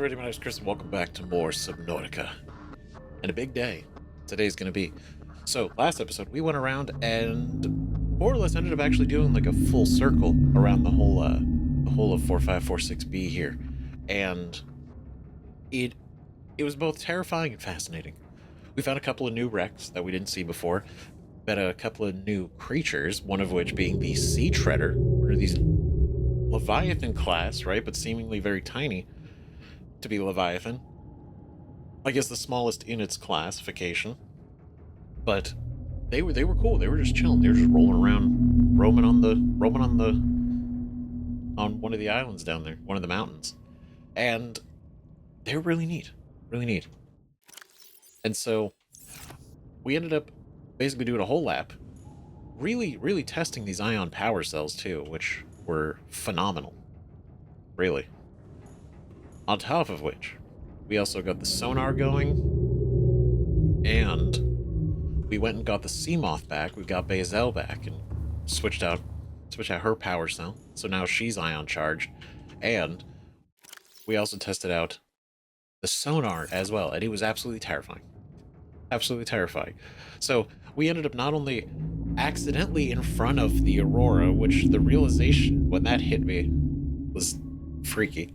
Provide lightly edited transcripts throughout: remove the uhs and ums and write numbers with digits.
everybody, my name is Chris, and welcome back to more Subnautica. And a big day today's gonna be. So, last episode, we went around and more or less ended up actually doing like a full circle around the whole of 4546B here. And it was both terrifying and fascinating. We found a couple of new wrecks that we didn't see before. Met a couple of new creatures, one of which being the Sea Treader. What are these? Leviathan class, right? But seemingly very tiny to be Leviathan. I guess the smallest in its classification. But they were cool. They were just chilling. They were just rolling around, roaming on one of the islands down there, one of the mountains. And they were really neat. Really neat. And so we ended up basically doing a whole lap, really testing these ion power cells too, which were phenomenal. Really. On top of which, we also got the sonar going, and we went and got the sea moth back. We got Bazel back and switched out her power cell, so now she's ion charged. And we also tested out the sonar as well, and it was absolutely terrifying. Absolutely terrifying. So we ended up not only accidentally in front of the Aurora, which the realization when that hit me was freaky.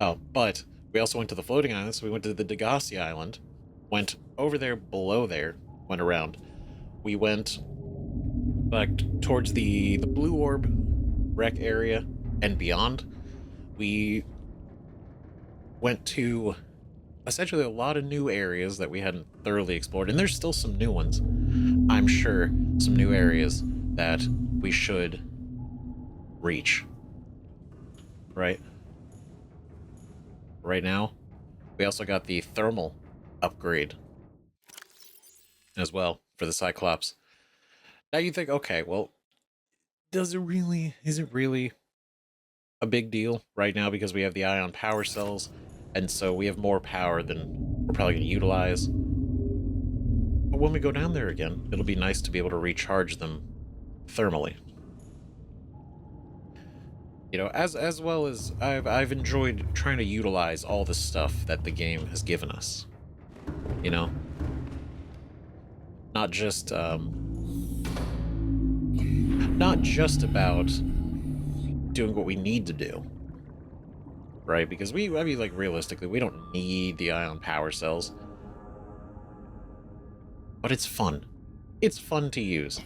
Oh, but we also went to the floating island, so we went to the Degassi Island, went over there, below there, went around. We went like towards the Blue Orb wreck area and beyond. We went to essentially a lot of new areas that we hadn't thoroughly explored, and there's still some new ones. I'm sure some new areas that we should reach. Right now, we also got the thermal upgrade as well for the Cyclops. Now you think, okay, well, is it really a big deal right now because we have the ion power cells, and so we have more power than we're probably going to utilize. But when we go down there again, it'll be nice to be able to recharge them thermally. You know, as well as I've enjoyed trying to utilize all the stuff that the game has given us. You know, not just about doing what we need to do, right? Because I mean, like, realistically, we don't need the ion power cells, but it's fun. It's fun to use,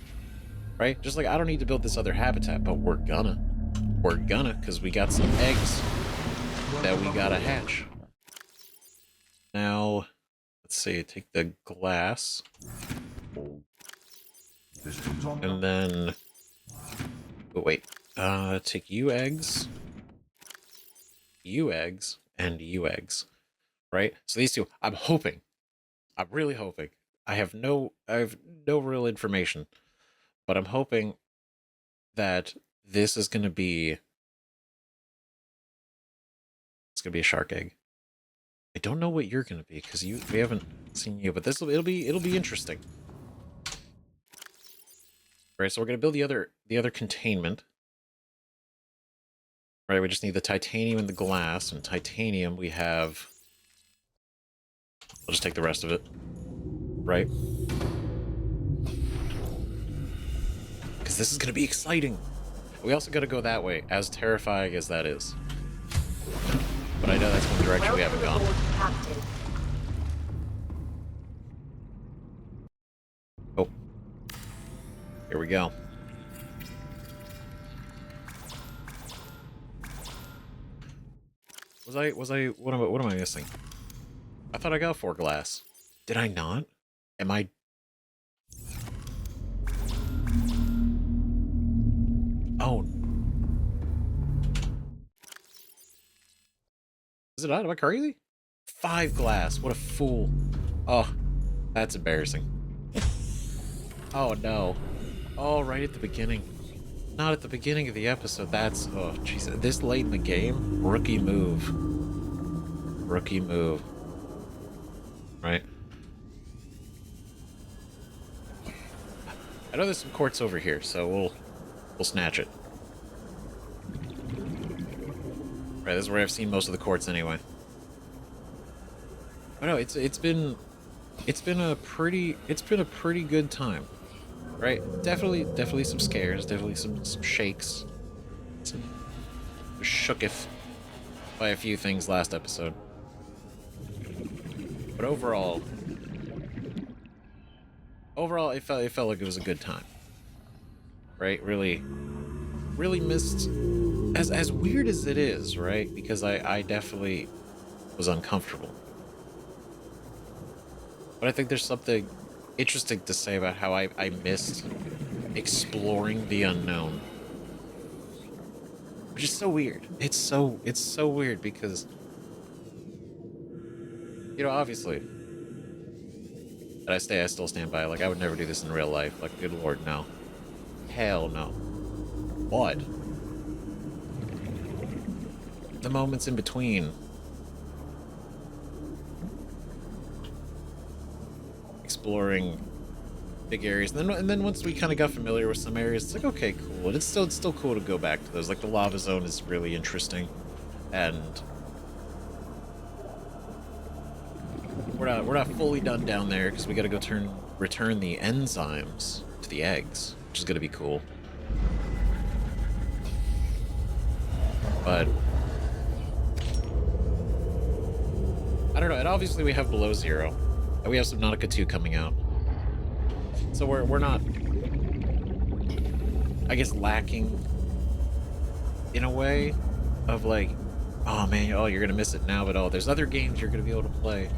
right? Just like I don't need to build this other habitat, but we're gonna, because we got some eggs that we gotta hatch. Now, let's see, take the glass, and then, oh wait, take you eggs, and you eggs, right? So these two, I'm really hoping, I have no real information, but I'm hoping that this is going to be, it's going to be a shark egg. I don't know what you're going to be because we haven't seen you, but it'll be interesting. All right, so we're going to build the other containment. Right, we just need the titanium and the glass, and titanium we have. I'll just take the rest of it. Right? Because this is going to be exciting. We also got to go that way, as terrifying as that is. But I know that's one direction we haven't gone. Oh. Here we go. What am I missing? I thought I got 4 glass. Did I not? Am I? Oh. Is it not? Am I crazy? 5 glass. What a fool. Oh, that's embarrassing. Oh no. Oh, right at the beginning. Not at the beginning of the episode. That's, oh jeez. This late in the game, rookie move. Right? I know there's some quartz over here, so we'll snatch it. Right, this is where I've seen most of the quartz anyway. I know it's been a pretty good time, right? Definitely some scares, definitely some shakes, some shooketh by a few things last episode. But overall, it felt like it was a good time, right? Really missed, as weird as it is, right? Because I definitely was uncomfortable. But I think there's something interesting to say about how I missed exploring the unknown. Which is so weird. It's so weird because, you know, obviously, and I still stand by, like, I would never do this in real life. Like, good lord, no. Hell no. But the moments in between, exploring big areas, and then once we kind of got familiar with some areas, it's like, okay, cool. And it's still cool to go back to those. Like, the lava zone is really interesting, and we're not fully done down there because we got to go return the enzymes to the eggs, which is gonna be cool. But I don't know. And obviously we have Below Zero, and we have Subnautica 2 coming out. So we're not, I guess, lacking in a way of like, oh man, oh, you're gonna miss it now, but oh, there's other games you're gonna be able to play.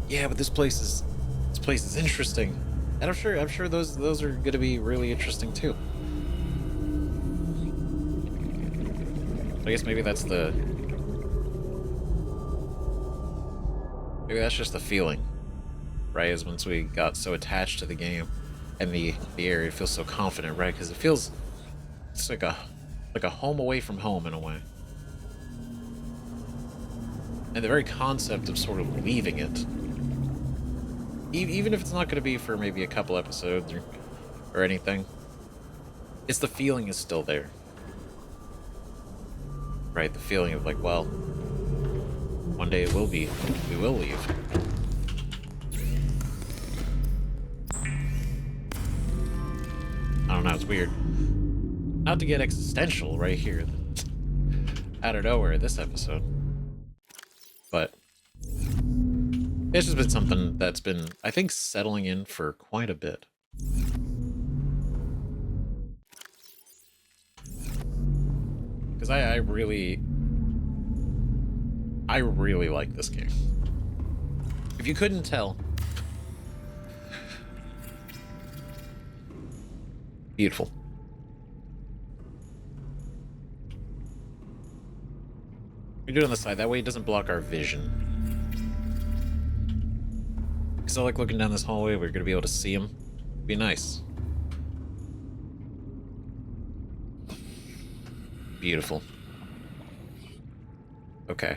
Yeah, but this place is interesting, and I'm sure those are gonna be really interesting too. I guess maybe that's just the feeling, right? Is once we got so attached to the game and the area feels so confident, right? Because it's like a home away from home in a way. And the very concept of sort of leaving it, even if it's not going to be for maybe a couple episodes or anything, it's the feeling is still there, right? The feeling of like, well, one day we will leave. I don't know, it's weird. Not to get existential right here, out of nowhere this episode, but it's just been something that's been, I think, settling in for quite a bit. Because I really like this game. If you couldn't tell, beautiful. We do it on the side, that way it doesn't block our vision. Because I like looking down this hallway, we're gonna be able to see him. Be nice. Beautiful. Okay.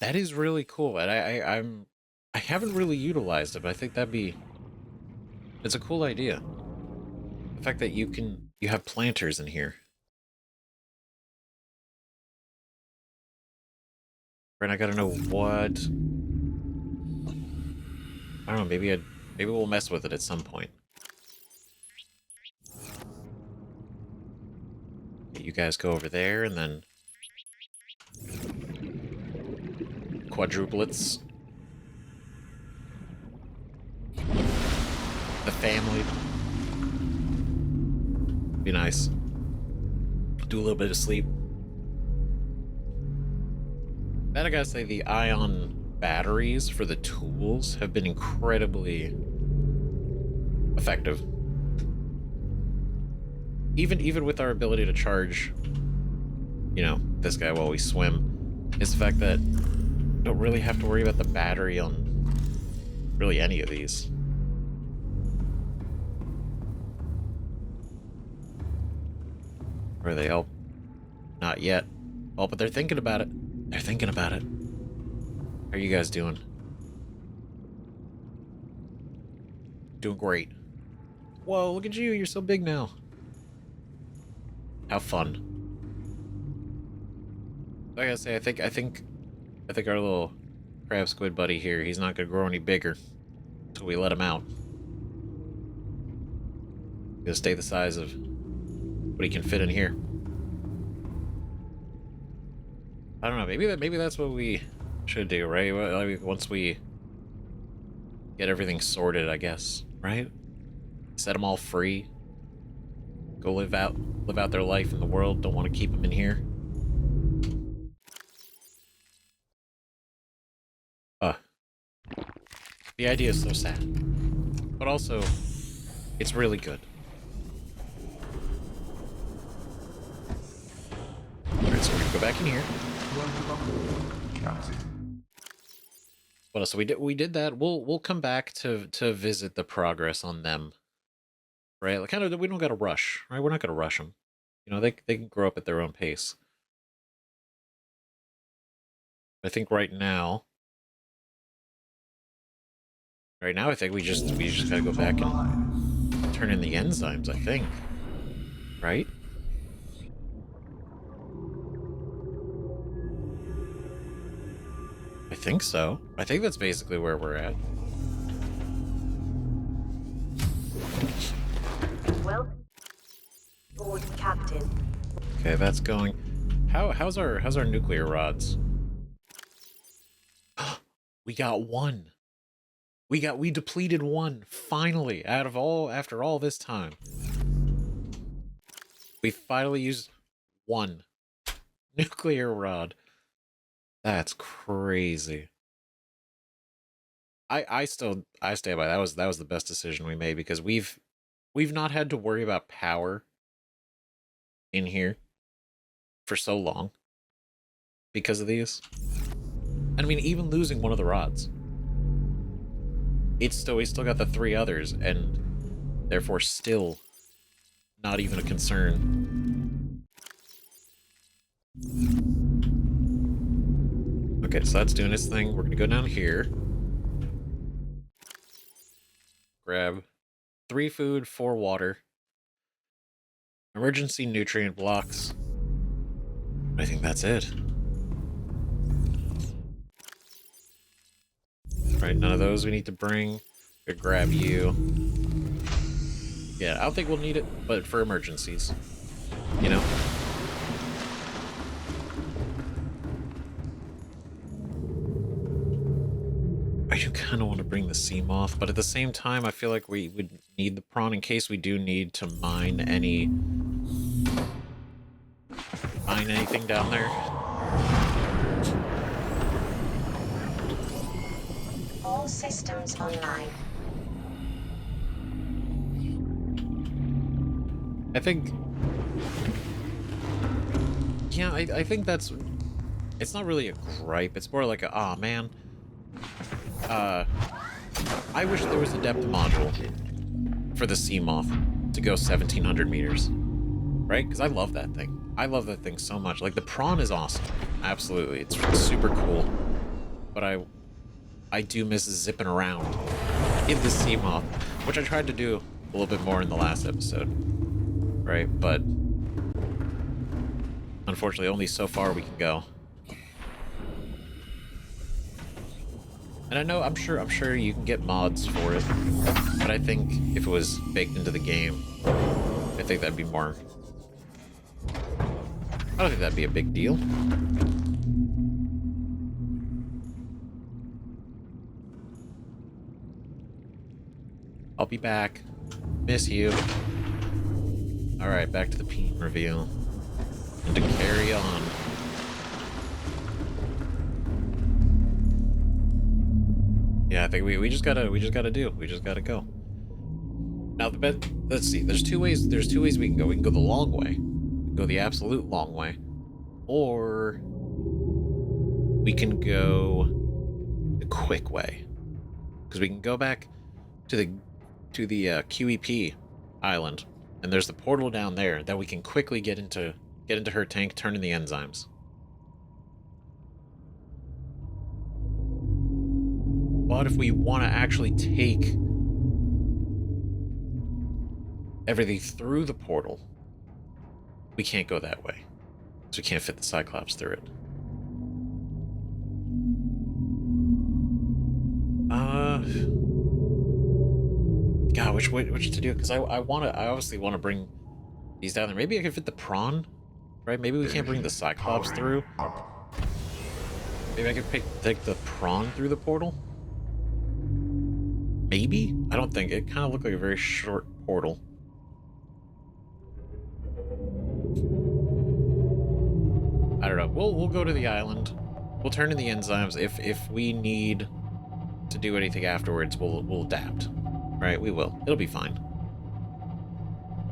That is really cool, and I haven't really utilized it, but I think it's a cool idea. The fact that you have planters in here. And I gotta know what, I don't know, maybe we'll mess with it at some point. You guys go over there, and then quadruplets. The family. Be nice. Do a little bit of sleep. Then I gotta say, the ion batteries for the tools have been incredibly effective. Even with our ability to charge, you know, this guy while we swim, is the fact that we don't really have to worry about the battery on really any of these. Are they all? Not yet. Oh, but they're thinking about it. They're thinking about it. How are you guys doing? Doing great. Whoa, look at you. You're so big now. How fun. Like I say, I think I think our little crab squid buddy here, he's not going to grow any bigger until we let him out. He's going to stay the size of what he can fit in here. I don't know, maybe that's what we should do, right? Once we get everything sorted, I guess, right? Set them all free. Go live out their life in the world. Don't want to keep them in here. The idea is so sad, but also it's really good. Alright, so we're gonna go back in here. What else? So we did that. We'll come back to visit the progress on them. Right? Like, kind of, we don't gotta rush, right? We're not gonna rush them. You know, they can grow up at their own pace. I think right now I think we just gotta go back and turn in the enzymes, I think. Right? I think so. I think that's basically where we're at. Well, board captain. Okay, that's going. How's our nuclear rods? We got one. We depleted one finally after all this time. We finally used one nuclear rod. That's crazy. I stand by that. That was the best decision we made, because we've not had to worry about power in here for so long because of these. I mean, even losing one of the rods, we still got the 3 others, and therefore still not even a concern. Okay, so that's doing its thing. We're gonna go down here, grab 3 food, 4 water, emergency nutrient blocks. I think that's it. Right, none of those we need to bring. Could grab you. Yeah, I don't think we'll need it, but for emergencies, you know? I do kind of want to bring the sea moth, but at the same time, I feel like we would need the prawn in case we do need to mine anything down there. All systems online. I think... Yeah, I think that's... It's not really a gripe. It's more like a, aw, man. I wish there was a depth module for the sea moth to go 1,700 meters. Right? Because I love that thing. I love that thing so much. Like, the prawn is awesome. Absolutely. It's super cool. But I do miss zipping around in the sea moth, which I tried to do a little bit more in the last episode. Right? But unfortunately, only so far we can go. And I know, I'm sure you can get mods for it, but I think if it was baked into the game, I think that'd be more... I don't think that'd be a big deal. I'll be back. Miss you. Alright, back to the peen reveal. And to carry on. Yeah, I think we just gotta go. Now let's see, there's two ways we can go. We can go the long way. We can go the absolute long way. Or we can go the quick way. Because we can go back to the QEP island, and there's the portal down there that we can quickly get into her tank, turn in the enzymes. But if we want to actually take everything through the portal, we can't go that way. So we can't fit the Cyclops through it. God, which to do? Because I obviously want to bring these down there. Maybe I could fit the prawn, right? Maybe we can't bring the Cyclops through. Maybe I could take the prawn through the portal. Maybe? I don't think. It kind of looked like a very short portal. I don't know. We'll go to the island. We'll turn in the enzymes. If we need to do anything afterwards, we'll adapt. Right? We will. It'll be fine.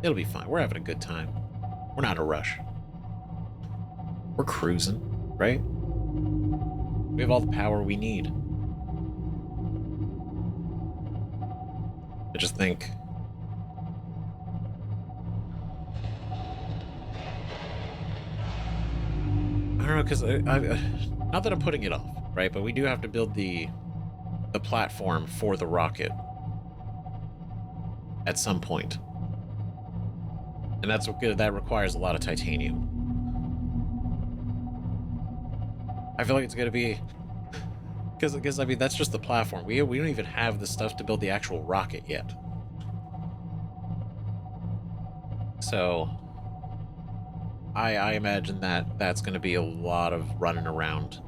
It'll be fine. We're having a good time. We're not in a rush. We're cruising, right? We have all the power we need. I just think... I don't know, because not that I'm putting it off, right? But we do have to build the platform for the rocket at some point. And that's good. That requires a lot of titanium. I feel like it's going to be... Because I mean, that's just the platform. We don't even have the stuff to build the actual rocket yet. So... I imagine that's going to be a lot of running around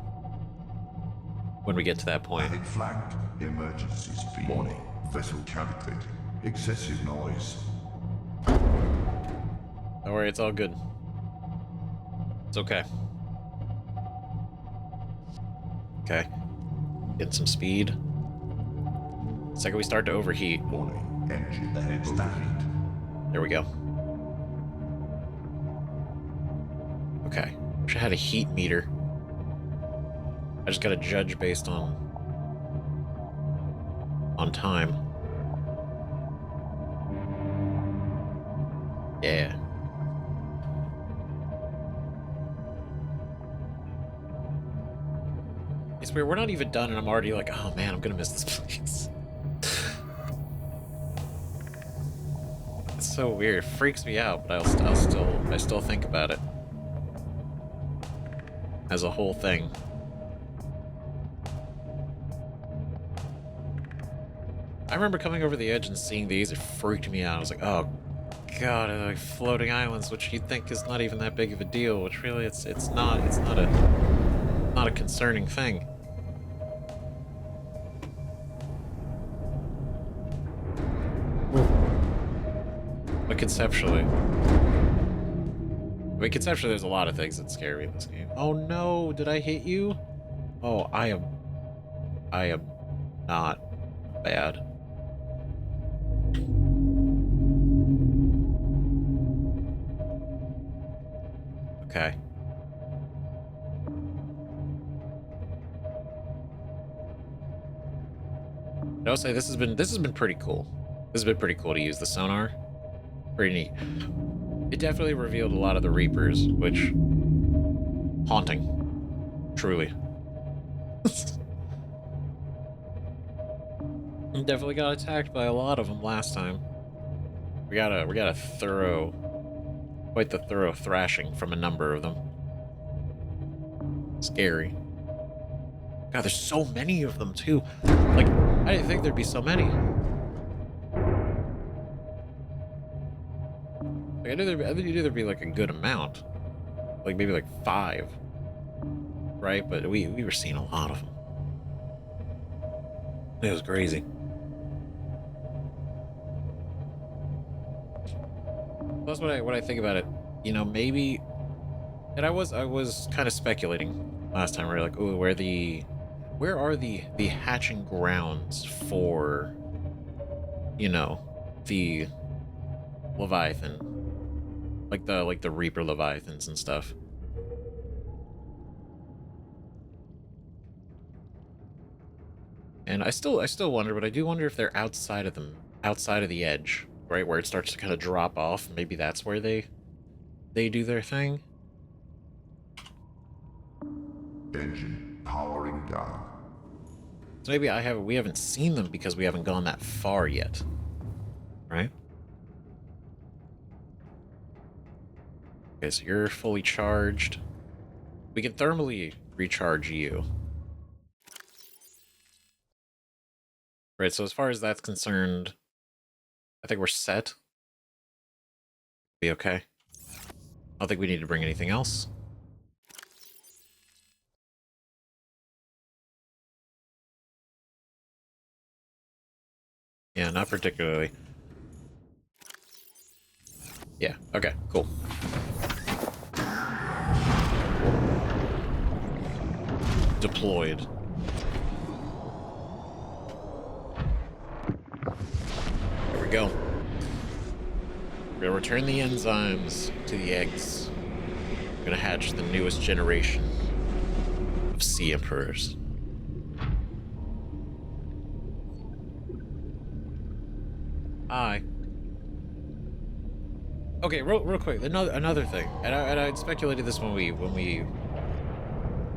when we get to that point. Flagged. Emergency speed. Warning. Vessel calculating. Excessive noise. Don't worry, it's all good. It's okay. Okay. Get some speed. The second we start to overheat. Warning. Engine overheat. There we go. Okay. Wish I had a heat meter. I just gotta judge based on time. Yeah. It's weird, we're not even done and I'm already like, oh man, I'm gonna miss this place. It's so weird. It freaks me out, but I still think about it. As a whole thing. I remember coming over the edge and seeing these, it freaked me out. I was like, oh god, like floating islands, which you'd think is not even that big of a deal, which really it's not a concerning thing. But conceptually, there's a lot of things that scare me in this game. Oh no, did I hit you? Oh, I am not bad. Okay. I'll say this has been pretty cool. This has been pretty cool to use the sonar. Pretty neat. It definitely revealed a lot of the Reapers, which... haunting. Truly. Definitely got attacked by a lot of them last time. We got a quite the thorough thrashing from a number of them. Scary. God, there's so many of them too. Like, I didn't think there'd be so many. Like, I knew there'd be like a good amount. Like maybe like 5. Right? But we were seeing a lot of them. It was crazy. That's what I think about it. You know, maybe, and I was kind of speculating last time. We were like, oh, where are the hatching grounds for, you know, the Leviathan, like the Reaper Leviathans and stuff. And I still wonder, but I do wonder if they're outside of the edge, right, where it starts to kind of drop off. Maybe that's where they do their thing. Engine powering down. So maybe we haven't seen them because we haven't gone that far yet, right? Okay, so you're fully charged. We can thermally recharge you. Right, so as far as that's concerned, I think we're set. Be okay. I don't think we need to bring anything else. Yeah, not particularly. Yeah, okay, cool. Deployed. Here we go. We're gonna return the enzymes to the eggs. We're gonna hatch the newest generation of sea emperors. Hi. Okay, real quick. Another thing, and I'd speculated this when we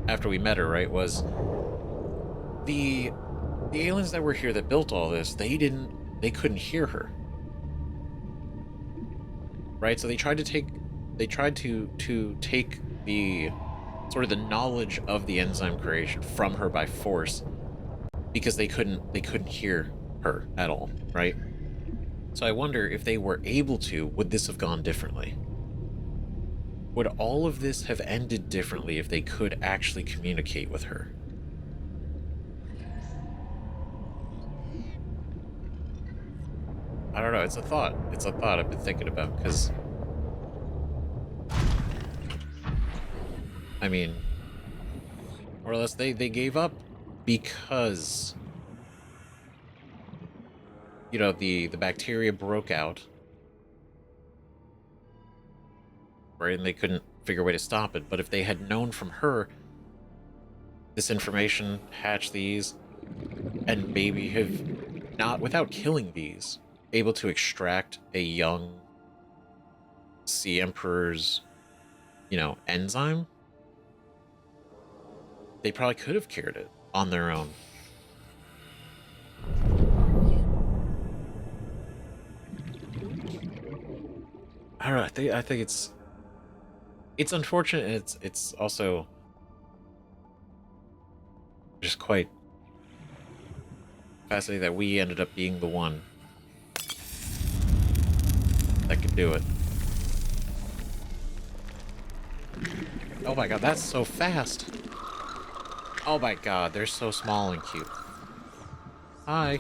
after we met her, right? Was the aliens that were here that built all this? They couldn't hear her, right? So they tried to take the sort of the knowledge of the enzyme creation from her by force because they couldn't hear her at all, right? So I wonder if they were able to, would this have gone differently? Would all of this have ended differently if they could actually communicate with her? I don't know, it's a thought. It's a thought I've been thinking about, because I mean, more or less they gave up because, you know, the bacteria broke out, right? And they couldn't figure a way to stop it. But if they had known from her this information, hatch these, and maybe have not, without killing these, able to extract a young sea emperor's, you know, enzyme, they probably could have cured it on their own. I don't know. I think it's unfortunate. And it's also just quite fascinating that we ended up being the one that could do it. Oh my god, that's so fast. Oh my god, they're so small and cute. Hi.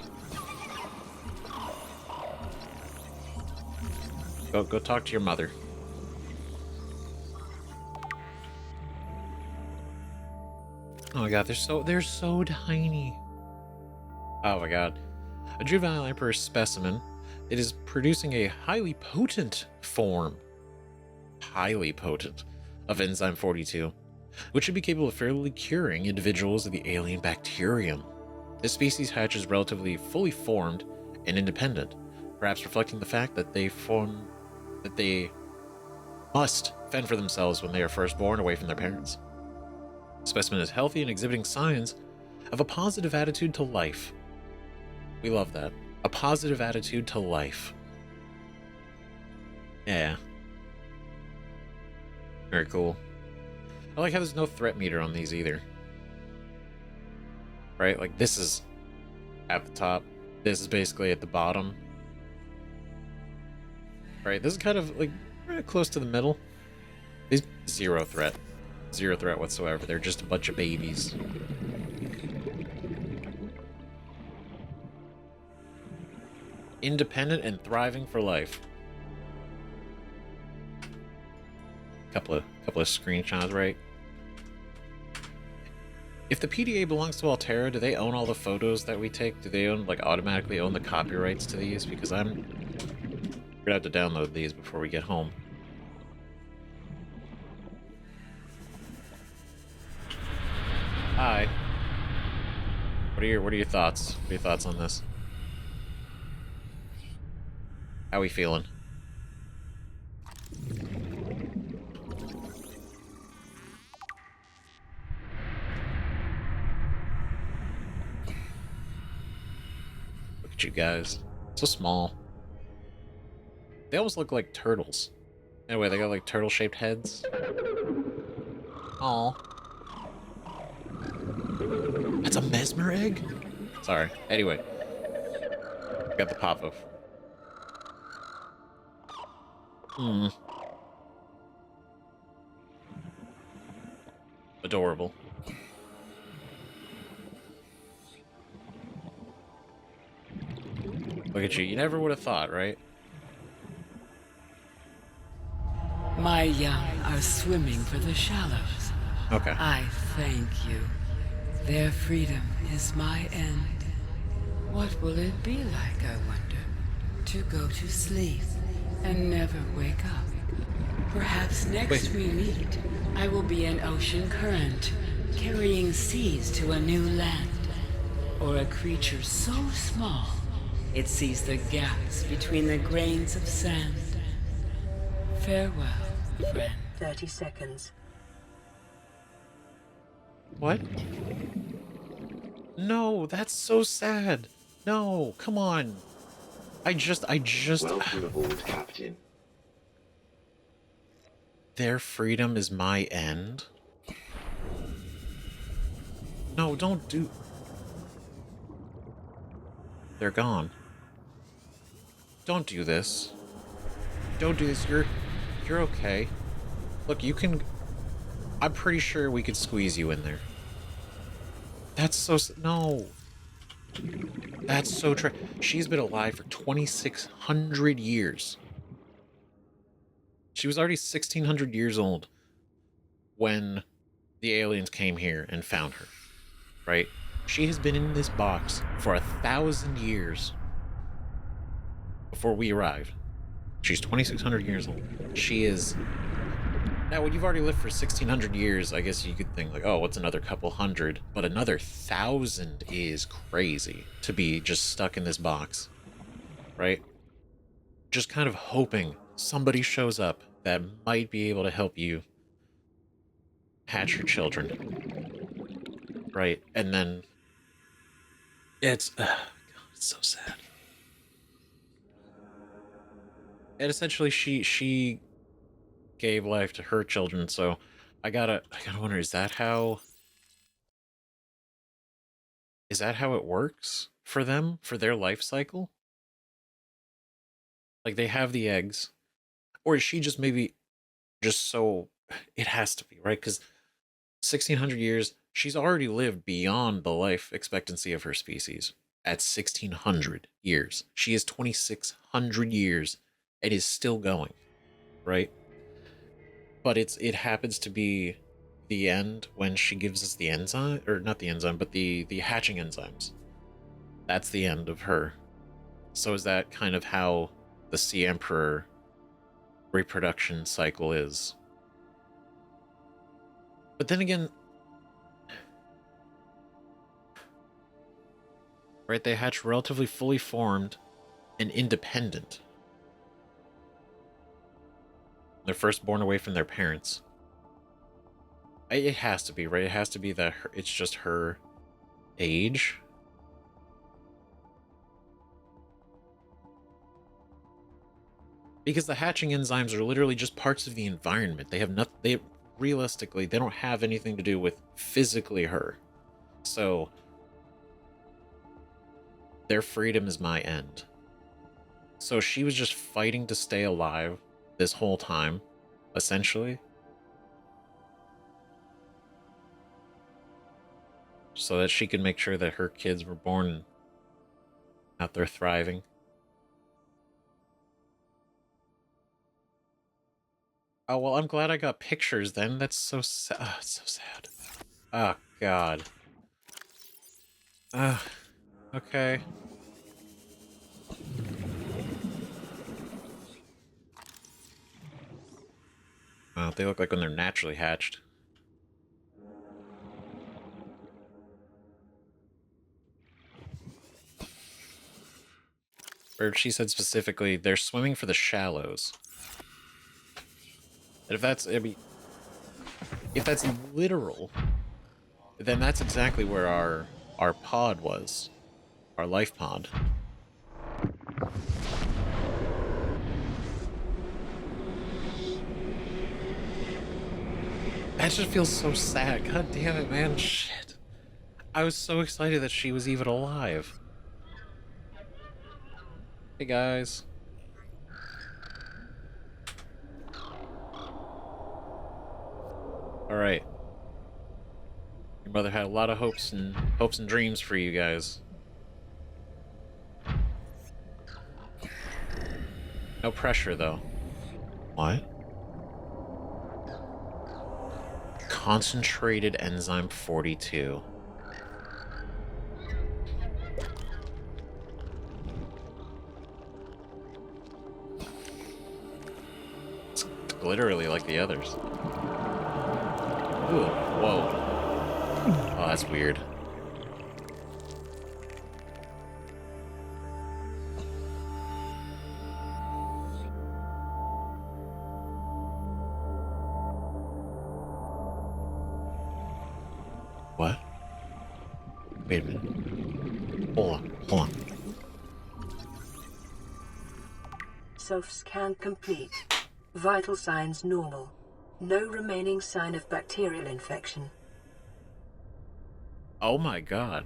Go talk to your mother. Oh my god, they're so tiny. Oh my god. A juvenile emperor specimen. It is producing a highly potent form. Highly potent of enzyme 42, which should be capable of fairly curing individuals of the alien bacterium. This species hatches relatively fully formed and independent, perhaps reflecting the fact that they must fend for themselves when they are first born away from their parents. The specimen is healthy and exhibiting signs of a positive attitude to life. We love that. A positive attitude to life. Yeah. Very cool. I like how there's no threat meter on these either. Right? Like, this is at the top. This is basically at the bottom. Right? This is kind of, like, right close to the middle. These, zero threat. Zero threat whatsoever. They're just a bunch of babies. Independent and thriving for life. Couple of screenshots, right? If the PDA belongs to Altera, do they own all the photos that we take? Do they automatically own the copyrights to these? Because I'm gonna have to download these before we get home. Hi. What are your thoughts? What are your thoughts on this? How we feeling? Look at you guys. So small. They almost look like turtles. Anyway, they got like turtle-shaped heads. Aw. That's a mesmer egg? Sorry. Anyway. Got the pop of. Hmm. Adorable. Look at you. You never would have thought, right? My young are swimming for the shallows. Okay. I thank you. Their freedom is my end. What will it be like, I wonder, to go to sleep and never wake up? Perhaps next we meet, I will be an ocean current, carrying seas to a new land. Or a creature so small, it sees the gaps between the grains of sand. Farewell, friend. 30 seconds. What? No, that's so sad. No, come on. I just... Welcome aboard, Captain. Their freedom is my end? No, don't do... They're gone. Don't do this. Don't do this. You're okay. Look, you can... I'm pretty sure we could squeeze you in there. That's so... No. That's so she's been alive for 2,600 years. She was already 1,600 years old when the aliens came here and found her, right? She has been in this box for 1,000 years before we arrived. She's 2,600 years old. She is... Now, when you've already lived for 1,600 years, I guess you could think, like, oh, what's another couple hundred? But another 1,000 is crazy to be just stuck in this box, right? Just kind of hoping somebody shows up that might be able to help you hatch your children, right? And then it's... God, it's so sad. And essentially, she gave life to her children, so I gotta wonder, is that how it works for them, for their life cycle? Like, they have the eggs, or is she just maybe just so... It has to be, right? Because 1,600 years, she's already lived beyond the life expectancy of her species at 1,600 years. She is 2,600 years and is still going, right? But it happens to be the end when she gives us the enzyme, or not the enzyme, but the hatching enzymes. That's the end of her. So is that kind of how the Sea Emperor reproduction cycle is? But then again, right, they hatch relatively fully formed and independent. They're first born away from their parents. It has to be, right? It has to be that it's just her age. Because the hatching enzymes are literally just parts of the environment. They have nothing... Realistically, they don't have anything to do with physically her. So their freedom is my end. So she was just fighting to stay alive this whole time, essentially. So that she could make sure that her kids were born out there thriving. Oh, well, I'm glad I got pictures then. That's so sad. Oh, it's so sad. Oh, God. Okay. Wow, they look like when they're naturally hatched. Or she said specifically, they're swimming for the shallows. And if that's, I mean, if that's literal, then that's exactly where our pod was. Our life pod. That just feels so sad. God damn it, man. Shit. I was so excited that she was even alive. Hey guys. All right. Your mother had a lot of hopes and dreams for you guys. No pressure though. What? Concentrated enzyme 42. It's literally like the others. Ooh, whoa. Oh, that's weird. What? Wait a minute. Hold on, hold on. Self-scan complete. Vital signs normal. No remaining sign of bacterial infection. Oh my god.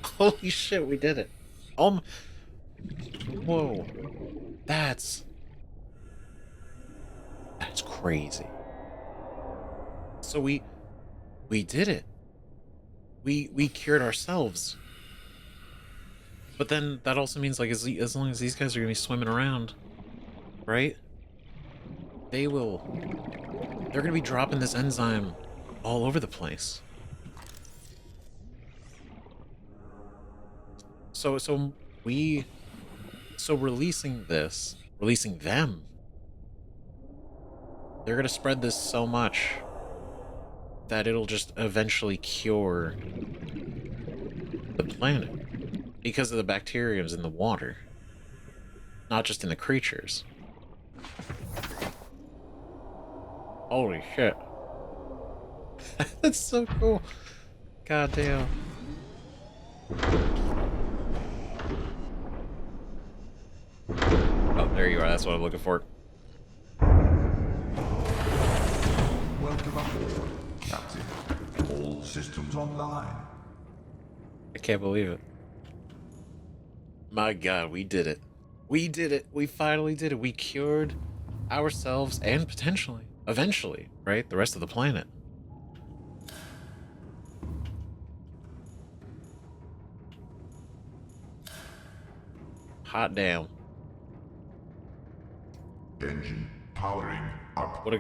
Holy shit, we did it. Oh whoa. That's crazy. So we did it. We cured ourselves. But then that also means, like, as long as these guys are gonna be swimming around, right? They're gonna be dropping this enzyme all over the place. So releasing them, they're gonna spread this so much that it'll just eventually cure the planet because of the bacteriums in the water, not just in the creatures. Holy shit. That's so cool. God damn. Oh, there you are. That's what I'm looking for. Welcome aboard, Captain. All systems online. I can't believe it. My god, we did it. We did it. We finally did it. We cured ourselves and potentially, eventually, right? The rest of the planet. Hot damn. Engine powering up. What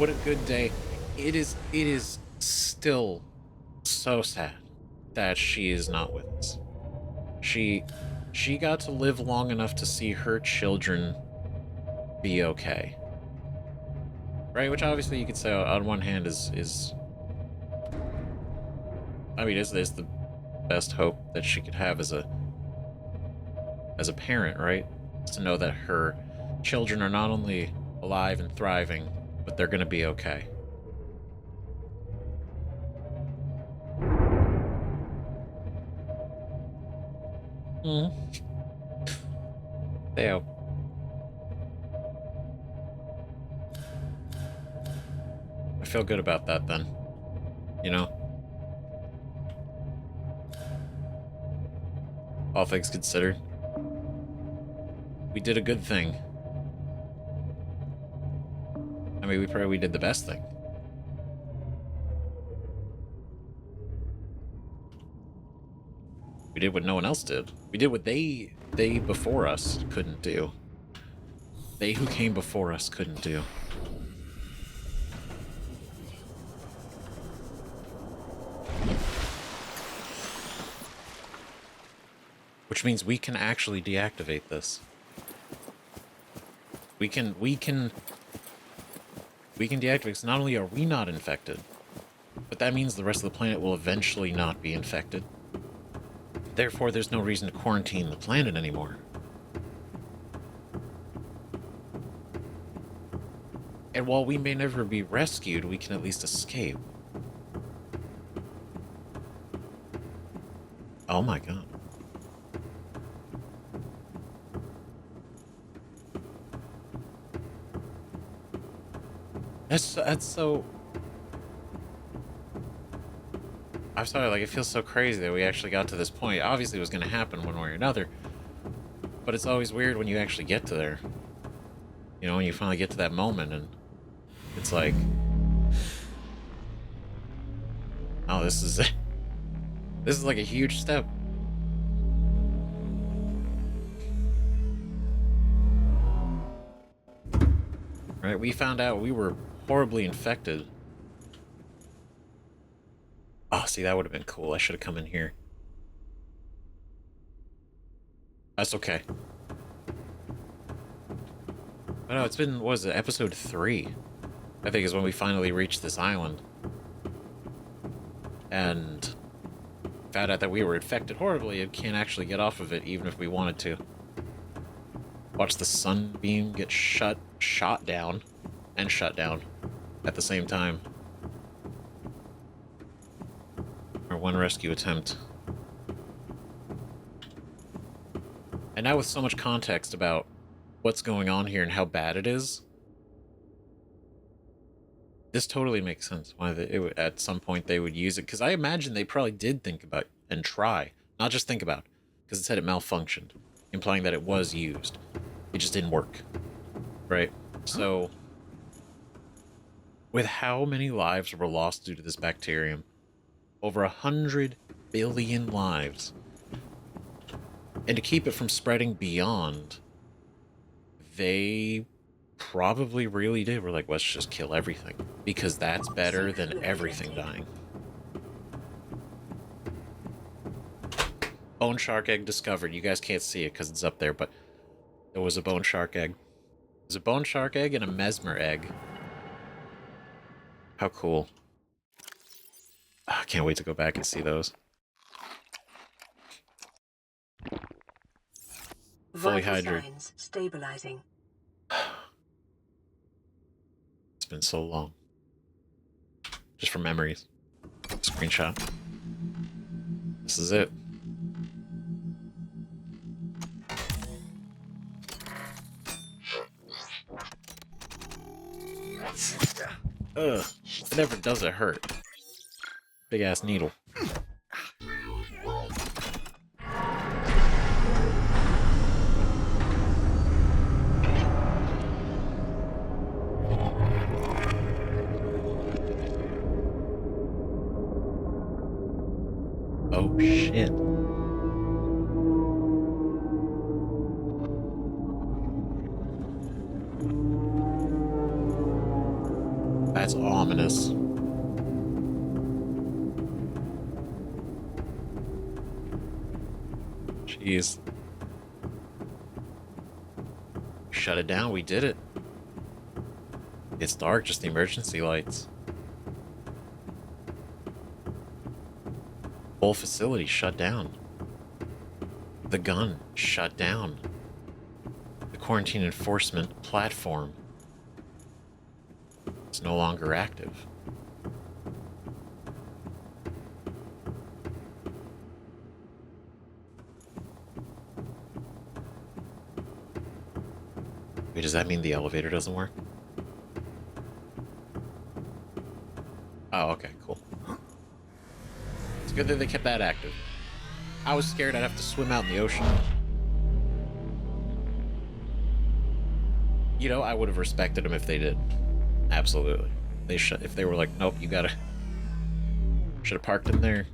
a good day. It is still so sad that she is not with us. She got to live long enough to see her children be okay. Right? Which obviously you could say on one hand is I mean, is the best hope that she could have as a parent, right? To know that her children are not only alive and thriving, but they're gonna be okay. Theo. I feel good about that then. You know? All things considered. We did a good thing. I mean, we did the best thing. We did what no one else did. We did what they before us couldn't do. They who came before us couldn't do. Which means we can actually deactivate this. We can deactivate, because not only are we not infected, but that means the rest of the planet will eventually not be infected. Therefore, there's no reason to quarantine the planet anymore. And while we may never be rescued, we can at least escape. Oh my god. That's so... I'm sorry, like, it feels so crazy that we actually got to this point. Obviously it was going to happen one way or another, But it's always weird when you actually get to there. You know, when you finally get to that moment and it's like, oh, this is this is like a huge step. Right, we found out we were horribly infected. Oh, see, that would have been cool. I should have come in here. That's okay. Oh no, it's been, what was it, episode 3? I think is when we finally reached this island. And found out that we were infected horribly and can't actually get off of it even if we wanted to. Watch the sunbeam get shot down and shut down at the same time. Our one rescue attempt. And now with so much context about what's going on here and how bad it is, this totally makes sense why at some point they would use it. Because I imagine they probably did think about and try. Not just think about, because it said it malfunctioned, implying that it was used. It just didn't work. Right? So, with how many lives were lost due to this bacterium, over 100 billion lives, and to keep it from spreading beyond, they probably really did. We're like, let's just kill everything, because that's better than everything dying. Bone shark egg discovered. You guys can't see it because it's up there, but there was a bone shark egg. There's a bone shark egg and a mesmer egg. How cool. I can't wait to go back and see those. Fully hydrated. Signs stabilizing. It's been so long. Just from memories. Screenshot. This is it. Ugh. It never does it hurt. Big ass needle. Oh shit. That's ominous. Jeez. Shut it down, we did it. It's dark, just the emergency lights. Whole facility shut down. The gun shut down. The quarantine enforcement platform is no longer active. Wait, does that mean the elevator doesn't work? Oh, okay, cool. It's good that they kept that active. I was scared I'd have to swim out in the ocean. You know, I would have respected them if they did. Absolutely. They should. If they were like, nope, you gotta. Should have parked him there.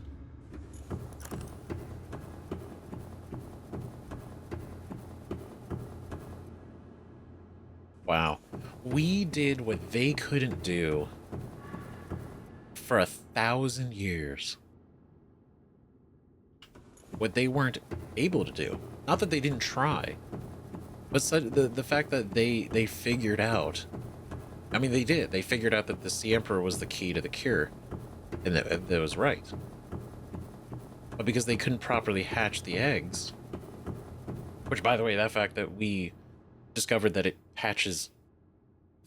Wow. We did what they couldn't do for 1,000 years. What they weren't able to do. Not that they didn't try, but the fact that they figured out. I mean, they did. They figured out that the Sea Emperor was the key to the cure, and that was right. But because they couldn't properly hatch the eggs, which, by the way, that fact that we discovered that it hatches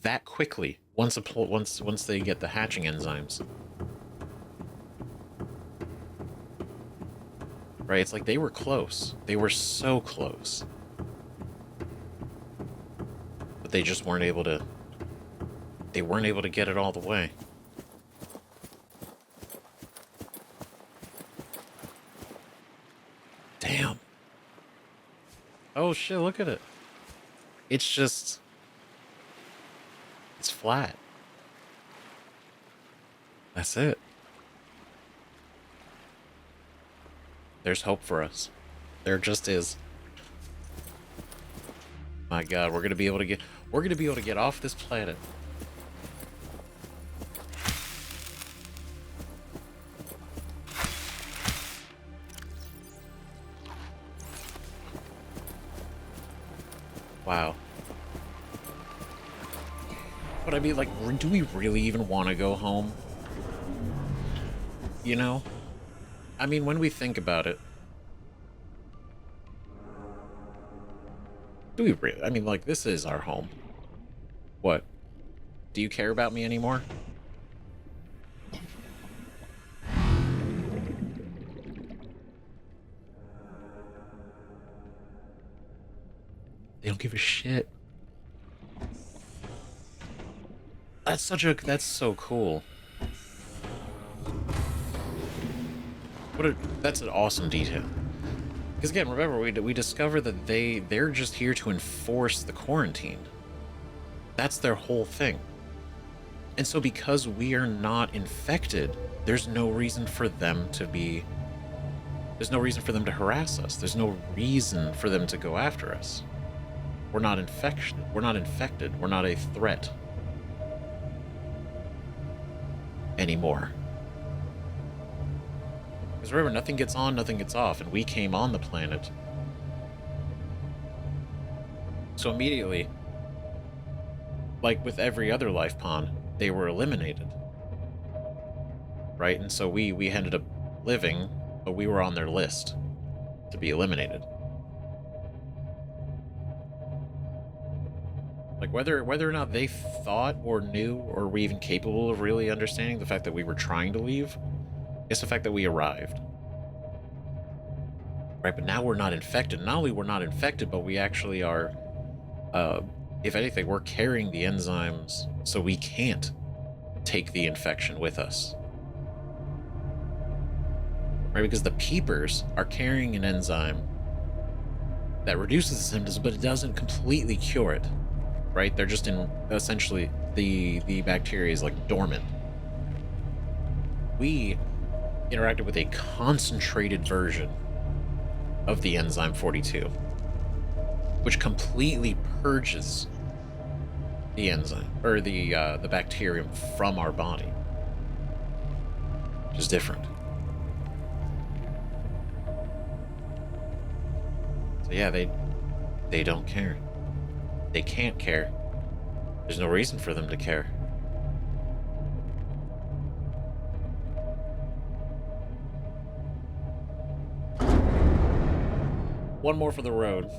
that quickly once they get the hatching enzymes. Right? It's like they were close. They were so close. But they just weren't able to. They weren't able to get it all the way. Damn. Oh shit, look at it. It's just... It's flat. That's it. There's hope for us. There just is. My god, we're gonna be able to get off this planet. Wow. But I mean, like, do we really even want to go home? You know? I mean, when we think about it, do we really? I mean, like, this is our home. What? Do you care about me anymore? They don't give a shit. That's so cool. That's an awesome detail. Because again, remember, we discover that they're just here to enforce the quarantine. That's their whole thing. And so because we are not infected, there's no reason for them to harass us. There's no reason for them to go after us. We're not infected. We're not a threat anymore. Because remember, nothing gets on, nothing gets off, and we came on the planet. So immediately, like with every other life pond, they were eliminated. Right? And so we ended up living, but we were on their list to be eliminated. Like whether or not they thought or knew or were even capable of really understanding the fact that we were trying to leave, it's the fact that we arrived. Right, but now we're not infected. Not only we're not infected, but we actually are, if anything, we're carrying the enzymes so we can't take the infection with us. Right, because the peepers are carrying an enzyme that reduces the symptoms, but it doesn't completely cure it. Right, they're just in, essentially, the bacteria is like dormant. We interacted with a concentrated version of the enzyme 42, which completely purges the enzyme, or the bacterium from our body, which is different. So yeah, they don't care. They can't care. There's no reason for them to care. One more for the road.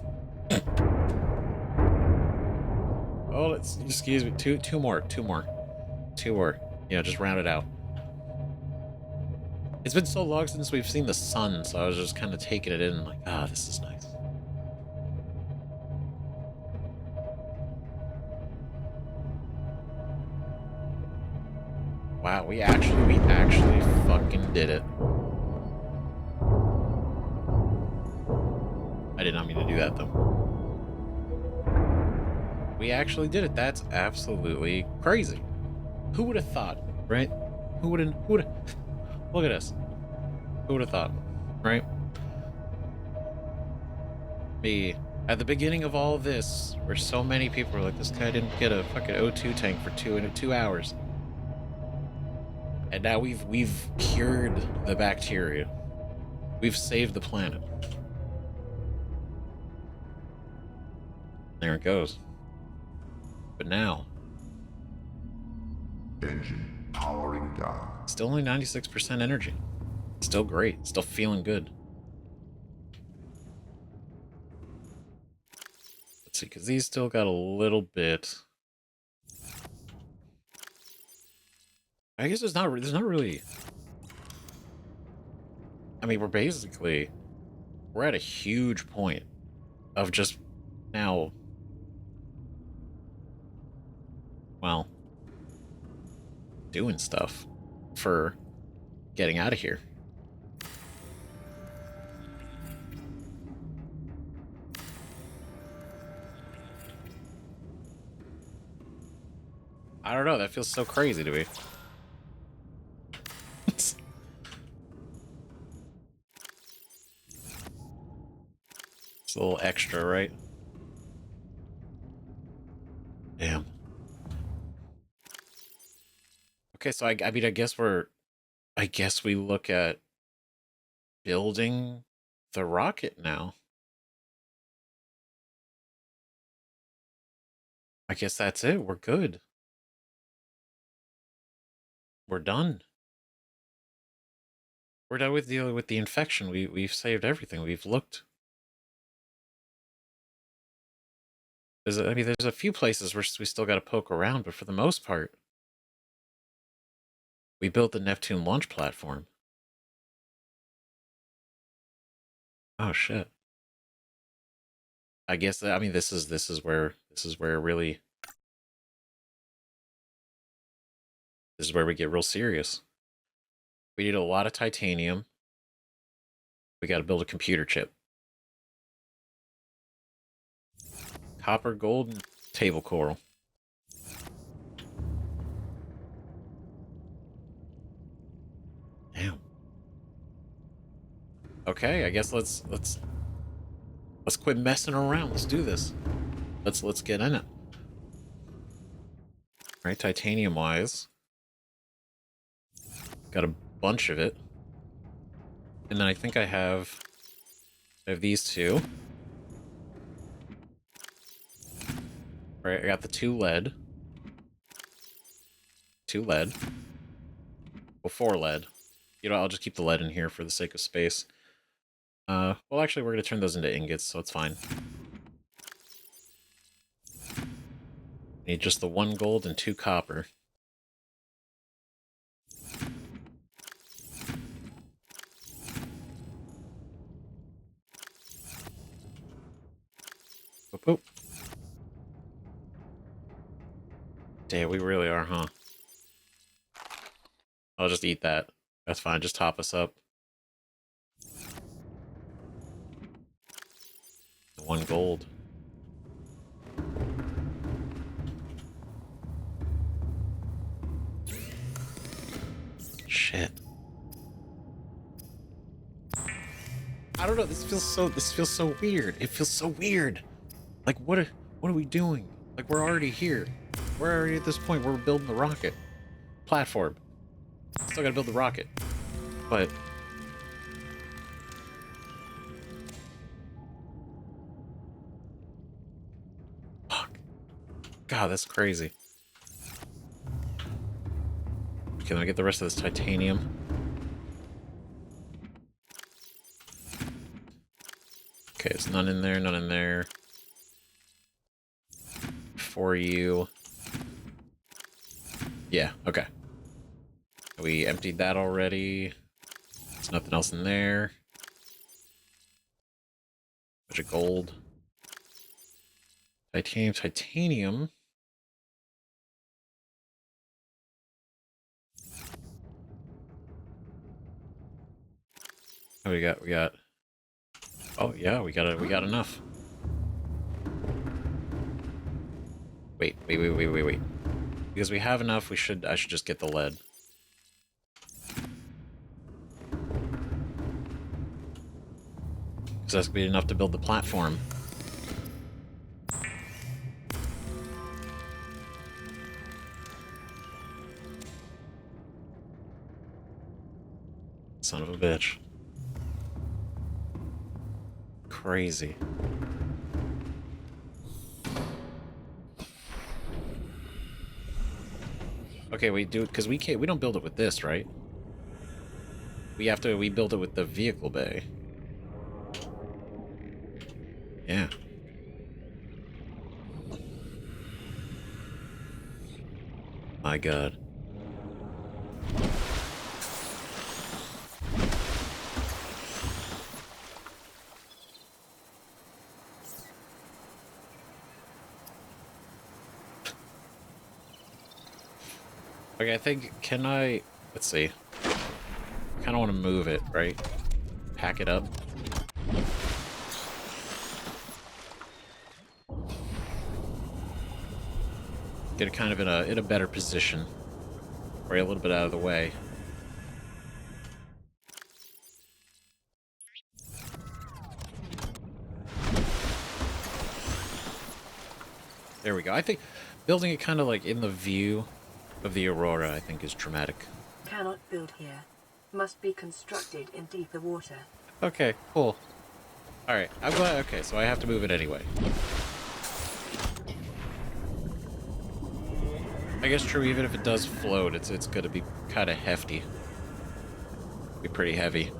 Oh, excuse me. Two more. Yeah, just round it out. It's been so long since we've seen the sun, so I was just kind of taking it in, like, this is nice. Wow, we actually fucking did it. I did not mean to do that, though. We actually did it. That's absolutely crazy. Who would have thought, right? Who would have... Look at us. Who would have thought, right? At the beginning of all this, where so many people were like, this guy didn't get a fucking O2 tank for 2 hours. And now we've cured the bacteria. We've saved the planet. There it goes. But now, Engine powering down. still only 96% energy. Still great. Still feeling good. Let's see, because these still got a little bit. I guess there's not really. I mean, we're at a huge point of just now. Well, doing stuff for getting out of here. I don't know, that feels so crazy to me. It's a little extra, right? Damn. Okay, so I mean, I guess we look at building the rocket now. I guess that's it. We're good. We're done. We're done with dealing with the infection. We've saved everything. We've looked. I mean, there's a few places where we still got to poke around, but for the most part, we built the Neptune launch platform. Oh shit. I guess I mean this is where really this is where we get real serious. We need a lot of titanium. We got to build a computer chip. Copper, gold, and table coral. Damn. Okay, I guess let's quit messing around. Let's do this. Let's get in it. All right, titanium wise, got a bunch of it, and then I think I have these two. All right, I got the two lead. Well, 4 lead. You know, I'll just keep the lead in here for the sake of space. Well, actually, we're going to turn those into ingots, so it's fine. Need just the 1 gold and 2 copper. Boop, boop. Damn, we really are, huh? I'll just eat that. That's fine, just top us up. 1 gold. Shit. I don't know, this feels so weird. It feels so weird. Like what are we doing? Like we're already here. We're already at this point where we're building the rocket platform. Still gotta build the rocket. But fuck. God, that's crazy. Can I get the rest of this titanium? Okay, there's none in there, none in there. For you. Yeah, okay. We emptied that already. There's nothing else in there. Bunch of gold. Titanium. Oh, we got. Oh yeah, we got enough. Wait. Because we have enough, I should just get the lead. Because that's gonna be enough to build the platform. Son of a bitch. Crazy. Okay, we do it because we don't build it with this, right? We build it with the vehicle bay. Yeah. My God. Okay, I think, let's see. I kind of want to move it, right? Pack it up. Get it kind of in a better position. Right, a little bit out of the way. There we go. I think building it kind of like in the view of the aurora, I think, is dramatic. Cannot build here. Must be constructed in deeper water. Okay, cool. Alright, I'm glad. Okay, so I have to move it anyway. I guess true, even if it does float, it's gonna be kind of hefty. Be pretty heavy.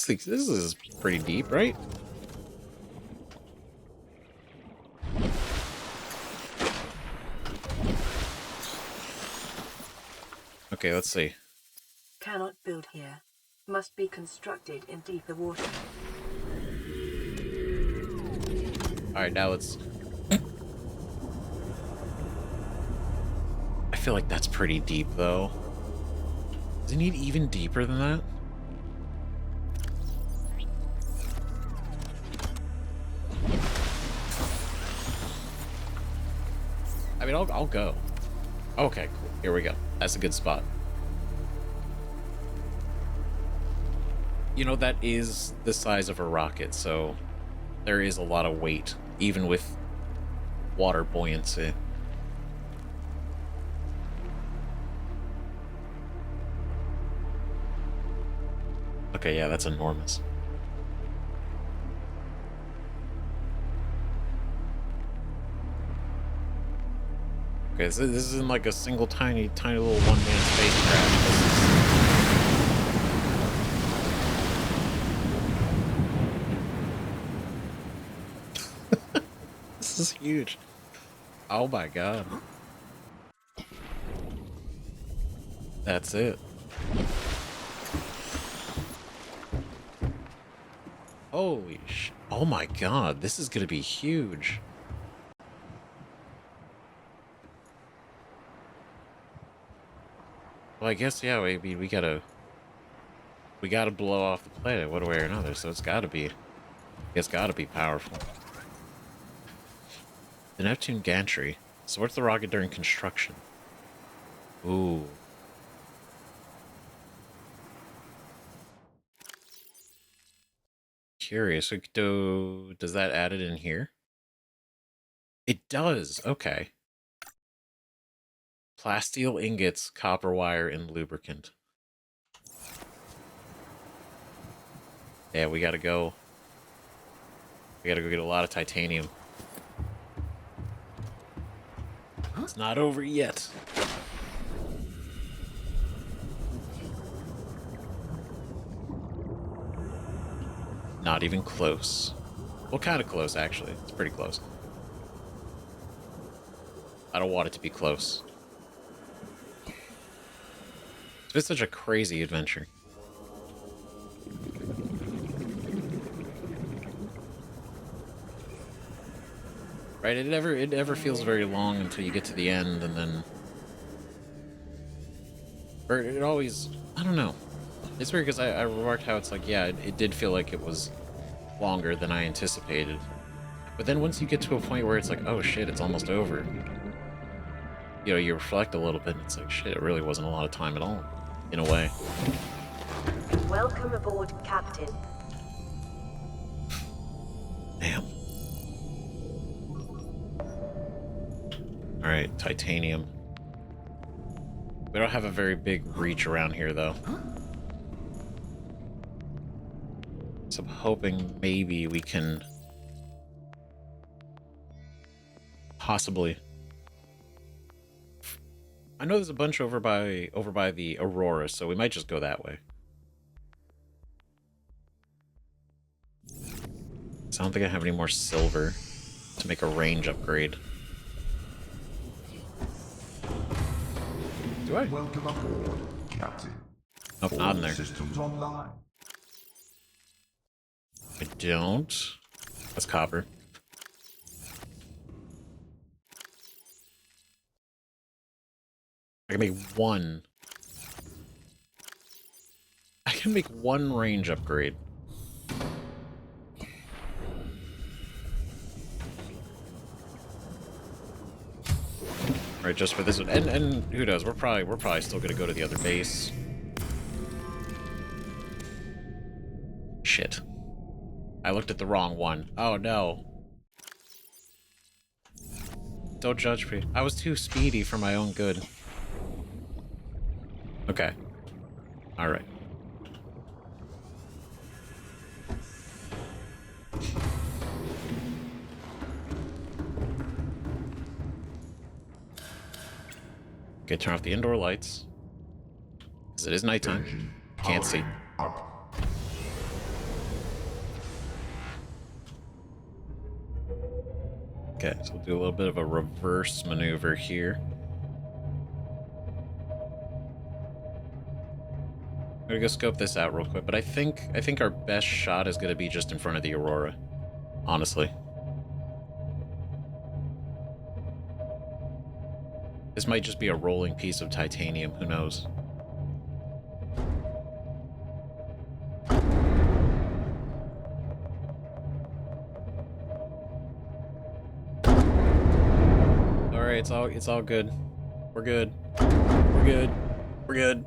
This is pretty deep, right? Okay, let's see. Cannot build here. Must be constructed in deeper water. Alright, now let's... I feel like that's pretty deep, though. Does it need even deeper than that? I mean, I'll go. Okay, cool. Here we go. That's a good spot. You know, that is the size of a rocket, so there is a lot of weight, even with water buoyancy. Okay, yeah, that's enormous. Okay, so this isn't like a single tiny little one-man spacecraft. This is huge. Oh my god. That's it. Holy sh... Oh my god, this is gonna be huge. Well, I guess, yeah, I mean, we gotta blow off the planet one way or another, so it's gotta be powerful. The Neptune gantry supports the rocket during construction. Ooh. Curious. Does that add it in here? It does. Okay. Plasteel ingots, copper wire, and lubricant. Yeah, we gotta go. We gotta go get a lot of titanium. It's not over yet. Not even close. Well, kind of close, actually. It's pretty close. I don't want it to be close. It's been such a crazy adventure. Right? It never feels very long until you get to the end, and then... Or it always... I don't know. It's weird because I remarked how it's like, yeah, it did feel like it was longer than I anticipated. But then once you get to a point where it's like, oh shit, it's almost over. You know, you reflect a little bit, and it's like, shit, it really wasn't a lot of time at all, in a way. Welcome aboard, Captain. Damn. Alright, titanium. We don't have a very big reach around here, though. So I'm hoping maybe we can... possibly... I know there's a bunch over by the Aurora, so we might just go that way. So I don't think I have any more silver to make a range upgrade. Do I? Welcome aboard, Captain. Nope, not in there. Systems online. I don't. That's copper. I can make one. I can make one range upgrade. Right, just for this one. And who knows? We're probably still gonna go to the other base. Shit. I looked at the wrong one. Oh no. Don't judge me. I was too speedy for my own good. Okay. Alright. Okay, turn off the indoor lights. Because it is nighttime. Engine Can't see. powering up. Okay, so we'll do a little bit of a reverse maneuver here. I'm gonna go scope this out real quick, but I think our best shot is gonna be just in front of the Aurora. Honestly. This might just be a rolling piece of titanium, who knows? Alright, it's all good. We're good. We're good. We're good.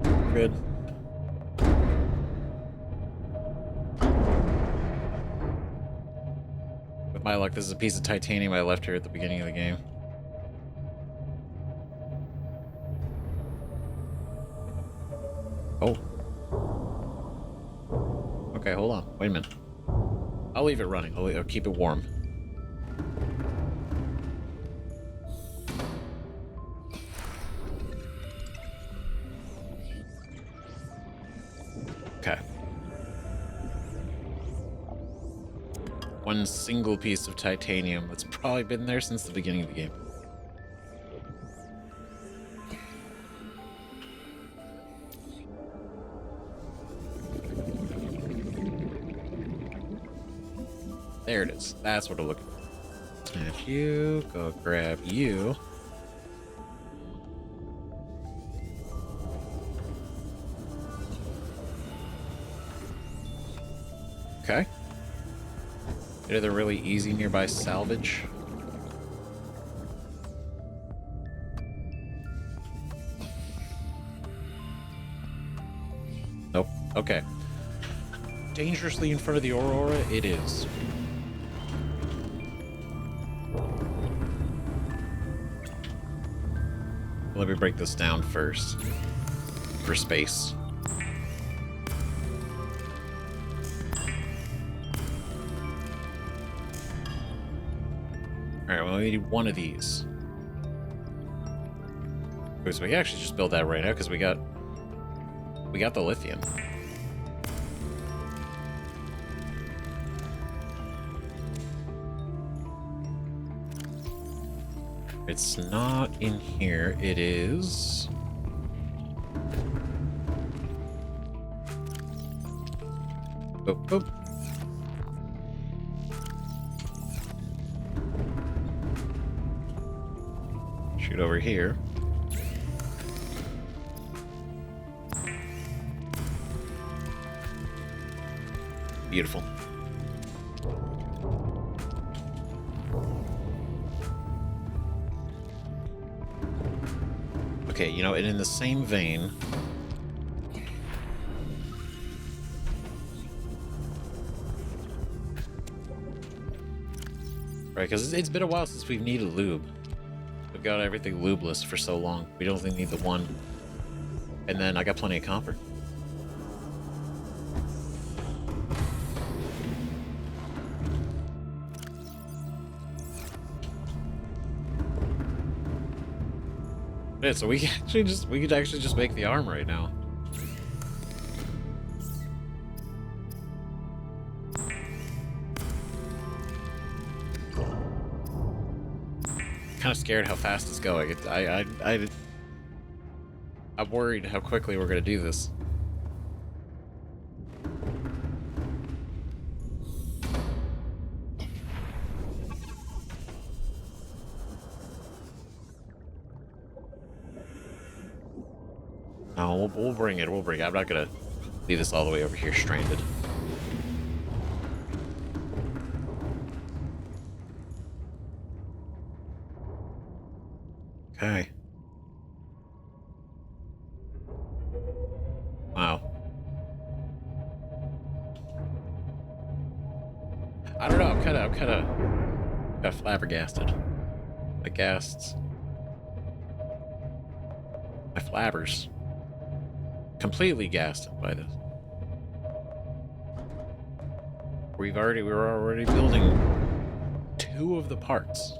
We're good. With my luck, this is a piece of titanium I left here at the beginning of the game. Oh. Okay, hold on. Wait a minute. I'll leave it running. I'll keep it warm. Okay. One single piece of titanium that's probably been there since the beginning of the game. There it is. That's what I'm looking for. Snatch you. Go grab you. Okay. Are there really easy nearby salvage? Nope. Okay. Dangerously in front of the Aurora, it is. Let me break this down first. For space. Alright, well, we need one of these. Okay, so we can actually just build that right now, because we got the lithium. It's not in here. It is... Boop, boop. Shoot over here. Beautiful. Okay, you know, and in the same vein... Right, because it's been a while since we've needed lube. We've got everything lubeless for so long. We don't only need the one. And then I got plenty of copper. Yeah, so we could actually just make the arm right now. Kind of scared how fast it's going. I'm worried how quickly we're gonna do this. No, we'll bring it. We'll bring it. I'm not gonna leave this all the way over here stranded. Okay. Wow. I don't know. I'm kind of got flabbergasted. My gasts. My flabbers. Completely gassed by this. We were already building 2 of the parts.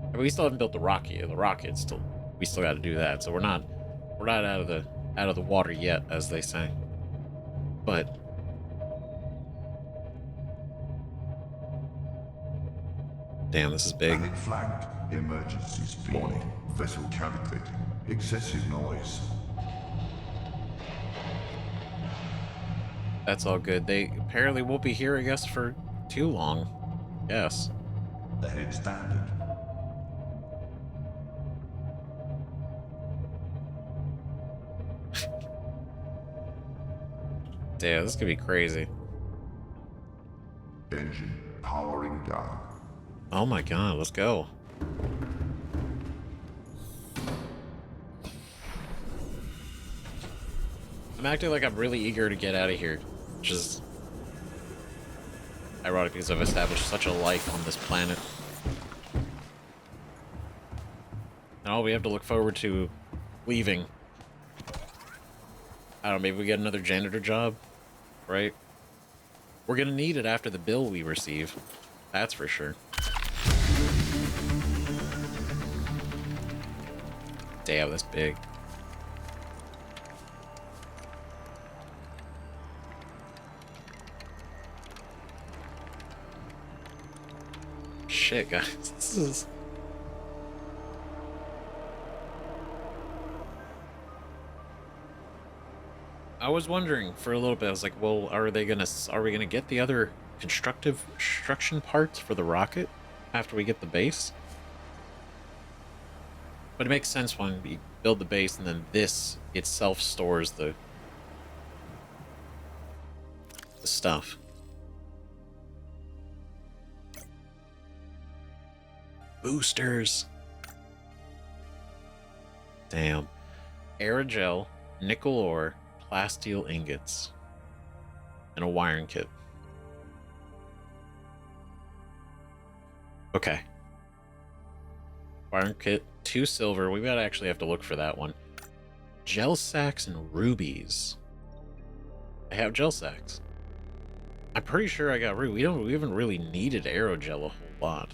And we still haven't built the rocket. The rocket's still, we still got to do that. So we're not out of the water yet, as they say. But damn, this is big. Planet flagged. Emergency speed. Warning. Vessel cavitating. Excessive noise. That's all good. They apparently won't be hearing us for too long. Yes. Ahead standard. Damn, this could be crazy. Engine powering down. Oh my god, let's go. I'm acting like I'm really eager to get out of here, which is ironic because I've established such a life on this planet. And all we have to look forward to leaving. I don't know, maybe we get another janitor job, right? We're gonna need it after the bill we receive. That's for sure. Damn, that's big. Shit, guys. This is... I was wondering for a little bit. I was like, well, are we gonna get the other construction parts for the rocket after we get the base? But it makes sense when we build the base and then this itself stores the stuff. Boosters. Damn. Aerogel, nickel ore, plasteel ingots, and a wiring kit. Okay. Wiring kit, 2 silver. We might actually have to look for that one. Gel sacks and rubies. I have gel sacks. I'm pretty sure I got ruby. We haven't really needed aerogel a whole lot.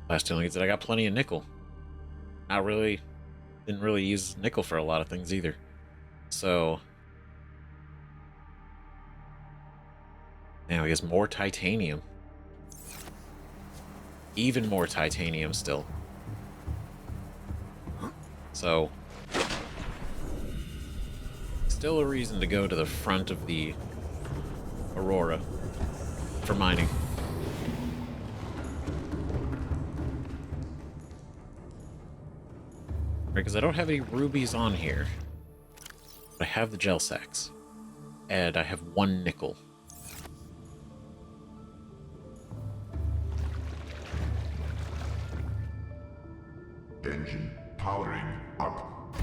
Last 2 ingots, I got plenty of nickel. Not really. Didn't really use nickel for a lot of things either. So now I guess more titanium. Even more titanium still. So still a reason to go to the front of the Aurora for mining. Because I don't have any rubies on here. But I have the gel sacks. And I have 1 nickel. Engine powering up.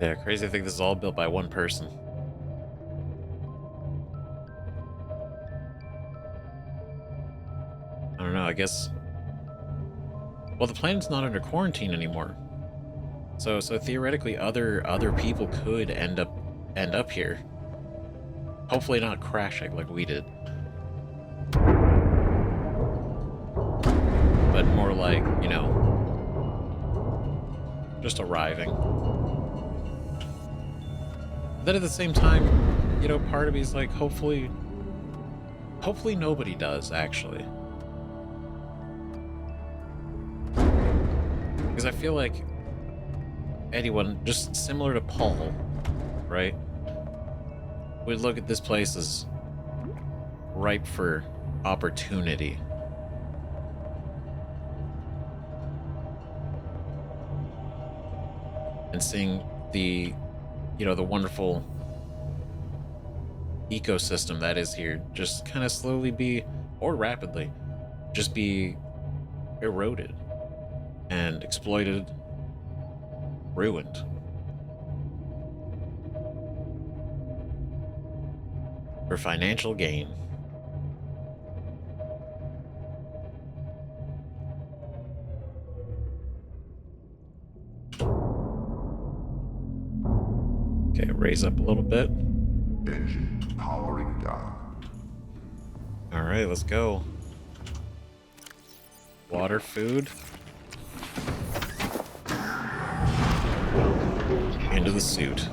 Yeah, crazy to think this is all built by 1 person. I don't know, I guess... Well, the planet's not under quarantine anymore. So theoretically other people could end up here. Hopefully not crashing like we did. But more like, you know, just arriving. Then at the same time, you know, part of me is like, hopefully nobody does, actually. Because I feel like anyone, just similar to Paul, right, would look at this place as ripe for opportunity. And seeing the, you know, the wonderful ecosystem that is here just kind of slowly be, or rapidly, just be eroded and exploited, ruined. For financial gain. Okay, raise up a little bit. Engine powering down. Alright, let's go. Water, food. Welcome aboard, Captain. Into the suit.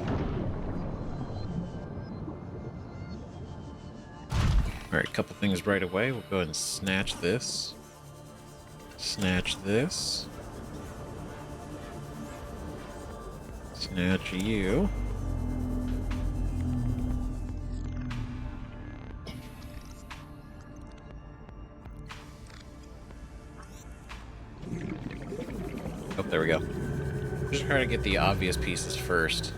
Alright, a couple things right away. We'll go ahead and snatch this. Snatch this. Snatch you. Oh, there we go. Just trying to get the obvious pieces first.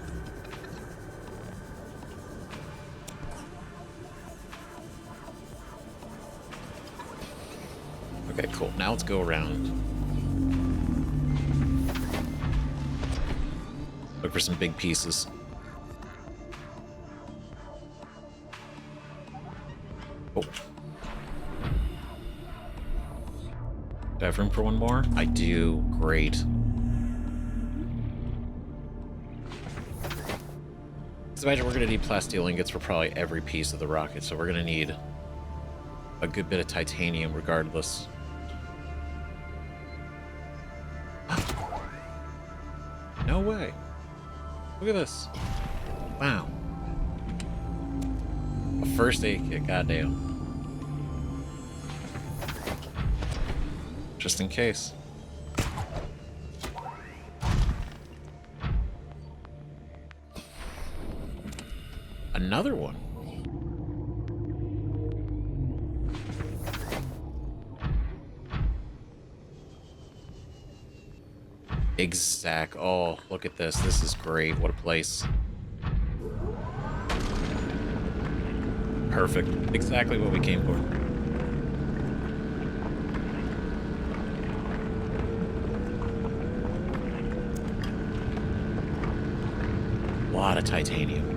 Okay, cool. Now let's go around. Look for some big pieces. Oh. Do I have room for one more? I do. Great. Let's imagine we're going to need plasteel ingots for probably every piece of the rocket, so we're going to need a good bit of titanium regardless. No way. Look at this. Wow. A first aid kit, goddamn. Just in case. Another one. Exact. Oh, look at this. This is great. What a place. Perfect. Exactly what we came for. A lot of titanium.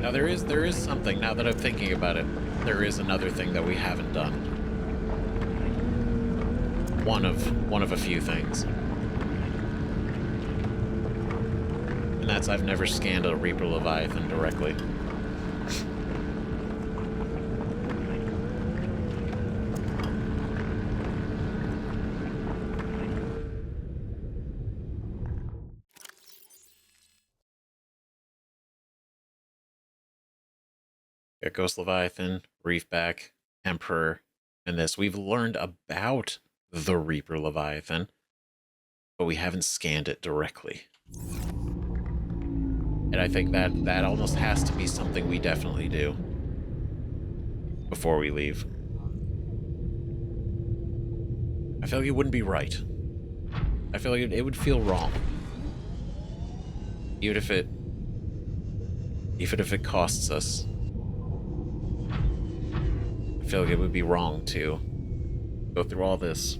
Now there is something, now that I'm thinking about it, there is another thing that we haven't done. One of a few things. And that's I've never scanned a Reaper Leviathan directly. Got Ghost Leviathan, Reefback, Emperor, and this. We've learned about the Reaper Leviathan, but we haven't scanned it directly. And I think that almost has to be something we definitely do before we leave. I feel like it wouldn't be right. I feel like it would feel wrong. Even if it costs us. I feel like it would be wrong to go through all this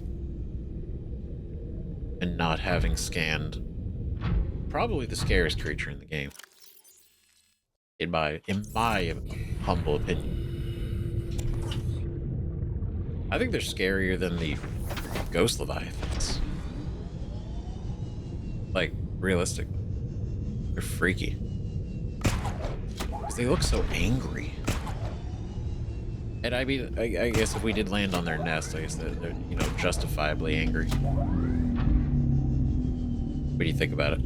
and not having scanned probably the scariest creature in the game. In my humble opinion. I think they're scarier than the Ghost Leviathans. Like, realistically. They're freaky. Because they look so angry. And I mean, I guess if we did land on their nest, I guess they're, you know, justifiably angry. What do you think about it?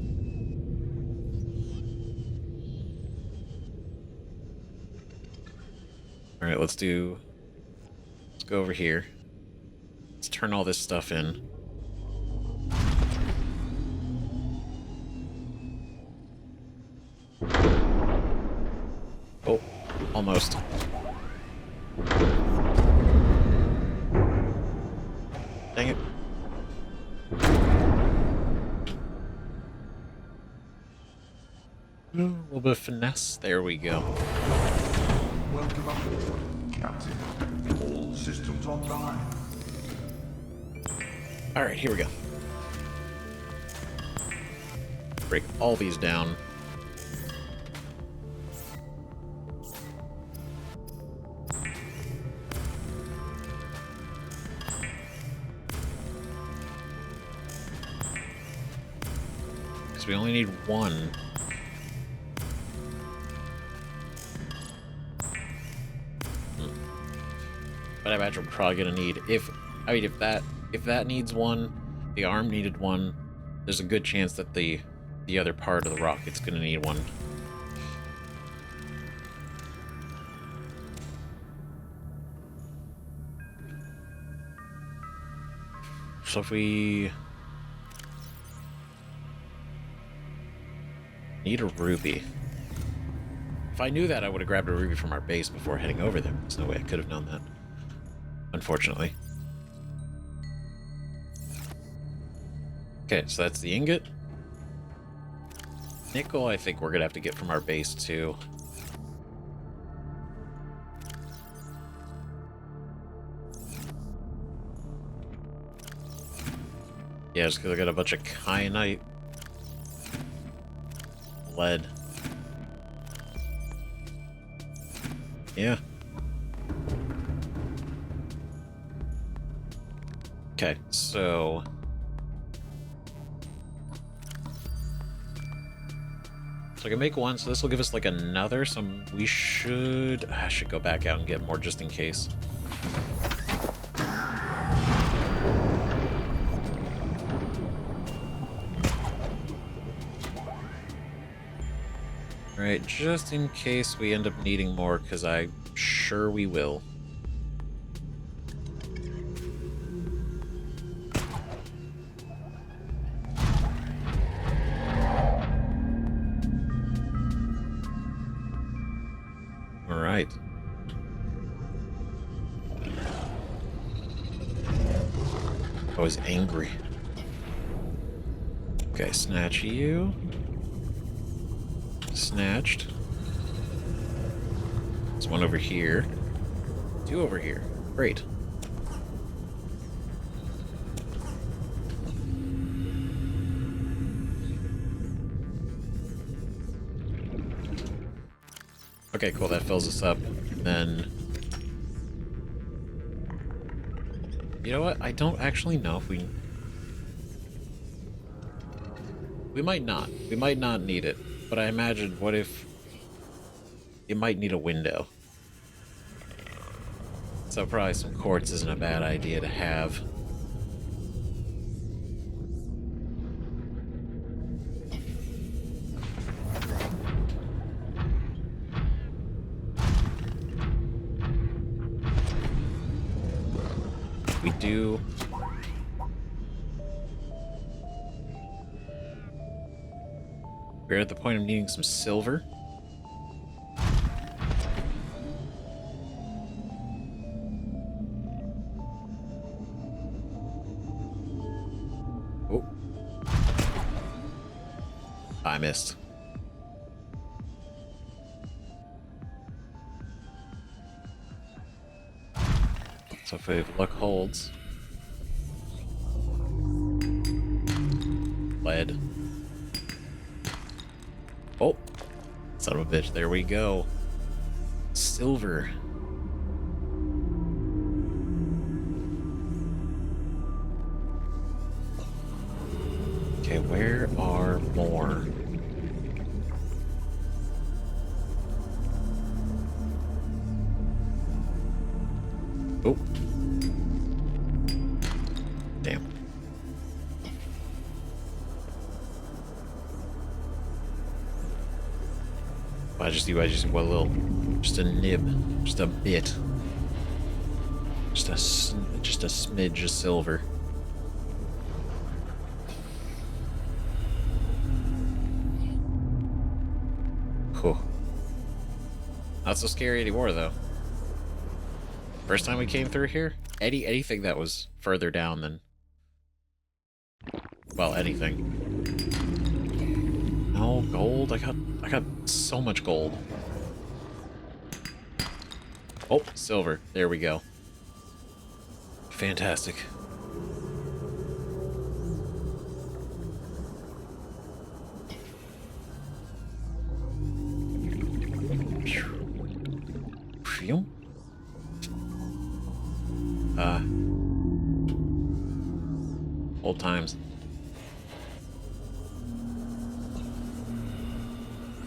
Alright, let's go over here. Let's turn all this stuff in. Oh, almost. A little bit of finesse. There we go. Welcome aboard, Captain. All systems online. Alright, here we go. Break all these down. Because we only need one. But I imagine we're probably gonna need if that needs one, the arm needed one, there's a good chance that the other part of the rocket's gonna need one. So if we need a ruby. If I knew that, I would have grabbed a ruby from our base before heading over there. There's no way I could have known that. Unfortunately. Okay, so that's the ingot. Nickel, I think we're gonna have to get from our base too. Yeah, just because I got a bunch of kyanite. Lead. Yeah. Okay, so I can make one, so this will give us like another, so I should go back out and get more just in case. Alright, just in case we end up needing more, because I'm sure we will. Alright. I was angry. Okay, snatch you. Snatched. There's one over here. Two over here. Great. Okay, cool. That fills us up. And then... You know what? I don't actually know if we... We might not. We might not need it. But I imagine, what if... You might need a window. So probably some quartz isn't a bad idea to have. We do... We're at the point of needing some silver. Oh. I missed. So if luck holds. Lead. Oh, son of a bitch, there we go. Silver. Okay, where are more? Oh. Damn. I just what a little, just a nib, just a bit, just a smidge of silver. Cool. Not so scary anymore, though. First time we came through here, anything that was further down than, well, anything. No, gold. I got so much gold. Oh, silver. There we go. Fantastic. Phew. Old times.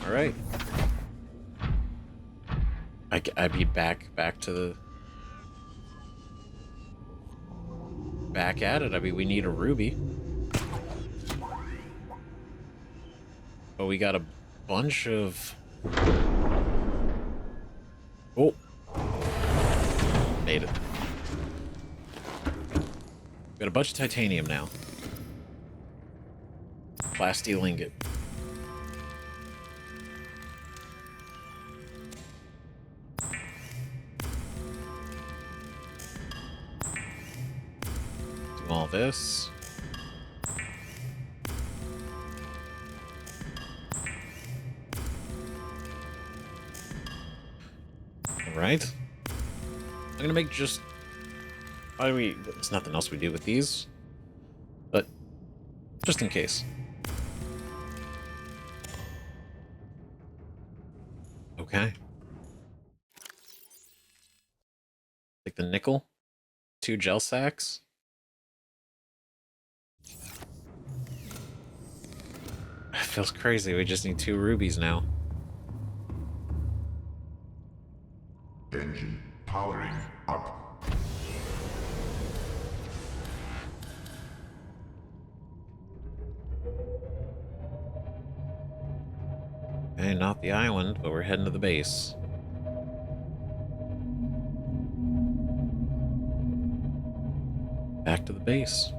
All right. I'd be back to the back at it. I mean, we need a ruby, but we got a bunch of. Oh, made it. We got a bunch of titanium now. Plasteel ingot. Do all this. All right. I'm gonna make just. There's nothing else we do with these, but just in case. Okay. Like the nickel, 2 gel sacks. It feels crazy. We just need 2 rubies now. Engine powering up. Okay, not the island, but we're heading to the base. Back to the base.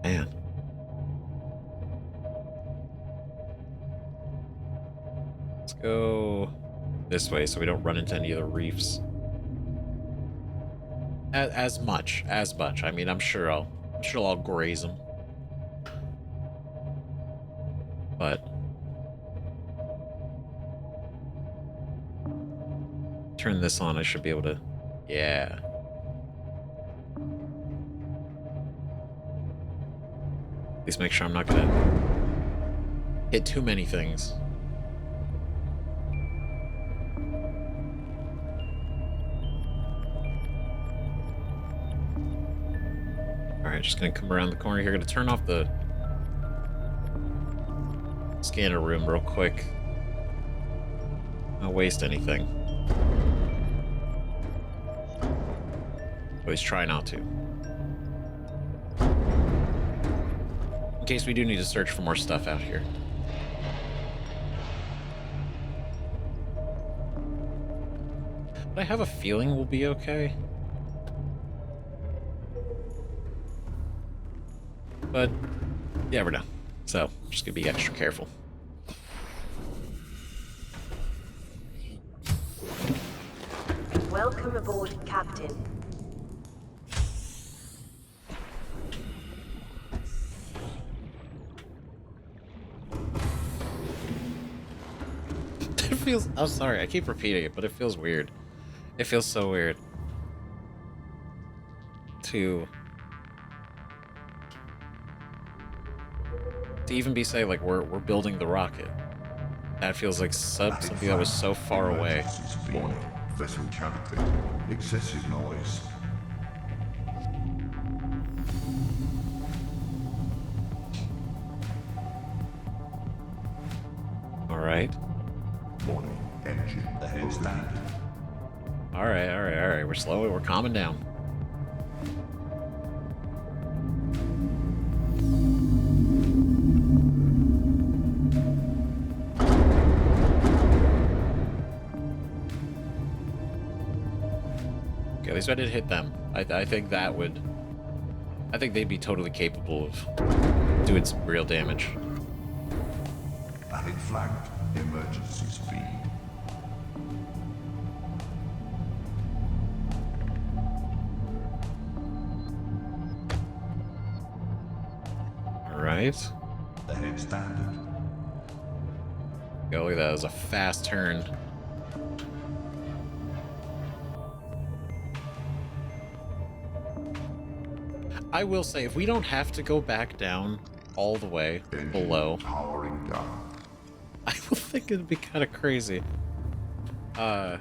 Man. Let's go this way so we don't run into any of the reefs. As much. I mean, I'm sure I'll graze them. But turn this on, I should be able to. Yeah. At least make sure I'm not gonna hit too many things. Alright, just gonna come around the corner here. Gonna turn off the scanner room real quick. Don't waste anything. Always try not to. In case we do need to search for more stuff out here. But I have a feeling we'll be okay. But you never know. So, just gonna be extra careful. Welcome aboard, Captain. It feels. I'm sorry, I keep repeating it, but it feels weird. It feels so weird. To even be saying, like, we're building the rocket. That feels like something that was so far away. Warning. Vessel cavity. Excessive noise. Alright. Warning. Engine overloaded. Alright. We're calming down. Okay, at least I did hit them. I think that would. I think they'd be totally capable of doing some real damage. Ahead flanked. Emergency speed. Alright. the head standard. Go, look at that. That was a fast turn. I will say, if we don't have to go back down all the way Engine below, powering down. I will think it'd be kind of crazy. That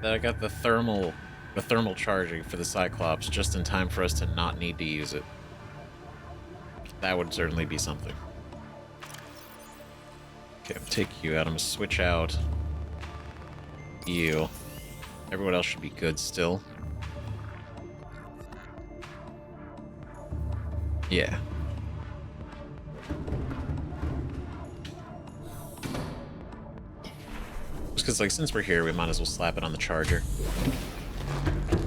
I got the thermal charging for the Cyclops just in time for us to not need to use it. That would certainly be something. Okay, I'm taking you out. I'm gonna switch out you. Everyone else should be good still. Yeah. Just because, like, since we're here, we might as well slap it on the charger.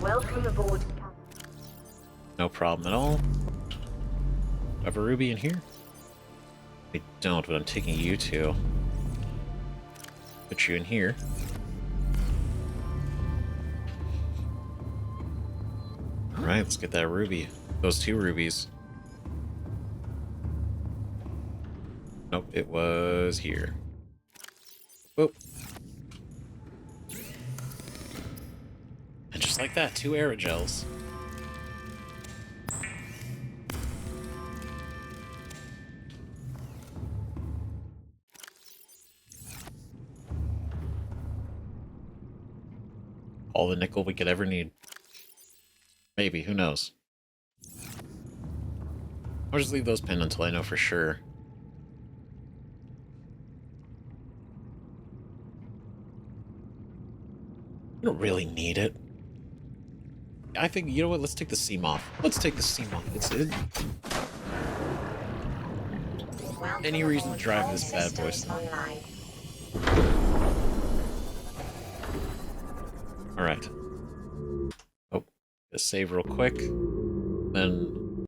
Welcome aboard, Captain. No problem at all. Do I have a ruby in here? I don't, but I'm taking you two. Put you in here. Alright, let's get that ruby. Those 2 rubies. Nope, it was here. Whoop. And just like that, 2 aerogels. All the nickel we could ever need. Maybe, who knows? I'll just leave those pinned until I know for sure. We don't really need it. I think, you know what, let's take the seam off. Let's take the seam off. Any reason to drive this bad boy still. Alright. Oh, just save real quick. Then...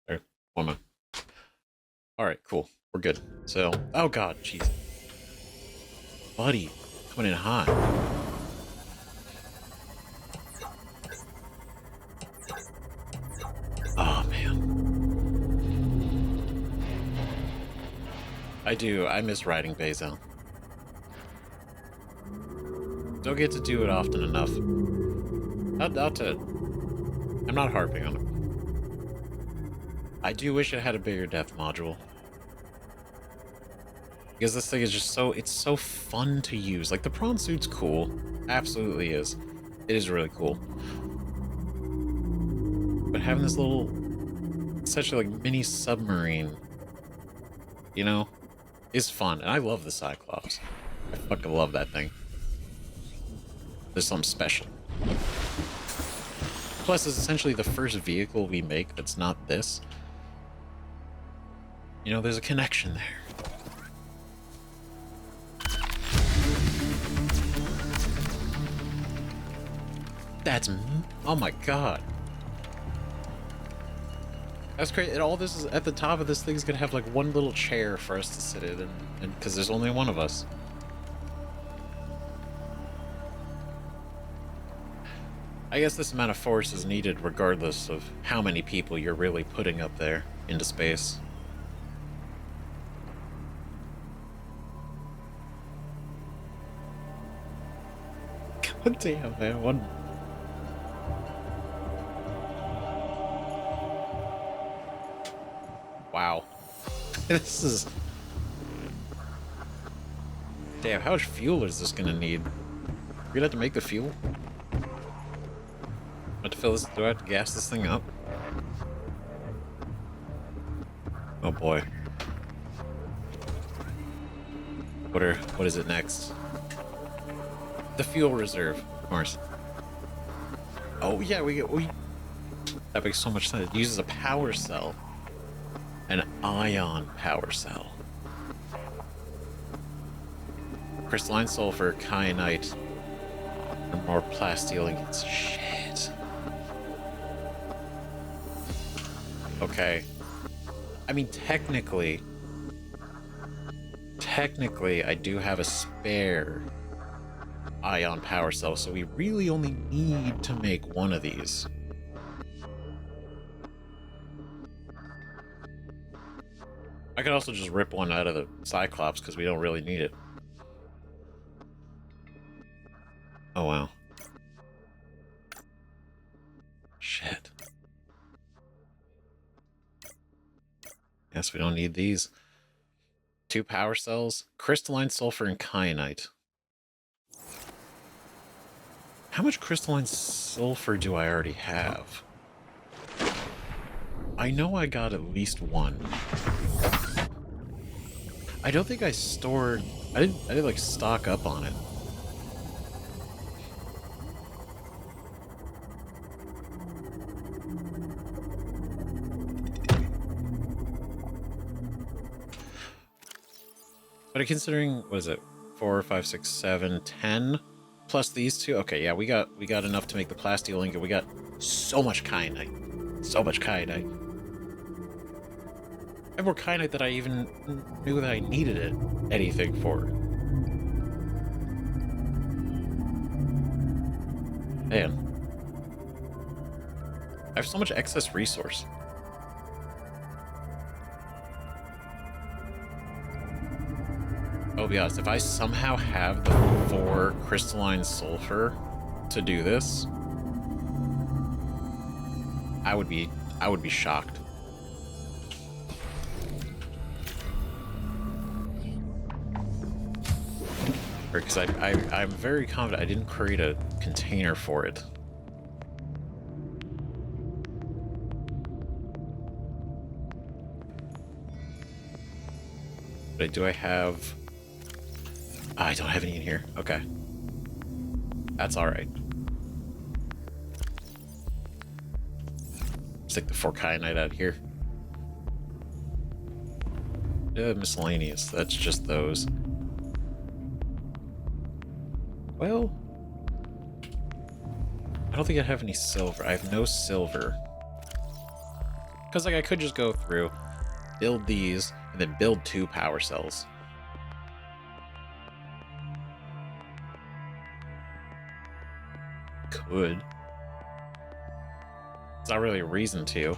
There, one more. Alright, cool. We're good. So, oh god, jeez. Buddy, coming in hot. Oh, man. I do. I miss riding Bezel. Don't get to do it often enough. I'm not harping on it. I do wish it had a bigger depth module. Because this thing is just so... It's so fun to use. Like, the prawn suit's cool. Absolutely is. It is really cool. But having this little... essentially, like, mini submarine, you know, is fun. And I love the Cyclops. I fucking love that thing. There's something special. Plus, it's essentially the first vehicle we make that's not this. You know, there's a connection there. That's... oh my god. That's great. And all this is at the top of this thing's gonna have like one little chair for us to sit in, and because there's only one of us. I guess this amount of force is needed regardless of how many people you're really putting up there into space. God damn, man. One... Wow. This is... Damn, how much fuel is this gonna need? We're gonna have to make the fuel? Do I have to gas this thing up? Oh boy. What is it next? The fuel reserve, of course. Oh yeah, that makes so much sense. It uses a power cell. An ion power cell. Crystalline sulfur, kyanite, and more plasteel. Shit. Okay. I mean, technically, I do have a spare ion power cell, so we really only need to make one of these. I could also just rip one out of the Cyclops because we don't really need it. Oh, wow. Shit. Yes, we don't need these. 2 power cells, crystalline sulfur, and kyanite. How much crystalline sulfur do I already have? I know I got at least 1. I don't think I stored... I didn't like stock up on it. But considering, what is it? 4, 5, 6, 7, 10 plus these 2. Okay, yeah, we got enough to make the plasteel ingot. We got so much kyanite. So much kyanite. I have more kyanite than I even knew that I needed it. Anything for. Man. I have so much excess resource. I'll be honest, if I somehow have the 4 crystalline sulfur to do this, I would be shocked. Because I'm very confident I didn't create a container for it. But do I have... I don't have any in here. Okay. That's alright. Stick the 4 kyanite out here. Miscellaneous. That's just those. Well... I don't think I have any silver. I have no silver. Because, like, I could just go through, build these, and then build 2 power cells. Could. It's not really a reason to.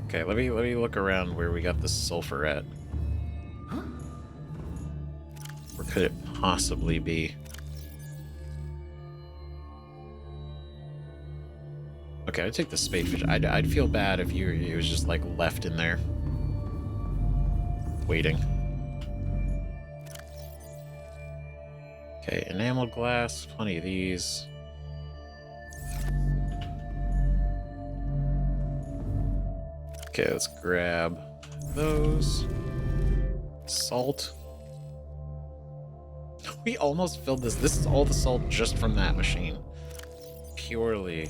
Okay, let me look around where we got the sulfur at. Where could it possibly be? Okay, I'd take the spadefish. I'd feel bad if it was just like left in there, waiting. Okay, enamel glass, plenty of these. Okay, let's grab those. Salt. We almost filled this. This is all the salt just from that machine. Purely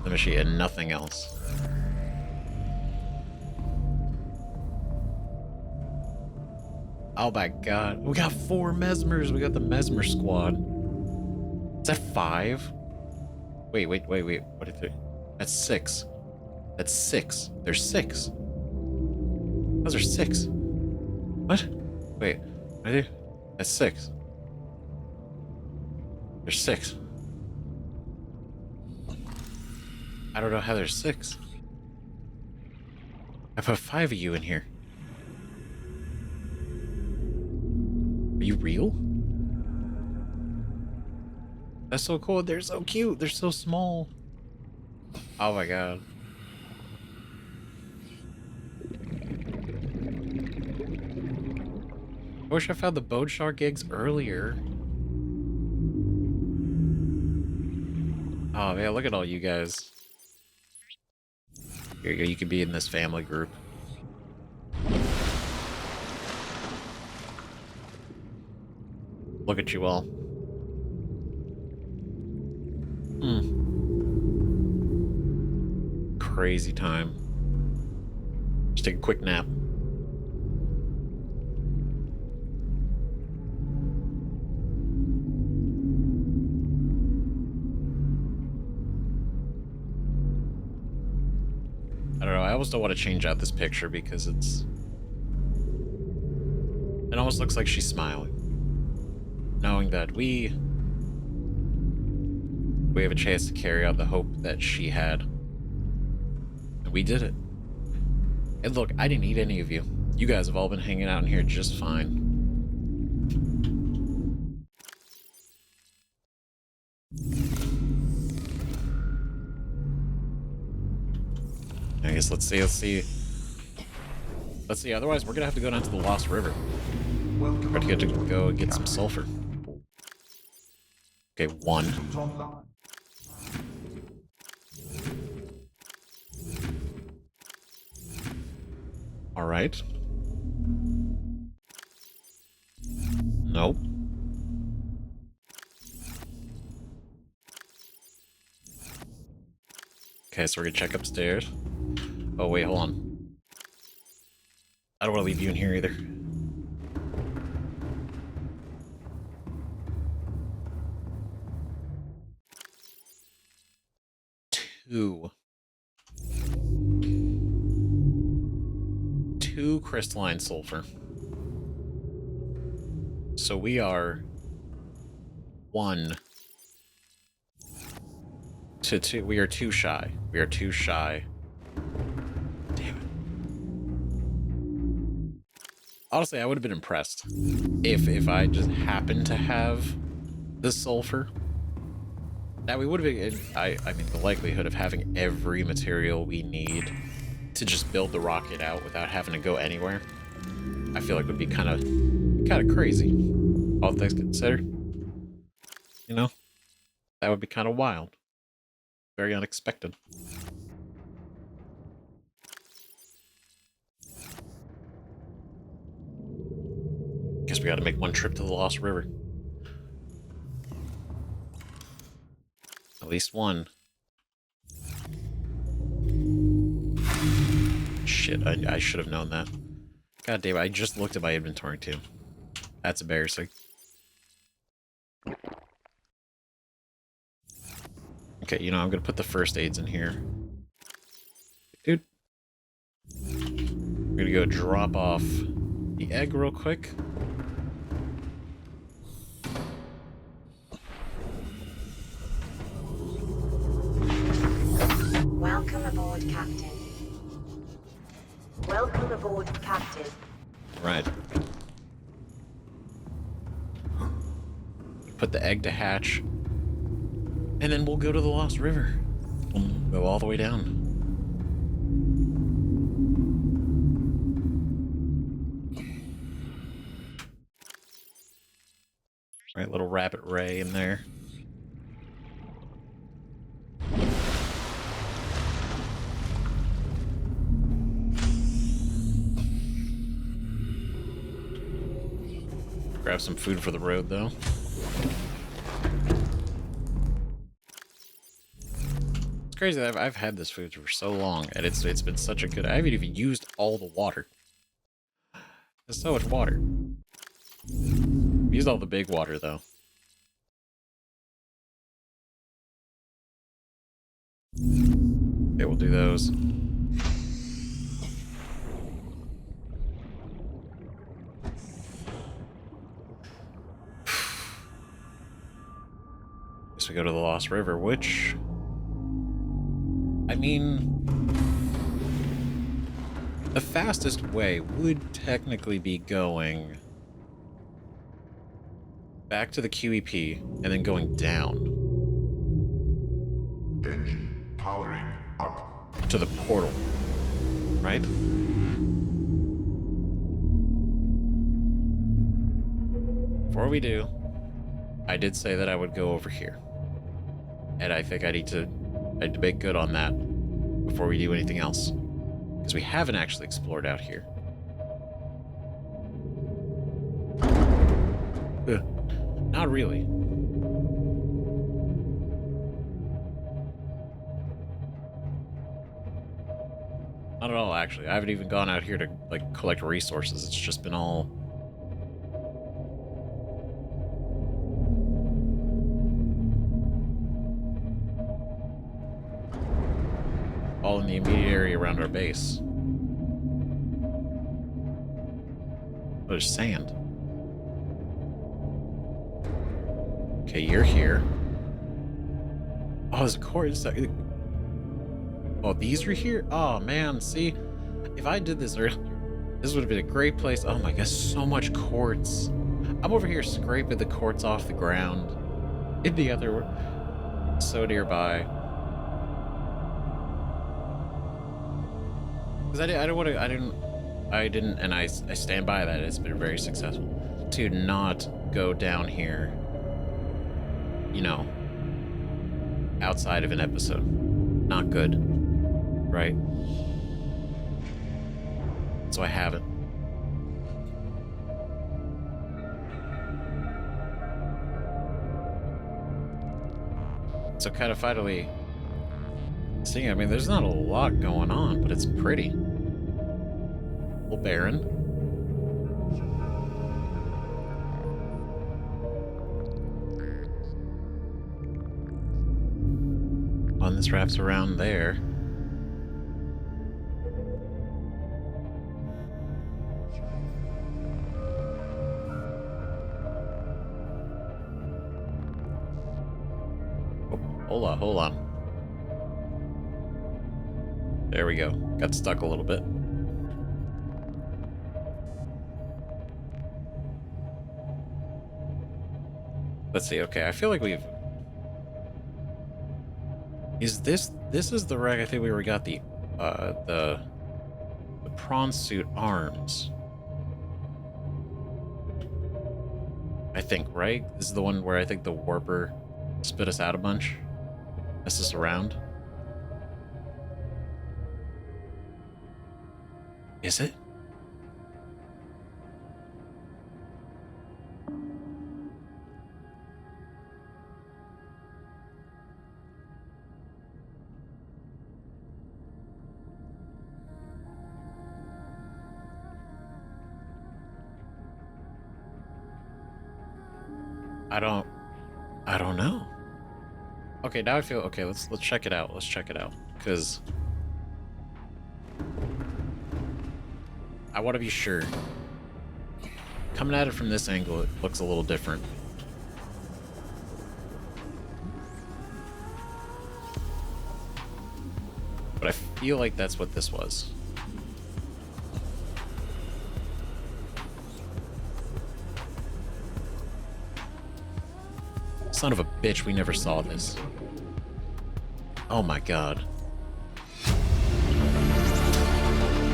the machine and nothing else. Oh my god. We got 4 mesmers. We got the mesmer squad. Is that 5? Wait. What is it? That's 6. That's 6. There's 6. Those are 6. What? Wait. Are there? That's 6. There's 6. I don't know how there's 6. I put 5 of you in here. Are you real? That's so cool. They're so cute. They're so small. Oh my god. I wish I found the bone shark eggs earlier. Oh man, look at all you guys. Here you go, you can be in this family group. Look at you all. Crazy time. Just take a quick nap. I don't know, I almost don't want to change out this picture because it almost looks like she's smiling. Knowing that we have a chance to carry out the hope that she had. And we did it. And look, I didn't eat any of you. You guys have all been hanging out in here just fine. I guess let's see. Otherwise, we're gonna have to go down to the Lost River. Welcome We're gonna get to aboard, go get some Captain. sulfur. Okay, 1. Systems online. All right. Nope. Okay, so we're gonna check upstairs. Oh wait, hold on. I don't want to leave you in here either. Two crystalline sulfur. So we are 1 to 2. We are 2 shy. We are 2 shy. Damn it. Honestly, I would have been impressed if I just happened to have the sulfur. Now we would have been, I mean, the likelihood of having every material we need to just build the rocket out without having to go anywhere, I feel like would be kind of crazy. All things considered, you know, that would be kind of wild, very unexpected. Guess we got to make one trip to the Lost River. At least one. Shit, I should have known that. God damn it, I just looked at my inventory too. That's embarrassing. Okay, you know, I'm gonna put the first aids in here. Dude. We're gonna go drop off the egg real quick. Welcome aboard, Captain. Welcome aboard, Captain. Right. Put the egg to hatch. And then we'll go to the Lost River. We'll go all the way down. Right, little rabbit ray in there. Grab some food for the road, though. It's crazy that I've had this food for so long, and it's been such a good... I haven't even used all the water. There's so much water. I've used all the big water, though. Okay, we'll do those. Guess we go to the Lost River, which... I mean... the fastest way would technically be going... back to the QEP, and then going down. Engine powering up. To the portal. Right? Before we do, I did say that I would go over here. And I think I need to make good on that before we do anything else. Because we haven't actually explored out here. Ugh. Not really. Not at all, actually. I haven't even gone out here to, like, collect resources. It's just been all... all in the immediate area around our base. Oh, there's sand. Okay, you're here. Oh, there's a core. Oh, these are here? Oh, man, see? If I did this earlier, this would have been a great place. Oh my gosh, so much quartz. I'm over here scraping the quartz off the ground. In the other, so nearby. Because I don't want to, I didn't, and I stand by that. It's been very successful to not go down here, you know, outside of an episode. Not good, right? So I haven't. So kind of finally seeing, I mean, there's not a lot going on, but it's pretty. A little barren. One this wraps around there. Oh, hold on. There we go. Got stuck a little bit. Let's see. Okay, I feel like we've... Is this is the wreck? I think we already got the prawn suit arms. I think, right? This is the one where I think the warper spit us out a bunch. Mess us around. Is it? I don't know. Okay, now I feel okay. Let's check it out. Let's check it out because I want to be sure. Coming at it from this angle, it looks a little different. But I feel like that's what this was. Son of a bitch, we never saw this. Oh my god.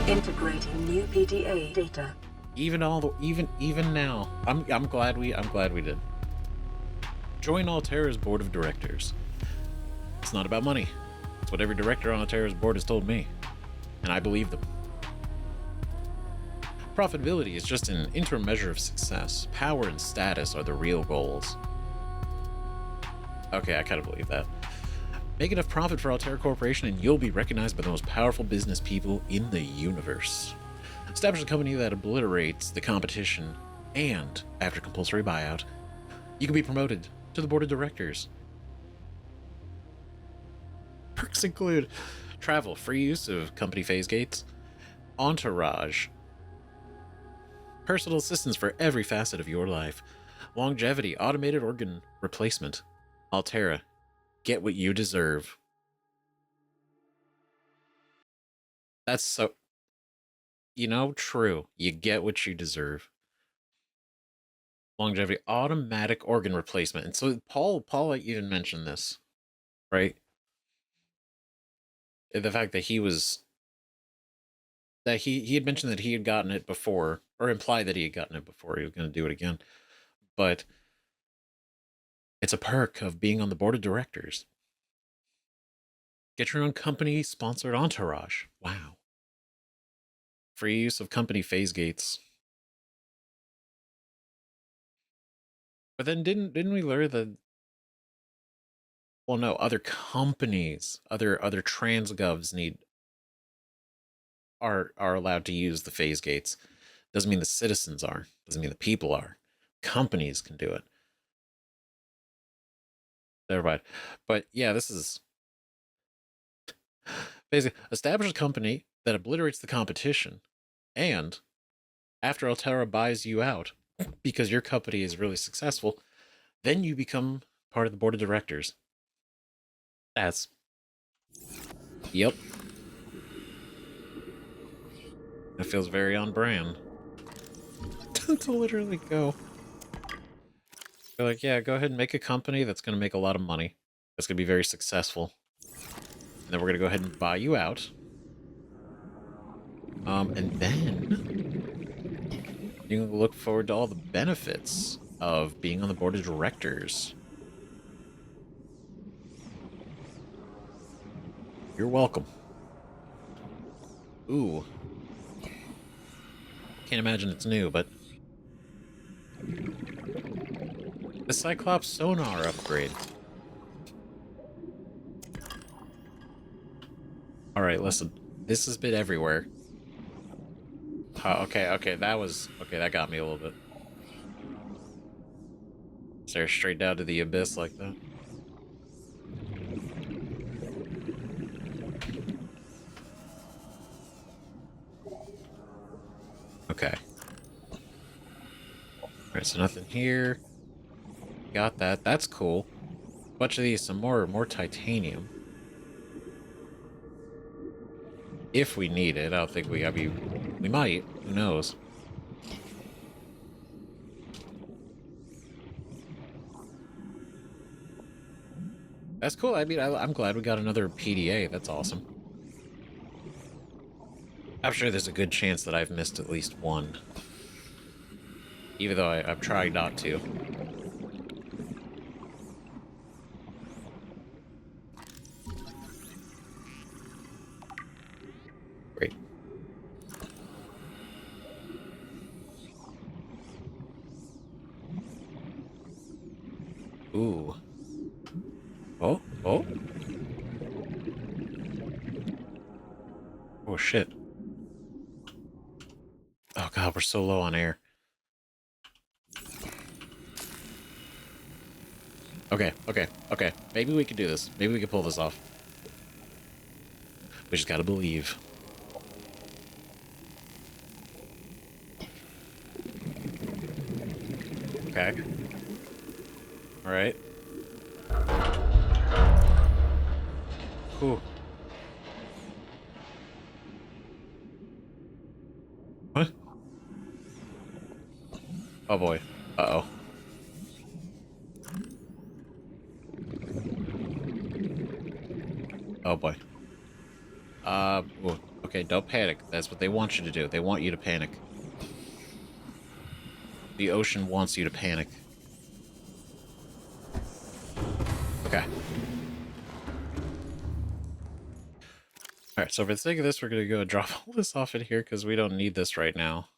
Integrating new PDA data. Even now, I'm glad we did. Join Altera's board of directors. It's not about money. It's what every director on Altera's board has told me, and I believe them. Profitability is just an interim measure of success. Power and status are the real goals. Okay, I kind of believe that. Make enough profit for Altera Corporation and you'll be recognized by the most powerful business people in the universe. Establish a company that obliterates the competition, and after compulsory buyout, you can be promoted to the board of directors. Perks include travel, free use of company phase gates, entourage, personal assistance for every facet of your life, longevity, automated organ replacement. Altera, get what you deserve. That's so... You know, true. You get what you deserve. Longevity, automatic organ replacement. And so Paul even mentioned this, right? The fact that he was... That he had mentioned that he had gotten it before, or implied that he had gotten it before. He was going to do it again. But it's a perk of being on the board of directors. Get your own company-sponsored entourage. Wow. Free use of company phase gates. But then didn't we learn that... Well, no, other companies, other transgovs are allowed to use the phase gates. Doesn't mean the citizens are. Doesn't mean the people are. Companies can do it. Never mind. But yeah, this is basically establish a company that obliterates the competition, and after Altera buys you out because your company is really successful, then you become part of the board of directors. That's... Yep. That feels very on brand. To literally go. They're like, yeah, go ahead and make a company that's going to make a lot of money. That's going to be very successful. And then we're going to go ahead and buy you out. And then you can look forward to all the benefits of being on the board of directors. You're welcome. Ooh. Can't imagine it's new, but... the Cyclops sonar upgrade. Alright, listen. This has been everywhere. Oh, okay, that was... okay, that got me a little bit. Stare straight down to the abyss like that. Okay. Alright, so nothing here. Got that. That's cool. Bunch of these, some more titanium. If we need it. I don't think we gotta be... we might. Who knows? That's cool. I mean, I'm glad we got another PDA. That's awesome. I'm sure there's a good chance that I've missed at least one. Even though I'm trying not to. Great. Ooh. Oh, oh. Oh, shit. Oh, God, we're so low on air. Okay. Maybe we can do this. Maybe we can pull this off. We just gotta believe. Okay. Alright. Ooh. What? Oh boy. Uh-oh. Oh boy. Ooh. Okay, don't panic. That's what they want you to do. They want you to panic. The ocean wants you to panic. Okay. Alright, so for the sake of this, we're gonna go drop all this off in here because we don't need this right now.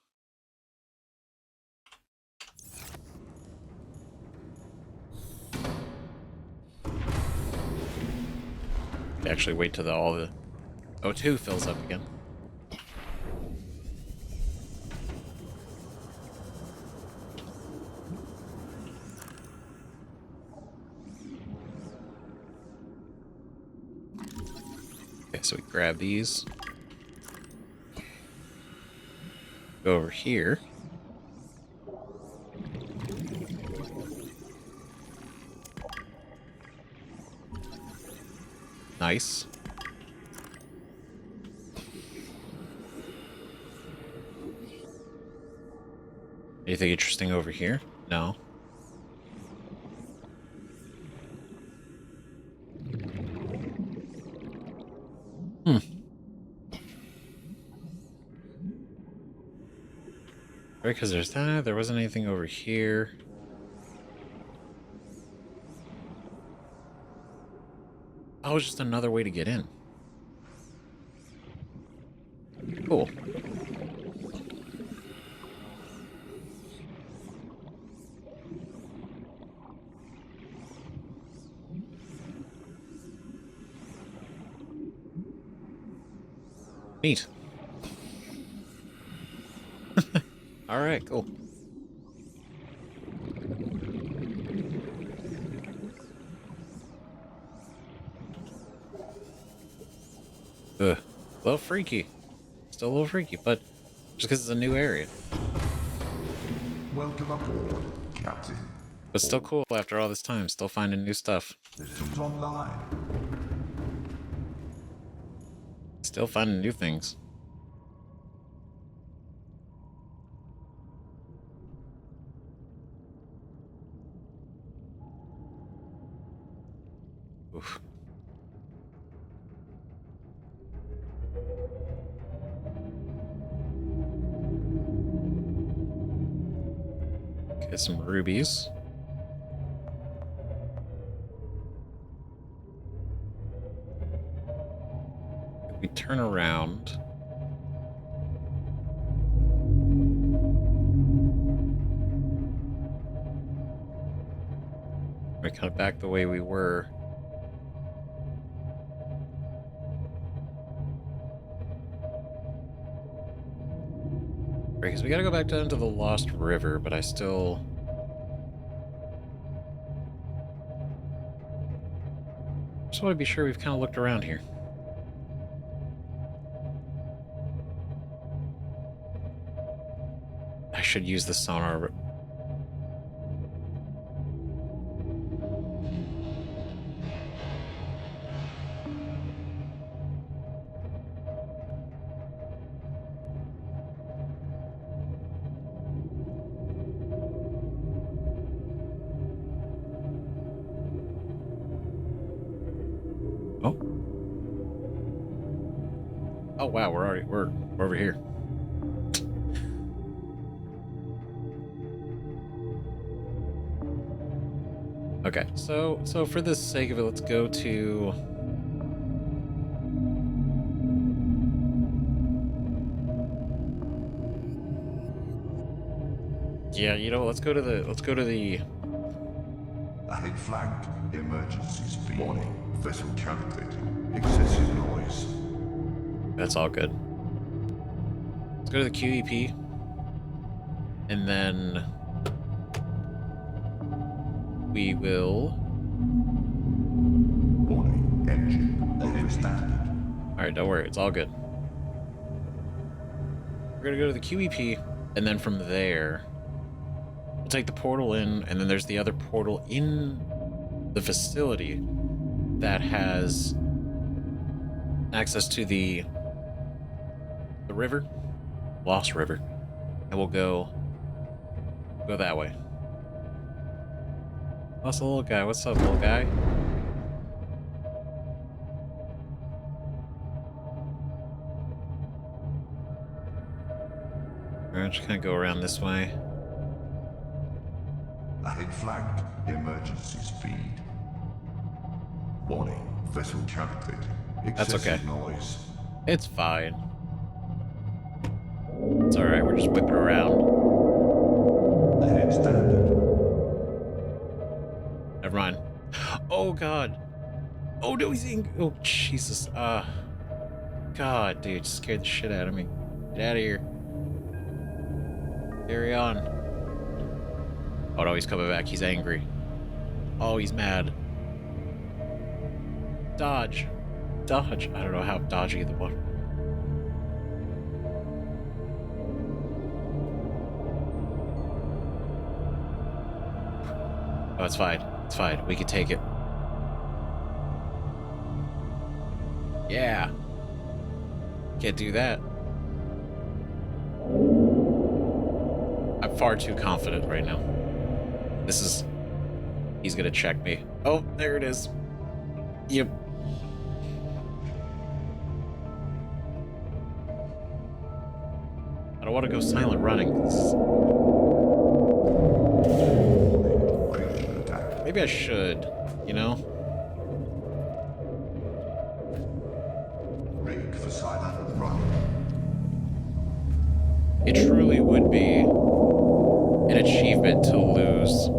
Actually, wait till all the O2 fills up again. Okay, so we grab these. Go over here. Nice. Anything interesting over here? No. Hmm. Right, because there's that. There wasn't anything over here. Oh, it's just another way to get in. Cool. Neat. All right, cool. A little freaky. Still a little freaky, but just because it's a new area. Welcome aboard, Captain. But still cool after all this time. Still finding new stuff. Systems online. Still finding new things. Get some rubies. If we turn around. We're kind of back the way we were. Because we gotta go back down to the Lost River, but I still... just want to be sure we've kind of looked around here. I should use the sonar. Oh. Oh wow, we're over here. Okay, so for the sake of it, let's go to yeah, you know, let's go to the Ahead flagged. Emergency speed. Warning. Vessel cavitating. Excessive noise. that's all good. Let's go to the QEP and then we will Warning. Engine overstandard. Alright, don't worry, it's all good. We're gonna go to the QEP, and then from there, we'll take the portal in, and then there's the other portal in the facility that has access to the river, Lost River, and we'll go that way. That's the little guy. What's up, little guy? Alright, just kind of go around this way. Ahead flagged. Emergency speed. Warning. Vessel cavitating. That's okay. Excessive noise. It's fine. It's alright, we're just whipping around. Ahead standard. Never mind. Oh god. Oh no, he's in. Oh Jesus. God, dude, scared the shit out of me. Get out of here. Carry on. Oh no, he's coming back. He's angry. Oh, he's mad. Dodge. Dodge. I don't know how dodgy the one. Oh, it's fine. It's fine. We can take it. Yeah. Can't do that. I'm far too confident right now. This is... he's gonna check me. Oh, there it is. Yep. I don't want to go silent running. Maybe I should, you know? Rig for silent run. It truly would be an achievement to lose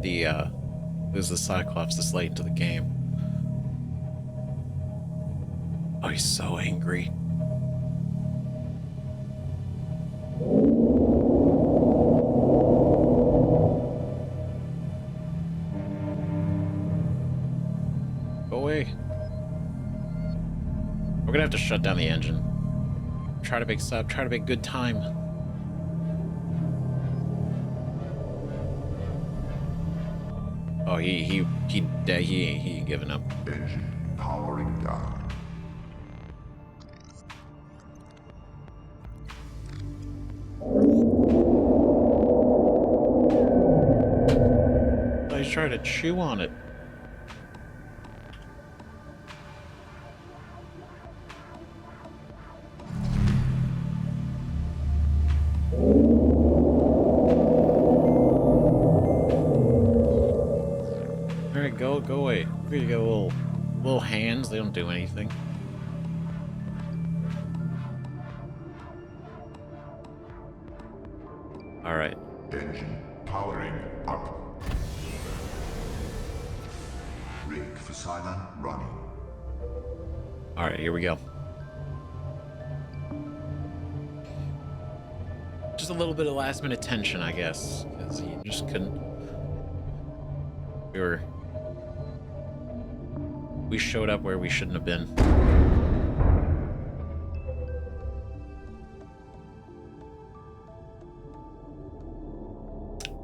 the Cyclops this late into the game. Oh, he's so angry. Go away. We're gonna have to shut down the engine. Try to make good time. Oh, he ain't giving up. Engine powering down. Oh, he's trying to chew on it. Here you go, little hands. They don't do anything. All right. Engine powering up. Rig for Cylon running. All right, here we go. Just a little bit of last minute tension, I guess, because you just couldn't. We showed up where we shouldn't have been.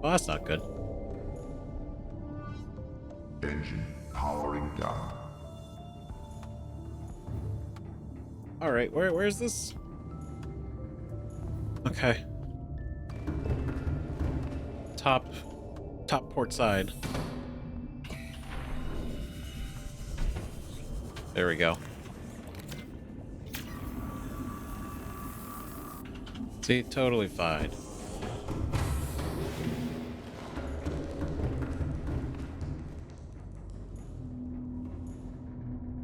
Well, that's not good. Engine powering down. All right, where's this? Okay. Top port side. There we go. See, totally fine.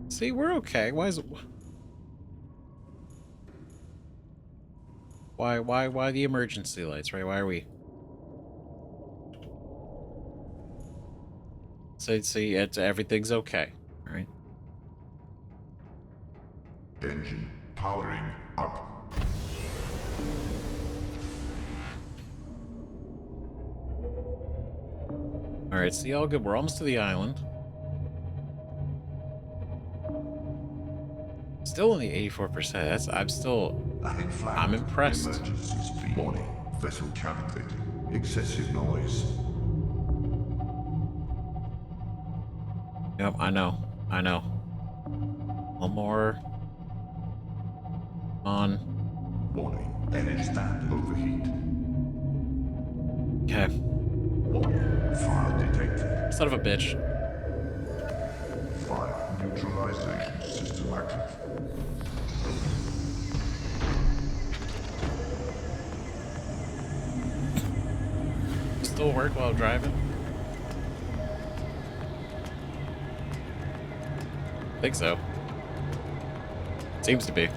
See, we're okay. Why is it? Why the emergency lights, right? Why are we? So see, everything's okay, all right? Engine powering up. All right, see, all good. We're almost to the island. Still only 84%. I'm impressed. Emergency speed. Warning. Vessel calibrated. Excessive noise. Yep, I know. One more. On. Warning. Energy stand overheat. Okay. Warning. Fire detected. Son of a bitch. Fire neutralization system active. Still work while driving? I think so. Seems to be.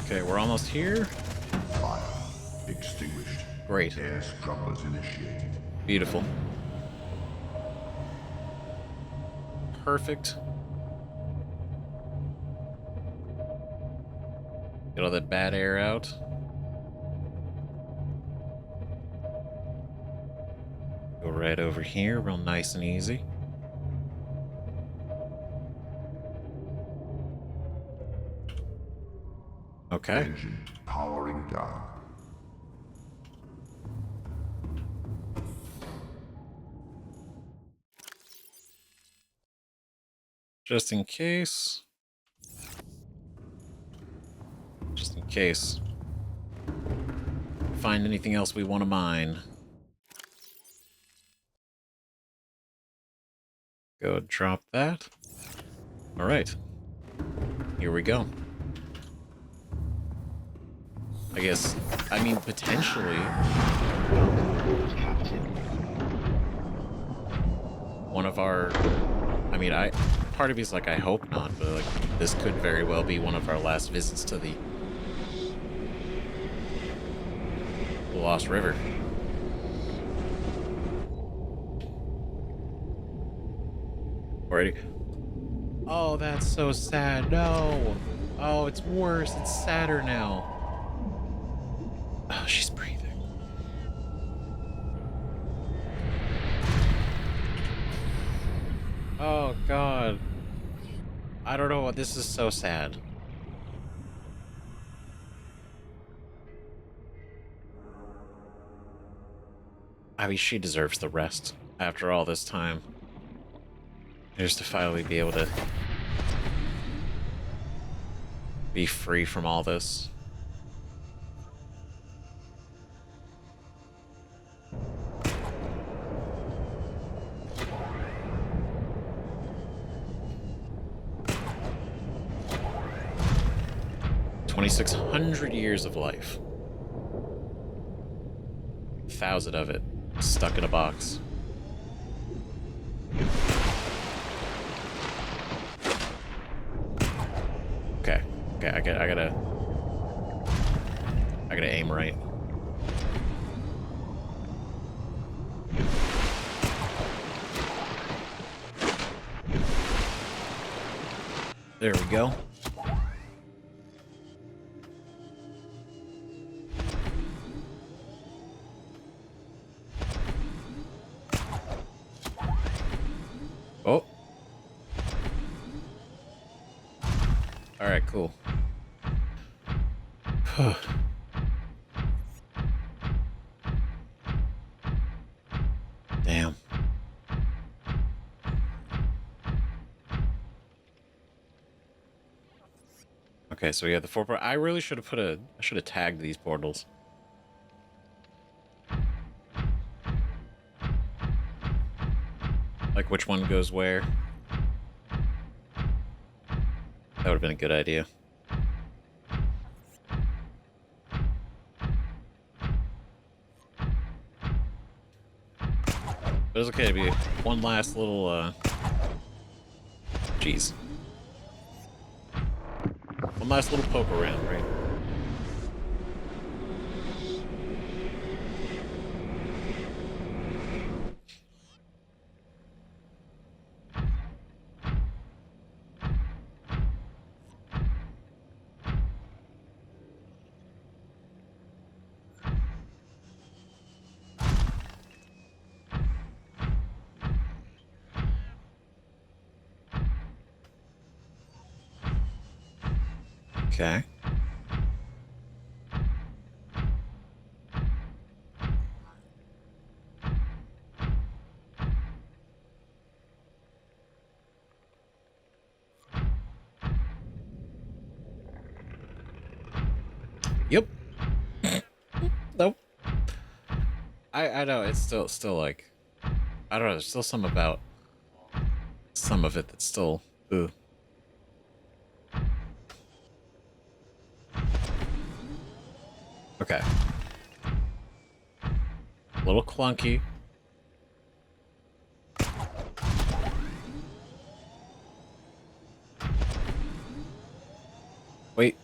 Okay, we're almost here. Fire extinguished. Great. Air scrubbers initiated. Beautiful. Perfect. Get all that bad air out. Go right over here, real nice and easy. Okay. Engine powering down. Just in case. Just in case. Find anything else we want to mine. Go drop that. All right. Here we go. I mean, potentially. One of our. Part of me's like, I hope not, but like, this could very well be one of our last visits to the Lost River. Already. Oh, that's so sad. No. Oh, it's worse. It's sadder now. Oh, she's breathing. Oh, God. I don't know. This is so sad. I mean, she deserves the rest after all this time. Just to finally be able to be free from all this. 2,600 years of life. 1,000 of it stuck in a box. Okay, I gotta aim right. There we go. Oh. All right, cool. Damn. Okay, so we have the 4 portals. I really should have I should have tagged these portals. Like which one goes where. That would have been a good idea. But it's okay to be one last little, Jeez. One last little poke around, right? Okay. Yep. Nope. I know it's still like, I don't know. There's still some about some of it that's still ooh. Okay. A little clunky. Wait.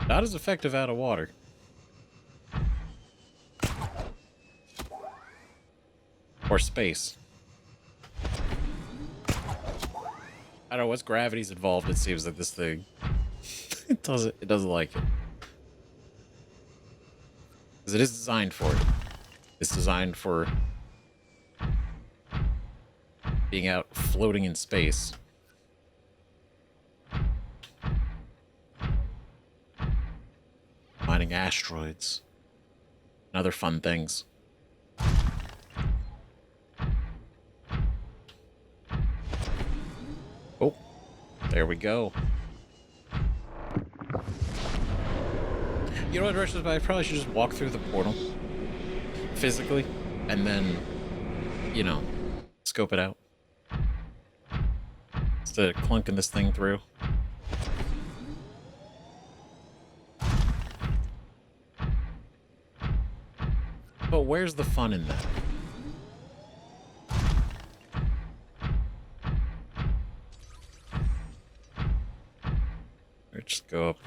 Not as effective out of water. Or space. I don't know, once gravity's involved, it seems like this thing it doesn't like it. Because it is designed for it. It's designed for being out floating in space. Mining asteroids. And other fun things. Oh, there we go. You know what directions, but I probably should just walk through the portal physically and then, you know, scope it out. Instead of clunking this thing through. But where's the fun in that? Or just go up.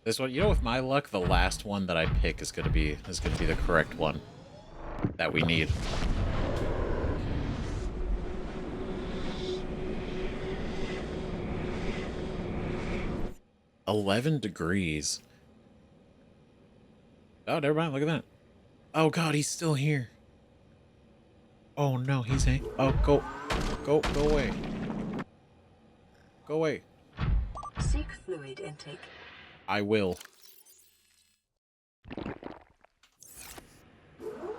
This one, you know, with my luck, the last one that I pick is gonna be the correct one that we need. $11 degrees. Oh, never mind. Look at that. Oh God, he's still here. Oh no, he's a. Oh, go away. Go away. Seek fluid intake. I will.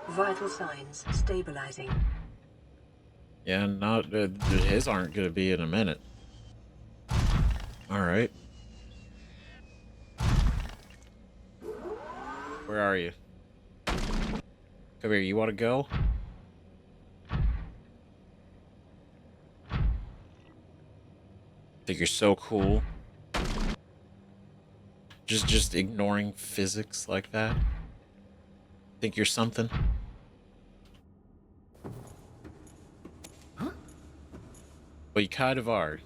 Vital signs stabilizing. Yeah, not his aren't gonna be in a minute. All right. Where are you? Come here, you want to go? Think you're so cool. Just ignoring physics like that. Think you're something? Well, you kind of are.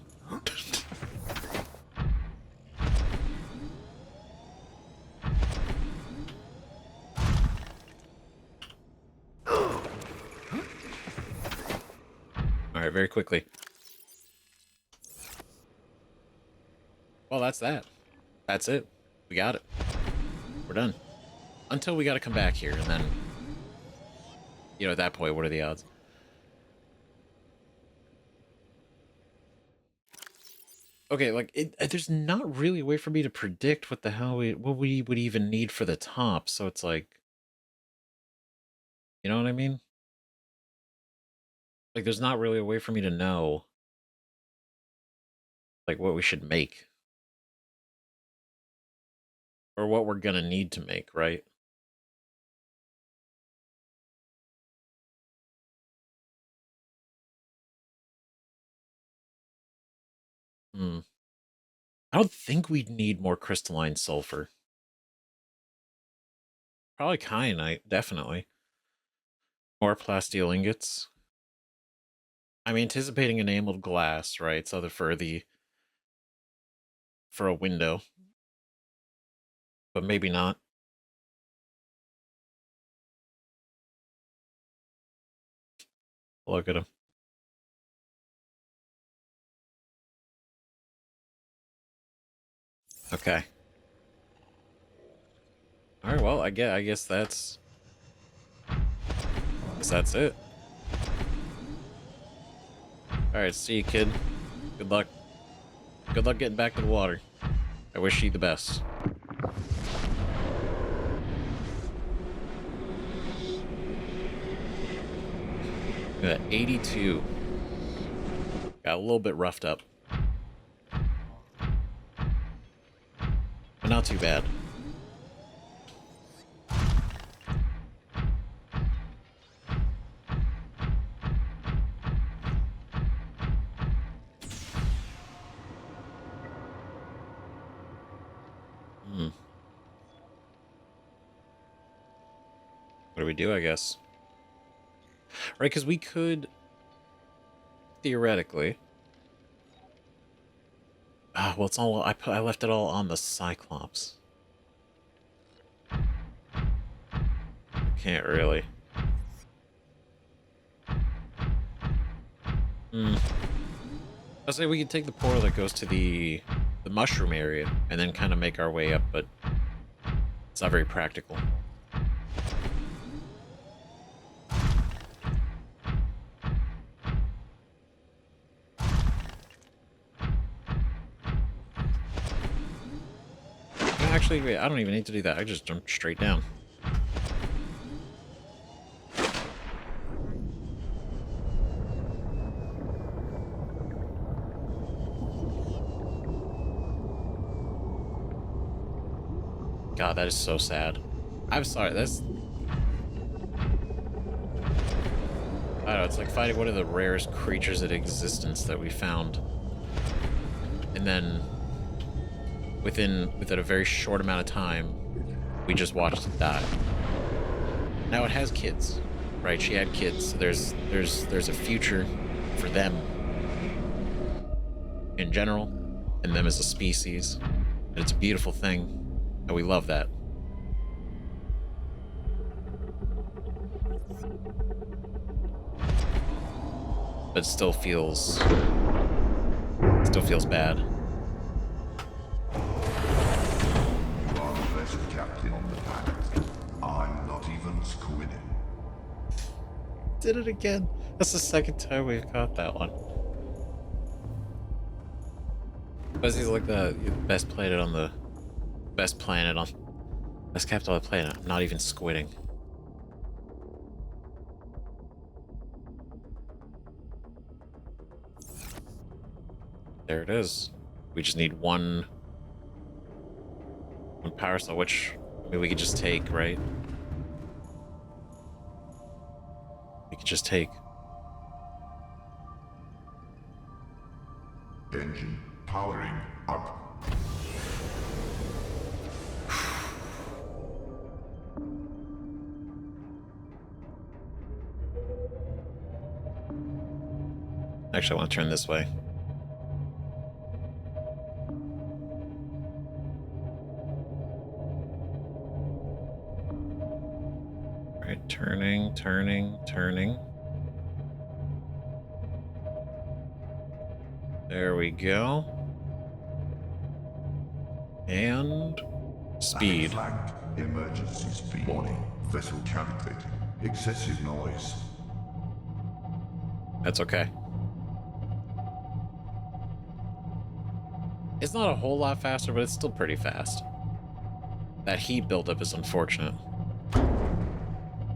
Alright, very quickly. Well, that's that. That's it. We got it. We're done. Until we gotta come back here, and then... You know, at that point, what are the odds? Okay, like, there's not really a way for me to predict what the hell what we would even need for the top, so it's like... You know what I mean? Like, there's not really a way for me to know, like, what we should make. Or what we're gonna need to make, right? Hmm. I don't think we'd need more crystalline sulfur. Probably kyanite, definitely. More plasteel ingots. I'm anticipating enameled glass, right? So for a window. But maybe not. Look at him. Okay. Alright, well, I guess that's it. Alright, see you, kid. Good luck. Good luck getting back to the water. I wish you the best. Got 82. Got a little bit roughed up. But not too bad. What do we do, I guess? Right, because we could... Theoretically... Ah, well, it's all... I left it all on the Cyclops. Can't really. I'll say we could take the portal that goes to the mushroom area and then kind of make our way up, but it's not very practical. Actually, wait, I don't even need to do that. I just jump straight down. God, that is so sad. I'm sorry, that's... I don't know, it's like fighting one of the rarest creatures in existence that we found. And then... Within a very short amount of time, we just watched it die. Now it has kids, right? She had kids, so there's a future for them in general, and them as a species. And it's a beautiful thing, and we love that. But it still feels bad. Did it again. That's the second time we've got that one. But he's like the best planet on the best capital on the planet. I'm not even squidding. There it is. We just need one power cell, which maybe we could just take, right? could just take. Engine powering up. Actually, I want to turn this way. All right, turning, turning, turning. There we go. And speed. Flagged. Emergency speed. Warning. Vessel calculating. Excessive noise. That's okay. It's not a whole lot faster, but it's still pretty fast. That heat buildup is unfortunate.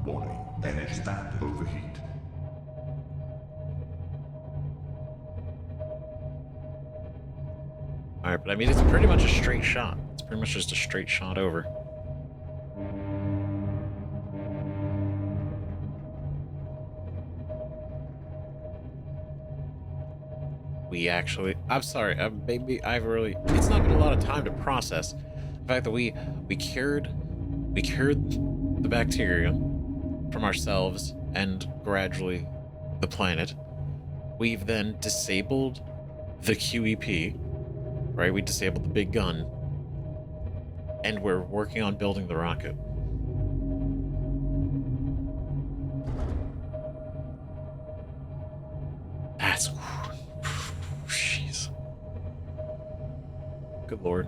Warning. Energy standard overheat. Alright, but I mean, it's pretty much a straight shot. It's pretty much just a straight shot over. I'm sorry, maybe it's not been a lot of time to process the fact that we cured the bacteria from ourselves and gradually the planet. We've then disabled the QEP, right? We disabled the big gun, and we're working on building the rocket. That's... Jeez. Good lord.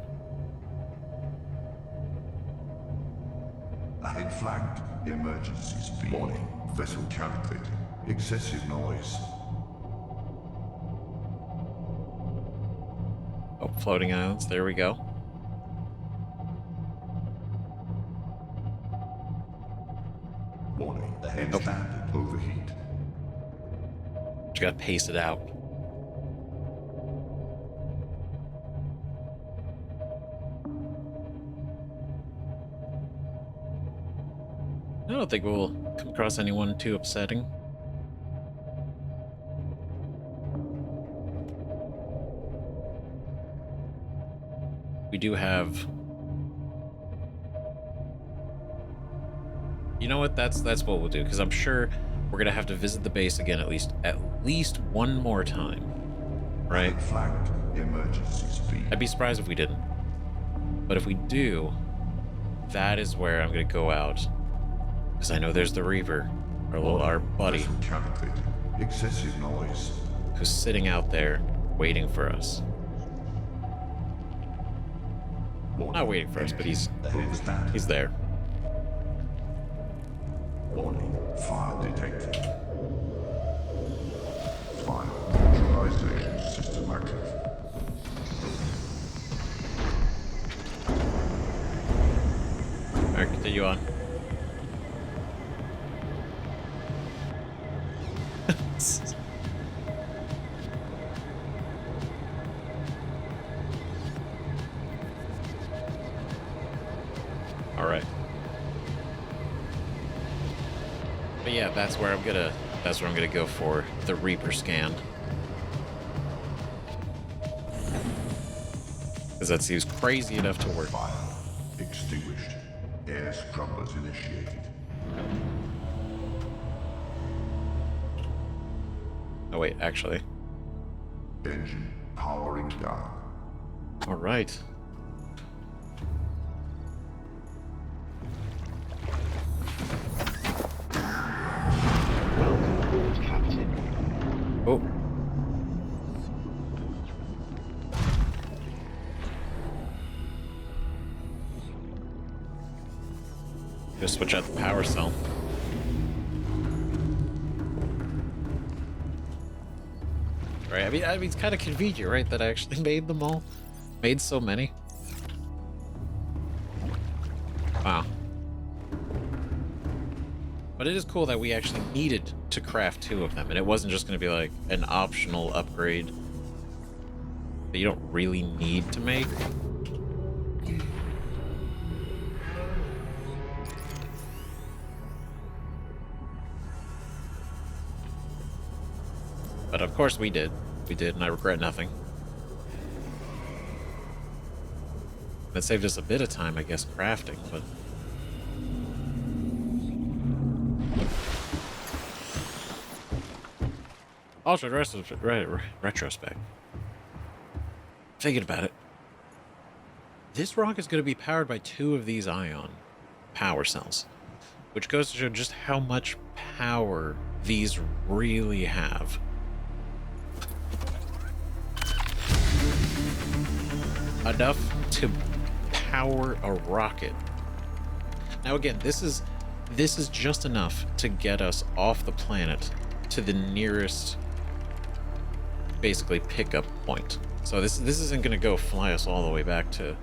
Ahead flagged. Emergency speed. Warning. Vessel calculating. Excessive noise. Oh, floating islands. There we go. Warning. Ahead standard overheat. Just gotta pace it out. I don't think we'll come across anyone too upsetting. We do have... You know what? That's what we'll do, because I'm sure we're gonna have to visit the base again at least one more time, right? Flagged. Emergency speed. I'd be surprised if we didn't. But if we do, that is where I'm gonna go out, because I know there's the Reaper, our buddy, Vessel calculating. Excessive noise. who's sitting out there waiting for us. Warning. Not waiting for us, but he's Overstand. there. Warning. Fire detected. Fire neutralization system active. Alright, continue on. Alright. But yeah, that's where I'm gonna go for the Reaper scan. Because that seems crazy enough to work. Fire extinguished. Air scrubbers initiated. Oh wait, actually. Engine powering down. Alright. Welcome aboard, Captain. Oh. Just switch out the power cell. Right, I mean it's kind of convenient, right, that I actually made them all. Made so many. Wow. But it is cool that we actually needed to craft 2 of them, and it wasn't just going to be like an optional upgrade that you don't really need to make. But of course we did. We did, and I regret nothing. That saved us a bit of time, I guess, crafting, but... Also, the rest of retrospect. Thinking about it, this rock is going to be powered by 2 of these ion power cells, which goes to show just how much power these really have. Enough to power a rocket. Now again, this is just enough to get us off the planet to the nearest, basically, pickup point. So this isn't going to go fly us all the way back to,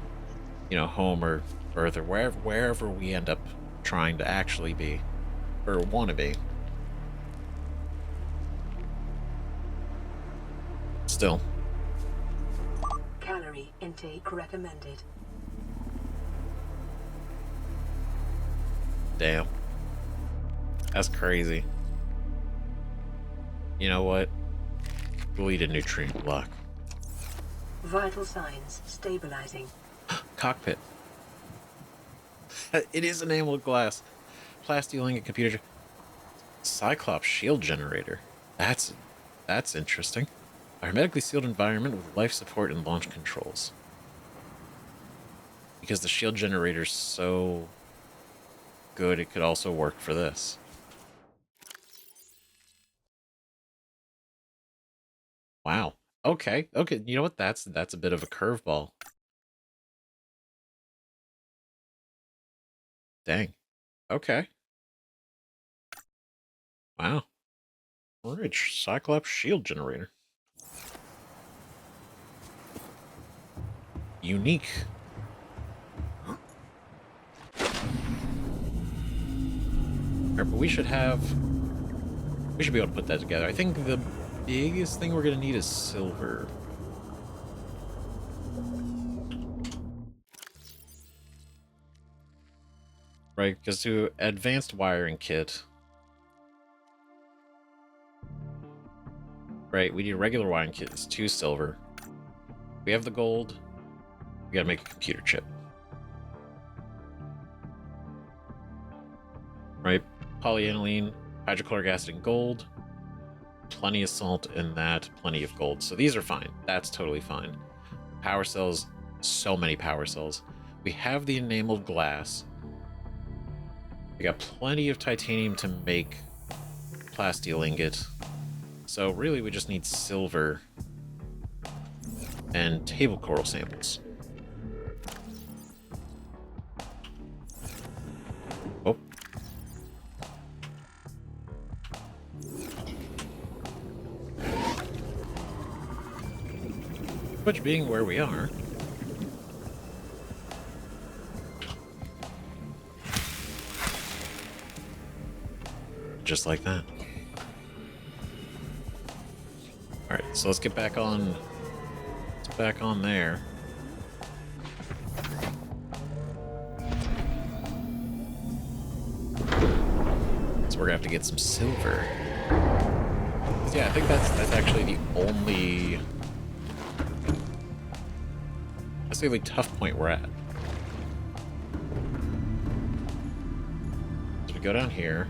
you know, home or Earth or wherever we end up trying to actually be or want to be. Still. Calorie intake recommended. Damn. That's crazy. You know what? We'll eat a nutrient block. Vital signs stabilizing. Cockpit. It is enameled glass. Plasteel computer. Cyclops shield generator. That's interesting. A hermetically sealed environment with life support and launch controls. Because the shield generator's so good, it could also work for this. Wow. Okay. Okay. You know what? That's a bit of a curveball. Dang. Okay. Wow. Rich Cyclops shield generator. Unique. Alright, but we should be able to put that together. I think the biggest thing we're gonna need is silver. Right, because to advanced wiring kit, right, we need a regular wiring kit. It's 2 silver. We have the gold. We gotta make a computer chip. Right, polyaniline, hydrochloric acid, and gold. Plenty of salt in that, plenty of gold. So these are fine. That's totally fine. Power cells, so many power cells. We have the enameled glass. We got plenty of titanium to make plasteel ingot. So really we just need silver and table coral samples. Oh. Which being where we are. Just like that. Alright, so let's get back on. Let's back on there. So we're gonna have to get some silver. Yeah, I think that's actually the only. That's the only tough point we're at. So we go down here.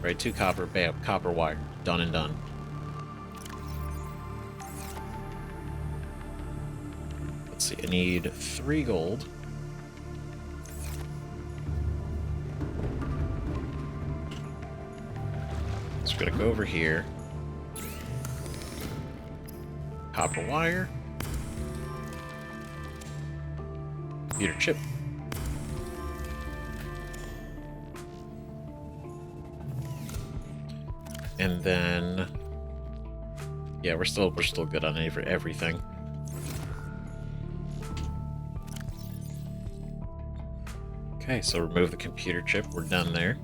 Right, 2 copper, bam, copper wire. Done and done. Let's see, I need 3 gold. So we're gonna go over here. Copper wire. Computer chip. And then, yeah, we're still good on everything. Okay, so remove the computer chip. We're done there.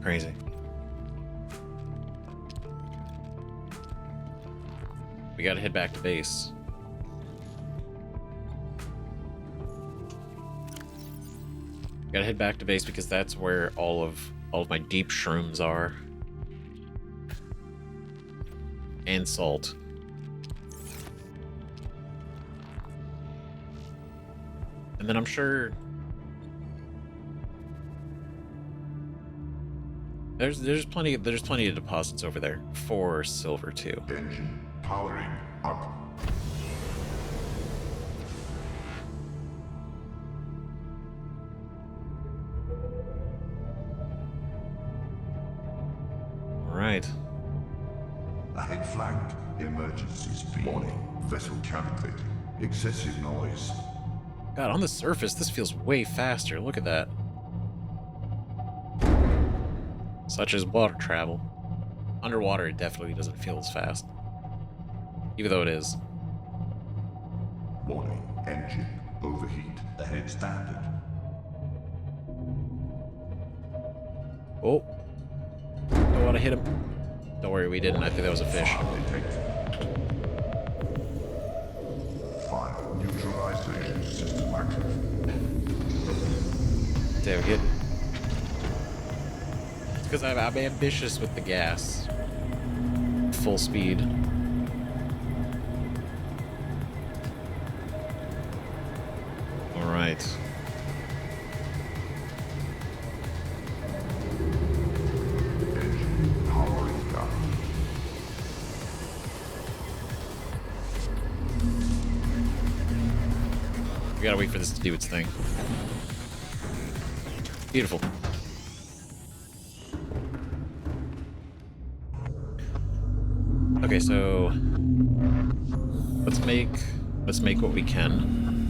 Crazy. We gotta head back to base. Gotta head back to base because that's where all of my deep shrooms are. And salt. And then I'm sure there's plenty of deposits over there for silver too. Engine powering up. All right. Ahead flank. Emergency speed. Warning. Vessel cavitating. Excessive noise. God, on the surface, this feels way faster. Look at that. Such as water travel. Underwater, it definitely doesn't feel as fast. Even though it is. Warning. Engine overheat. Ahead standard. Oh. Don't want to hit him. Don't worry, we didn't. I think that was a fish. Fire detected. Fire neutralization system active. Damn it. It's because I'm ambitious with the gas. Full speed. Alright. Engine powering up. We gotta wait for this to do its thing. Beautiful. Okay, so let's make what we can.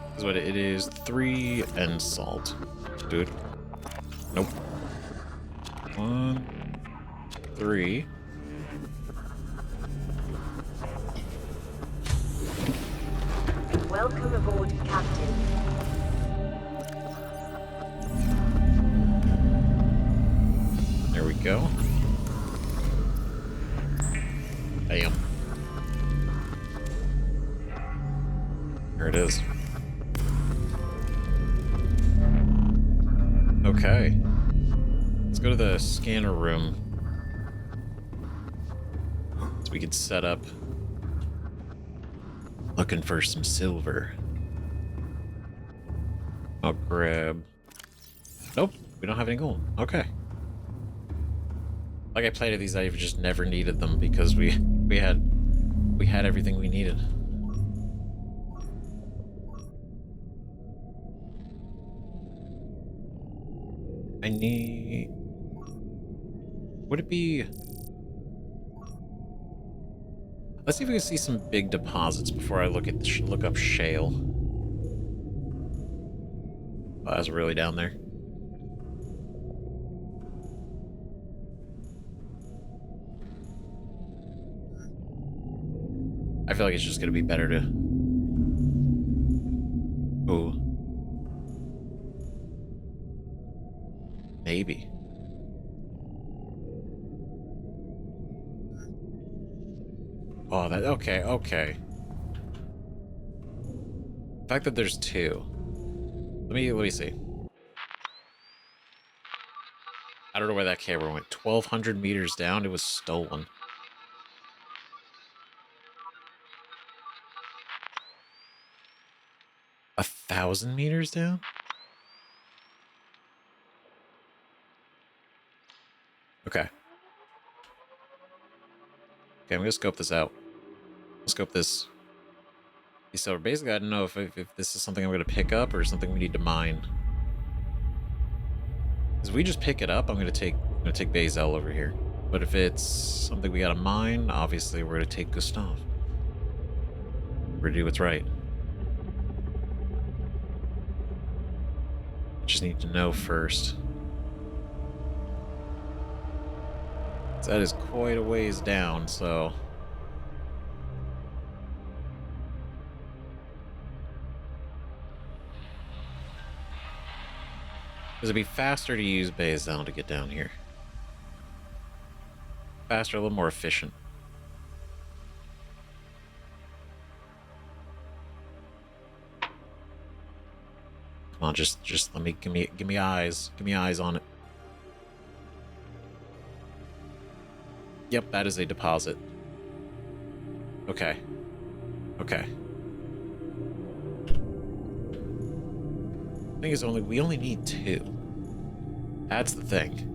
This is what it is. 3 and salt. Do it. Nope. 1, 3. Welcome aboard, Captain. There we go. Bam. There it is. Okay. Let's go to the scanner room. So we can set up. Looking for some silver. I'll grab... Nope, we don't have any gold. Okay. Like I played these, I've just never needed them because we had everything we needed. I need... Would it be... Let's see if we can see some big deposits before I look up shale. Oh, that's really down there. I feel like it's just gonna be better to... Ooh. Maybe. Oh, that... Okay, okay. The fact that there's 2. Let me see. I don't know where that camera went. 1,200 meters down, it was stolen. A 1,000 meters down? Okay. Okay, I'm gonna scope this out. Let's scope this. So basically, I don't know if this is something I'm gonna pick up or something we need to mine. Because if we just pick it up, I'm gonna take Bazel over here. But if it's something we gotta mine, obviously we're gonna take Gustav. We're gonna do what's right. Just need to know first. That is quite a ways down, so... Because it'd be faster to use Bazel to get down here. Faster, a little more efficient. Come on, just let me give me eyes. Give me eyes on it. Yep, that is a deposit. Okay. Okay. Thing is, we only need 2. That's the thing.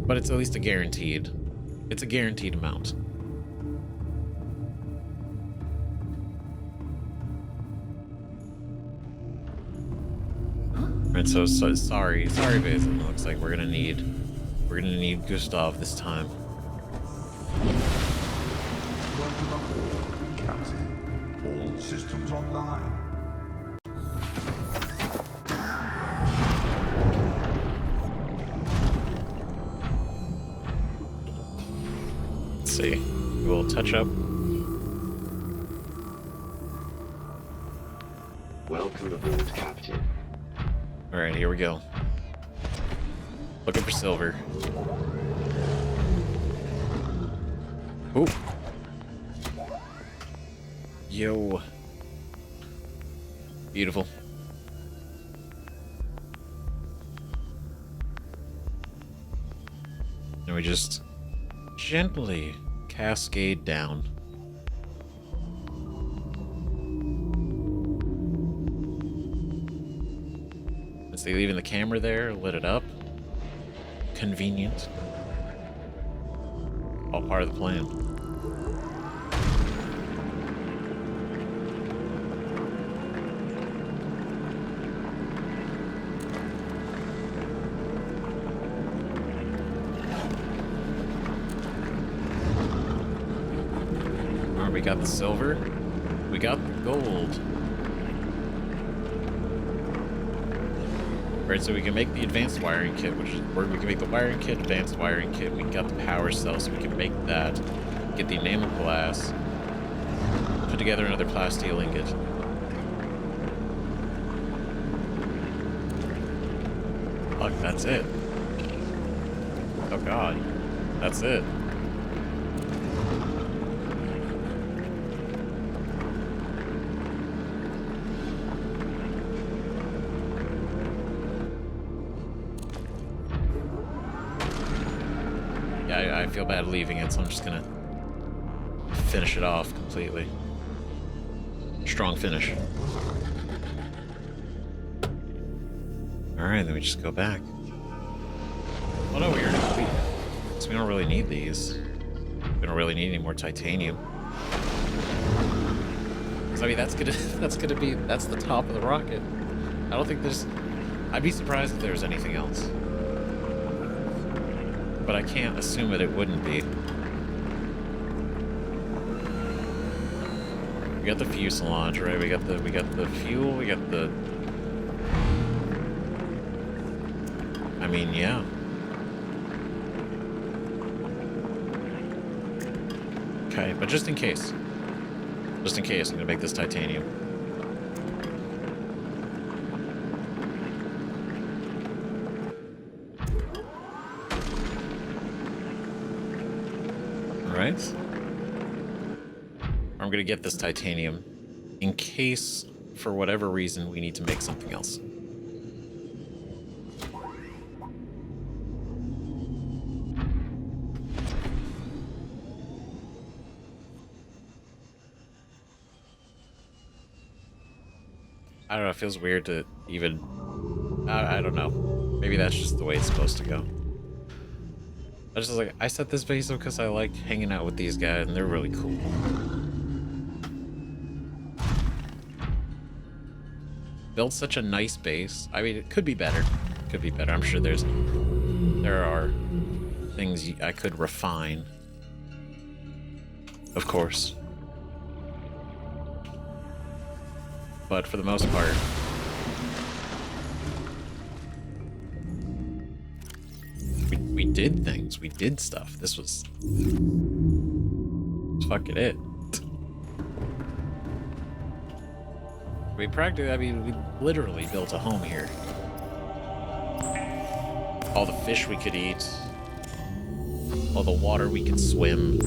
But it's at least a guaranteed. It's a guaranteed amount. Alright, so sorry, Basil. Looks like we're gonna need Gustav this time. Welcome aboard, Captain. All systems online. Let's see. We'll touch up. Welcome aboard, Captain. Alright, here we go. Looking for silver. Ooh. Yo. Beautiful. And we just gently cascade down. Is they leaving the camera there, lit it up? Convenient. All part of the plan. Alright, we got the silver. We got the gold. Right, so we can make the advanced wiring kit, which is where we can make the wiring kit, advanced wiring kit. We got the power cell, so we can make that. Get the enamel glass. Put together another plasteel ingot. Fuck, that's it. Oh god, that's it. I feel bad leaving it, so I'm just gonna finish it off completely. Strong finish. Alright, then we just go back. Oh no, we already complete. So we don't really need these. We don't really need any more titanium. So I mean, that's the top of the rocket. I don't think there's... I'd be surprised if there was anything else. But I can't assume that it wouldn't be. We got the fuselage, right? We got the fuel, we got the... I mean, yeah. Okay, but just in case, I'm gonna make this titanium. Right? I'm gonna get this titanium in case, for whatever reason, we need to make something else. I don't know, it feels weird to even... I don't know. Maybe that's just the way it's supposed to go. I just was like, I set this base up because I like hanging out with these guys, and they're really cool. Built such a nice base. I mean, it could be better. Could be better. I'm sure there are things I could refine. Of course. But for the most part, we did things. We did stuff. This was fucking it. We practically, I mean, we literally built a home here. All the fish we could eat. All the water we could swim.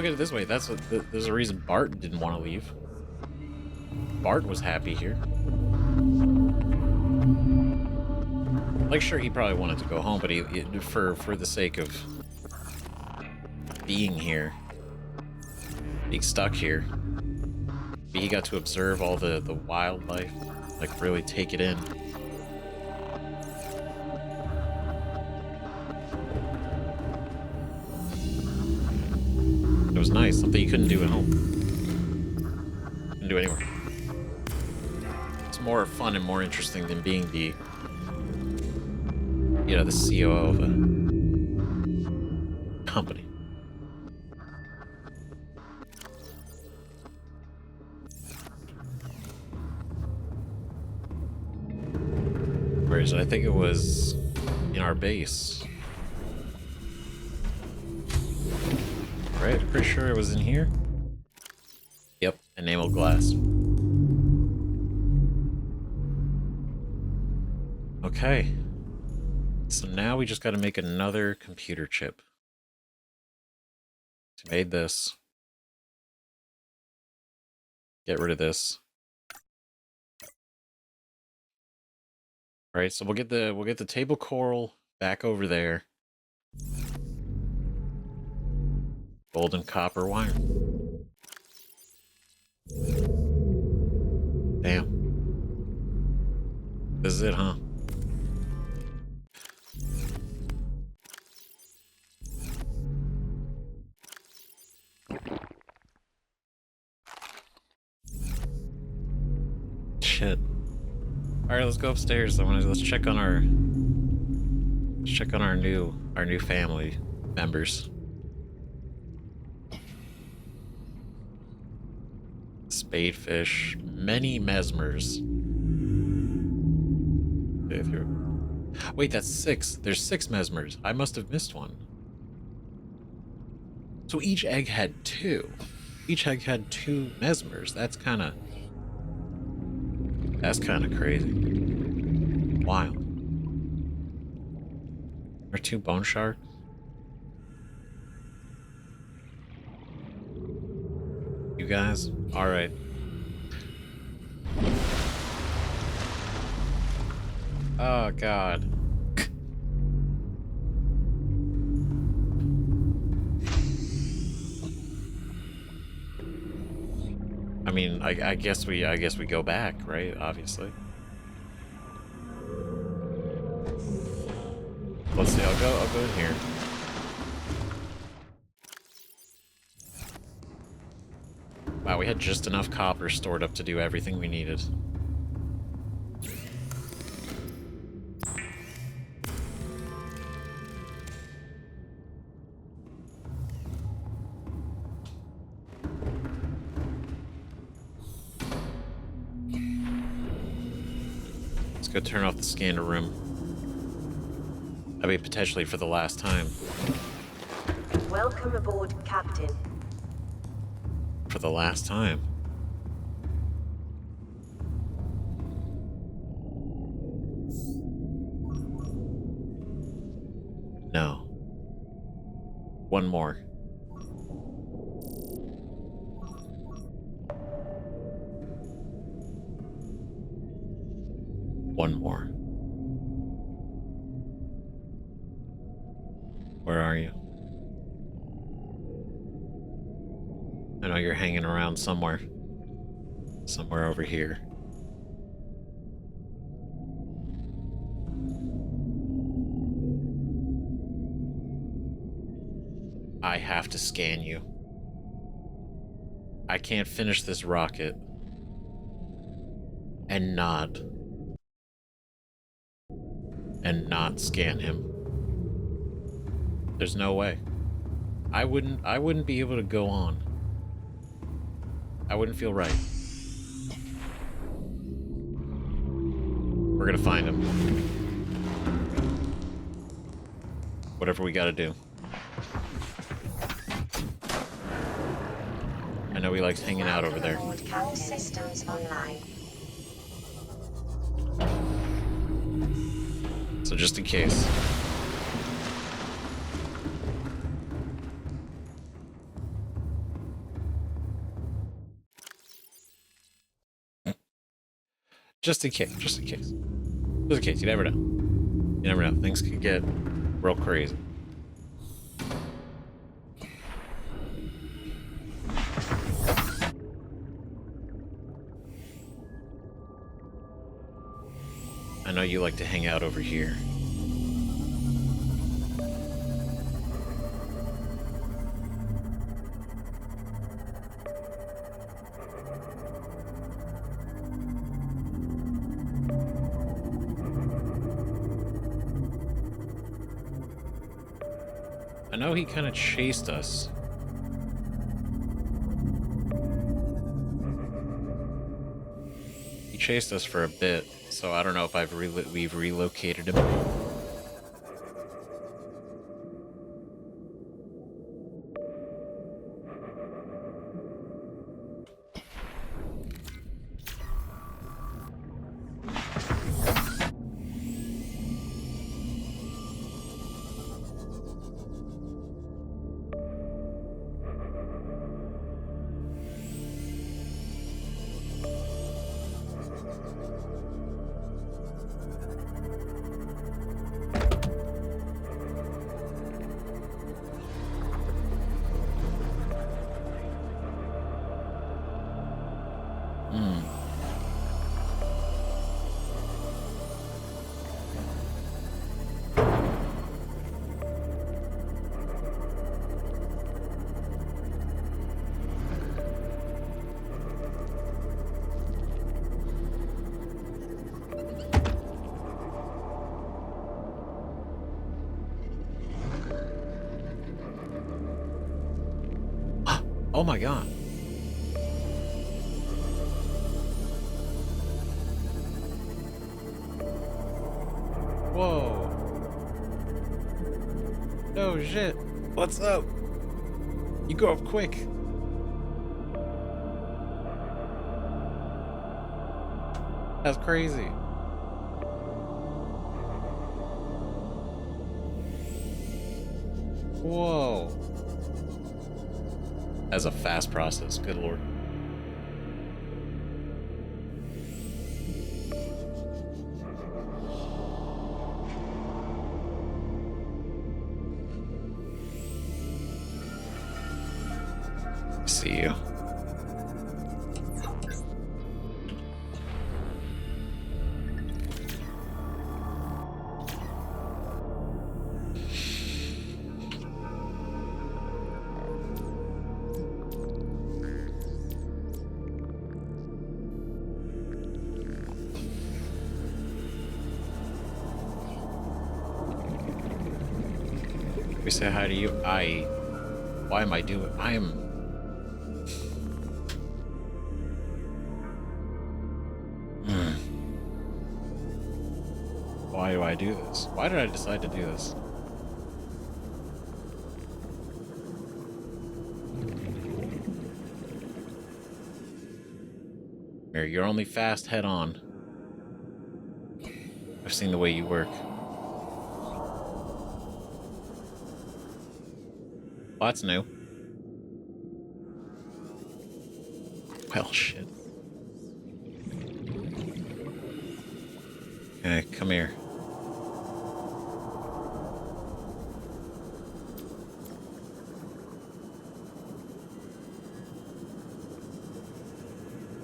look at it this way. That's what, there's a reason Bart didn't want to leave. Bart was happy here. Like, sure, he probably wanted to go home, but for the sake of being here, being stuck here, he got to observe all the wildlife, like really take it in. It was nice, something you couldn't do at home. Couldn't do anywhere. It's more fun and more interesting than being the, you know, the COO of a company. Where is it? I think it was in our base. Right, I'm pretty sure it was in here. Yep, enameled glass. Okay. So now we just got to make another computer chip. So made this. Get rid of this. All right, so we'll get the table coral back over there. Gold and copper wire. Damn. This is it, huh? Shit. All right, let's go upstairs. Let's check on our new family members. Spadefish, many mesmers. Wait, that's 6. There's 6 mesmers. I must have missed one. So each egg had 2. Each egg had 2 mesmers. That's kind of crazy. Wild. Are 2 bone sharks? You guys? Alright. Oh, God. I mean, I guess we go back, right? Obviously. Let's see. I'll go in here. Wow, we had just enough copper stored up to do everything we needed. Let's go turn off the scanner room. I mean, potentially for the last time. Welcome aboard, Captain. For the last time. No. One more. One more. Where are you? I know you're hanging around somewhere. Somewhere over here. I have to scan you. I can't finish this rocket and not scan him. There's no way. I wouldn't be able to go on. I wouldn't feel right. We're gonna find him. Whatever we gotta do. I know he likes hanging out over there. All systems online. So just in case. Just in case. Just in case. Just in case. You never know. You never know. Things can get real crazy. I know you like to hang out over here. I know he kind of chased us. He chased us for a bit, so I don't know if we've relocated him. Oh my god. Whoa. Oh shit. What's up? You go up quick. That's crazy. Whoa. That's a fast process, good lord. See you. We say hi to you. Why am I doing? I am. Why do I do this? Why did I decide to do this? Mary, you're only fast head on. I've seen the way you work. Well, that's new. Well, shit. Okay, come here.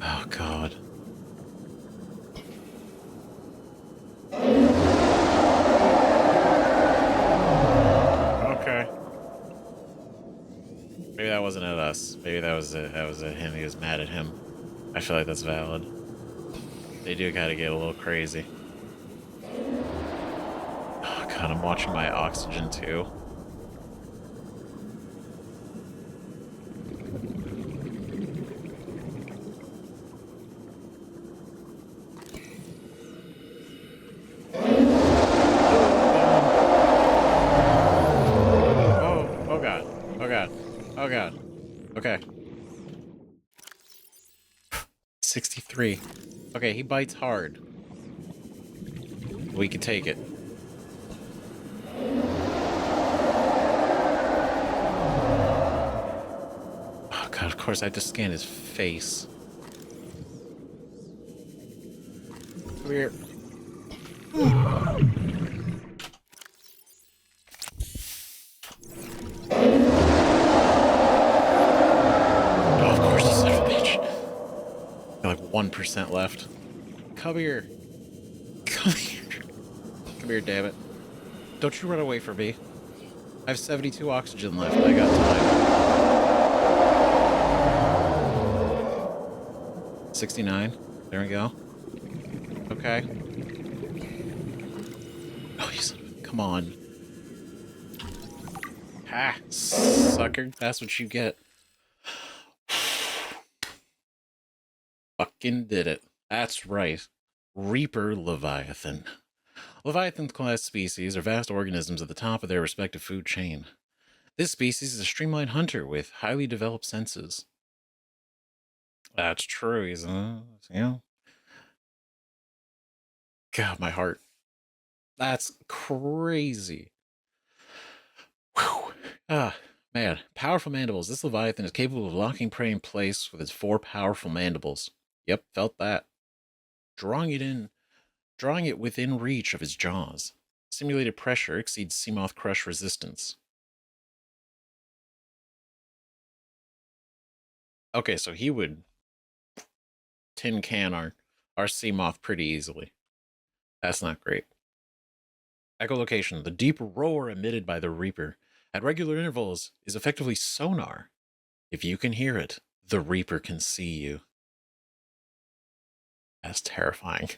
Oh, God. Okay. Maybe that wasn't at us. Maybe that was at him. He was mad at him. I feel like that's valid. They do kind of get a little crazy. Oh, God, I'm watching my oxygen, too. Oh god. Okay. 63. Okay, he bites hard. We can take it. Oh god, of course I have to scan his face. Come here. Oh, of course, you son of a bitch. Got like 1% left. Come here. Come here. Come here, damn it. Don't you run away from me. I have 72 oxygen left. I got time. 69. There we go. Okay. Oh, you son of a... Come on. Ha! Sucker. That's what you get. Fucking did it. That's right. Reaper Leviathan. Leviathan-class species are vast organisms at the top of their respective food chain. This species is a streamlined hunter with highly developed senses. That's true, isn't it? Yeah. God, my heart. That's crazy. Whew. Ah, man. Powerful mandibles. This Leviathan is capable of locking prey in place with its 4 powerful mandibles. Yep, felt that. Drawing it within reach of its jaws. Simulated pressure exceeds Seamoth crush resistance. Okay, so he would tin can our Seamoth pretty easily. That's not great. Echolocation. The deep roar emitted by the Reaper at regular intervals is effectively sonar. If you can hear it, the Reaper can see you. That's terrifying.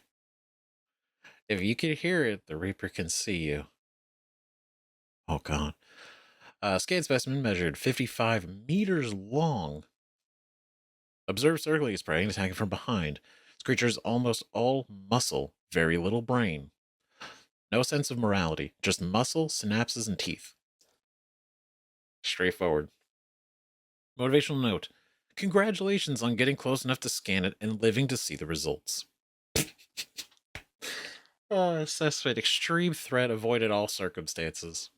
If you can hear it, the Reaper can see you. Oh, God. Scaled specimen measured 55 meters long. Observed circling its prey and attacking from behind. This creature is almost all muscle, very little brain. No sense of morality, just muscle, synapses, and teeth. Straightforward. Motivational note. Congratulations on getting close enough to scan it and living to see the results. Assessment. Extreme threat avoided all circumstances.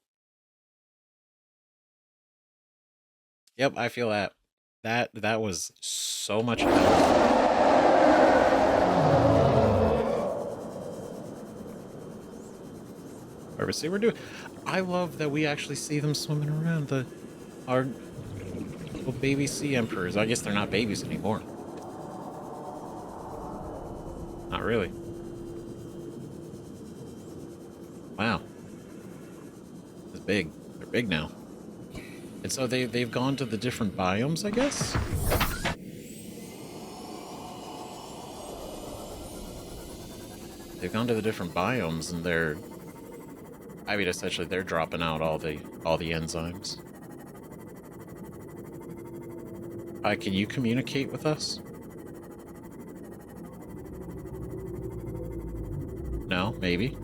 Yep, I feel that. That was so much help. Alright, see, we're doing... I love that we actually see them swimming around. Our little baby sea emperors. I guess they're not babies anymore. Not really. Wow. It's big. They're big now. And so they've gone to the different biomes, I guess? They've gone to the different biomes and they're... I mean, essentially they're dropping out all the enzymes. Can you communicate with us? No, maybe.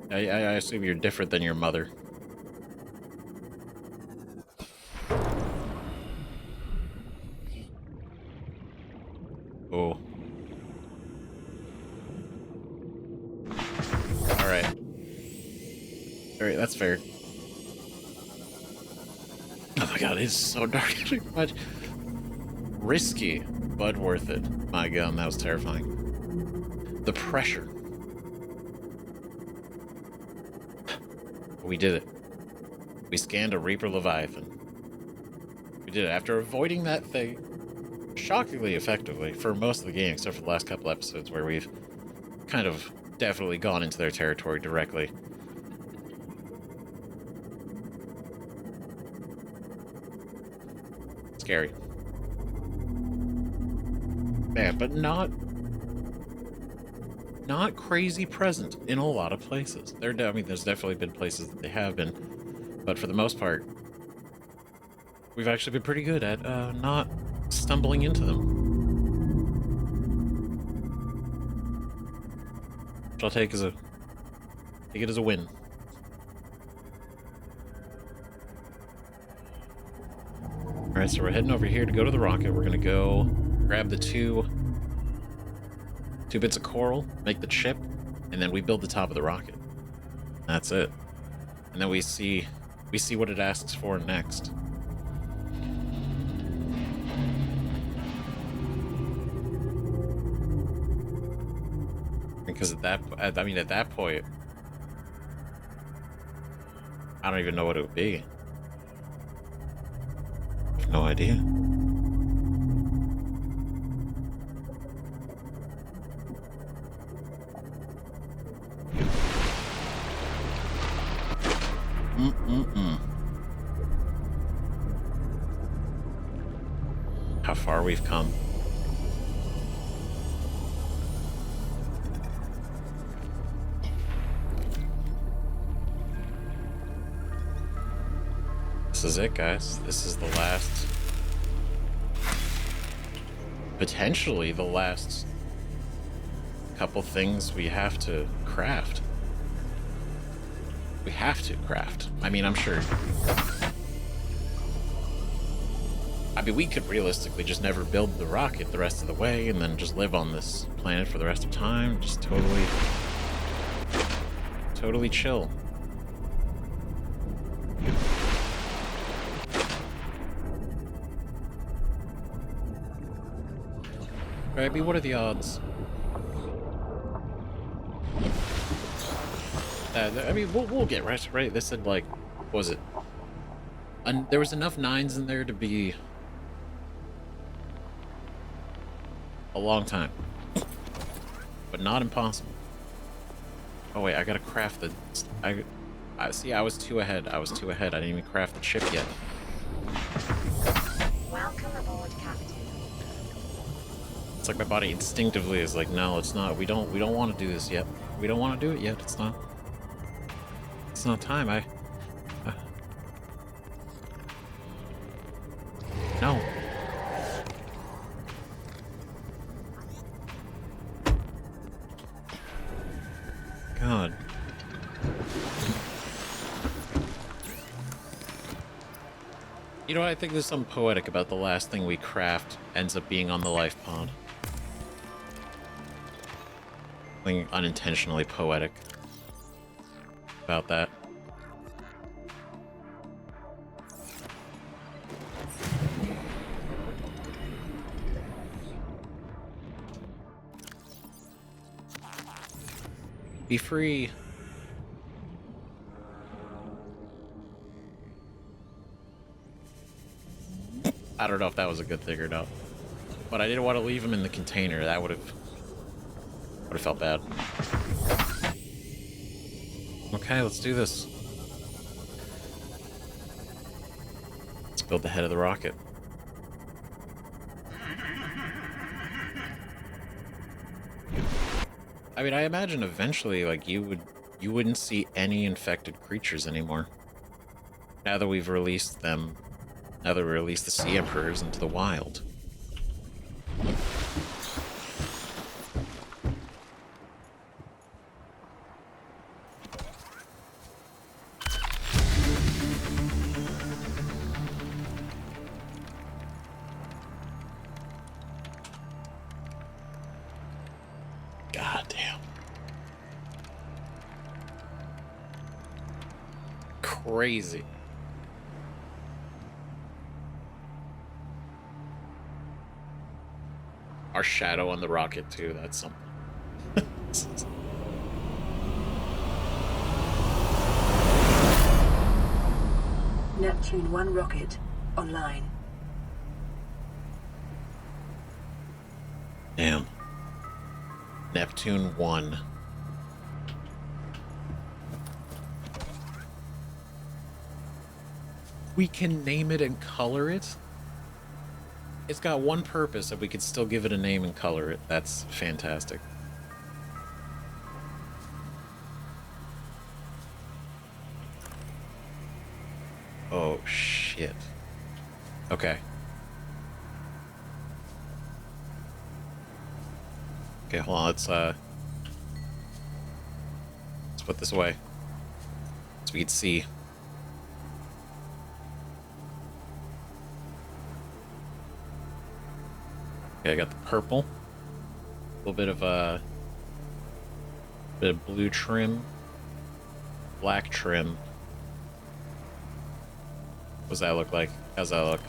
I assume you're different than your mother. Oh. Alright. Alright, that's fair. Oh my god, it's so dark. Much risky, but worth it. My god, that was terrifying. The pressure. We did it. We scanned a Reaper Leviathan. We did it after avoiding that thing shockingly effectively for most of the game, except for the last couple episodes where we've kind of definitely gone into their territory directly. Scary. Man, but not crazy present in a lot of places. I mean, there's definitely been places that they have been, but for the most part, we've actually been pretty good at not stumbling into them. Which I'll take it as a win. Alright, so we're heading over here to go to the rocket. We're gonna go grab the two bits of coral, make the chip, and then we build the top of the rocket. That's it. And then we see what it asks for next. Because I mean, at that point, I don't even know what it would be. I have no idea. How far we've come. This is it, guys. This is the last... potentially the last couple things we have to craft. We have to craft. I mean, I'm sure... I mean, we could realistically just never build the rocket the rest of the way and then just live on this planet for the rest of time. Just totally chill. Right, I mean, what are the odds? I mean, we'll get right. They said, like, what was it? And there was enough 9s in there to be a long time, but not impossible. Oh wait, I gotta craft the. I see. I was too ahead. I didn't even craft the chip yet. Welcome aboard, Captain. It's like my body instinctively is like, no, it's not. We don't want to do this yet. We don't want to do it yet. It's not. It's not time. No. God. You know what? I think there's something poetic about the last thing we craft ends up being on the life pod. Something unintentionally poetic about that. Be free. I don't know if that was a good thing or not, but I didn't want to leave him in the container. That would have felt bad. Okay, let's do this. Let's build the head of the rocket. I mean, I imagine eventually, like, you wouldn't see any infected creatures anymore. Now that we've released them, now that we released the Sea Emperors into the wild. God damn. Crazy. Our shadow on the rocket too, that's something. Neptune 1 rocket online. Damn. Neptune 1. We can name it and color it? It's got one purpose, and we can still give it a name and color it. That's fantastic. Oh, shit. Okay. Okay, hold on, let's put this away. So we can see. Okay, I got the purple. A little bit of blue trim. Black trim. What does that look like? How's that look?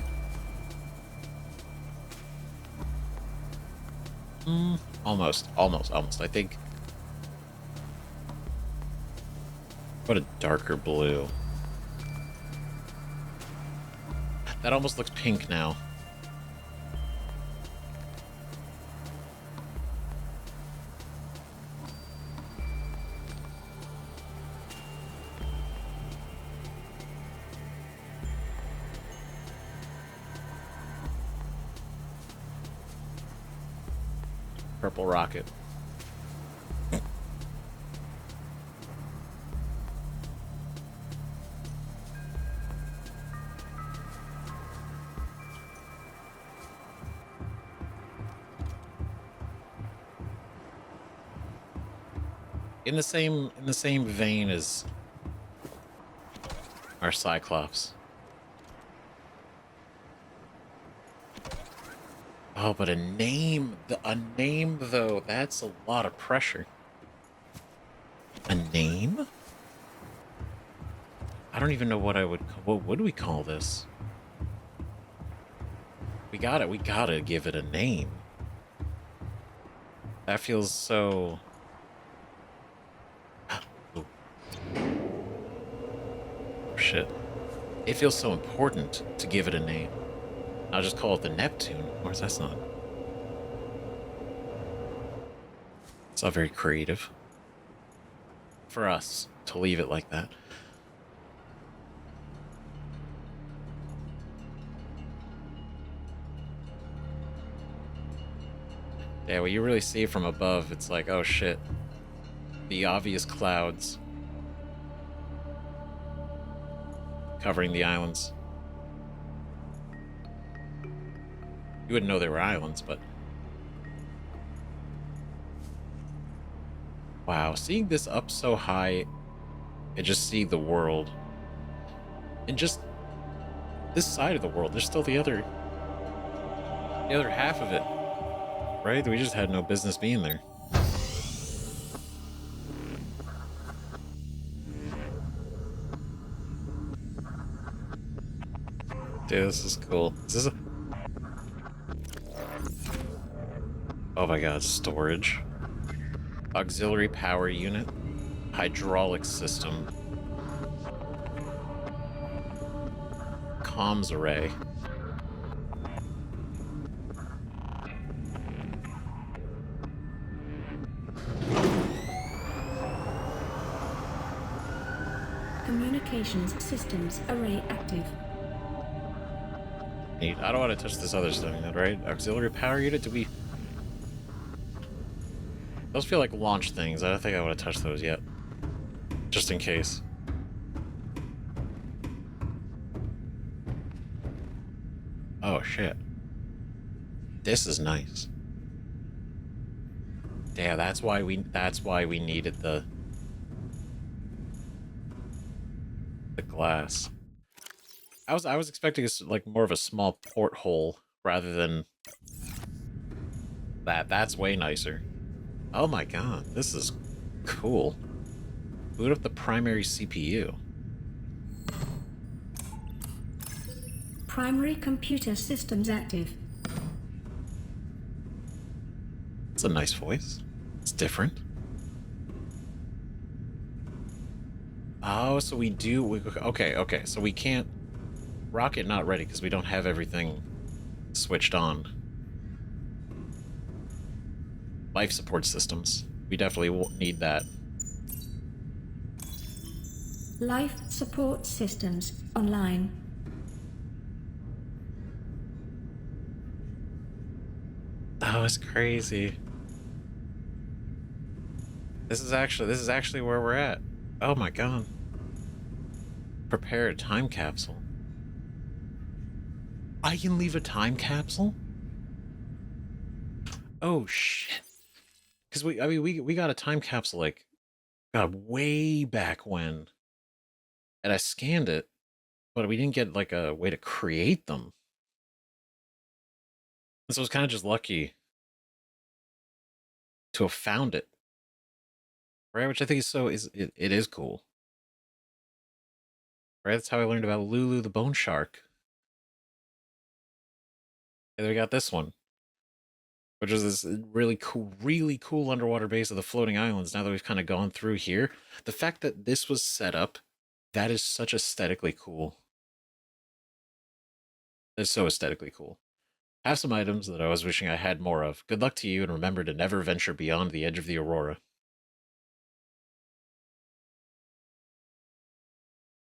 Almost. I think What a darker blue. That almost looks pink now. Purple rocket. In the same vein as our Cyclops. Oh, but a name though, that's a lot of pressure. A name? I don't even know what what would we call this? We gotta give it a name. That feels so... Oh, shit. It feels so important to give it a name. I'll just call it the Neptune. Or that's not... It's not very creative. For us to leave it like that. Yeah, what you really see from above, it's like, oh shit. The obvious clouds covering the islands. You wouldn't know they were islands, but... Wow, seeing this up so high and just see the world. And just this side of the world, there's still the other half of it. Right? We just had no business being there. Dude, this is cool. Is this a... Oh my god, storage. Auxiliary power unit. Hydraulic system. Comms array. Communications systems array active. Neat. I don't want to touch this other stuff, right? Auxiliary power unit? Do we... Those feel like launch things. I don't think I want to touch those yet. Just in case. Oh, shit. This is nice. Yeah, that's why we needed the glass. I was expecting like more of a small porthole rather than that. That's way nicer. Oh my god, this is cool. Boot up the primary CPU. Primary computer systems active. It's a nice voice. It's different. Oh, so we do... Okay, so we can't... Rocket not ready because we don't have everything switched on. Life support systems. We definitely will need that. Life support systems online. Oh, it's crazy. This is actually where we're at. Oh my god. Prepare a time capsule. I can leave a time capsule? Oh shit. Because we got a time capsule like way back when. And I scanned it, but we didn't get like a way to create them. And so I was kind of just lucky to have found it. Right? Which I think it is cool. Right? That's how I learned about Lulu the bone shark. And then we got this one. which is this really cool underwater base of the floating islands. Now that we've kind of gone through here, the fact that this was set up, that is such aesthetically cool. It's so aesthetically cool. Have some items that I was wishing I had more of. Good luck to you, and remember to never venture beyond the edge of the aurora.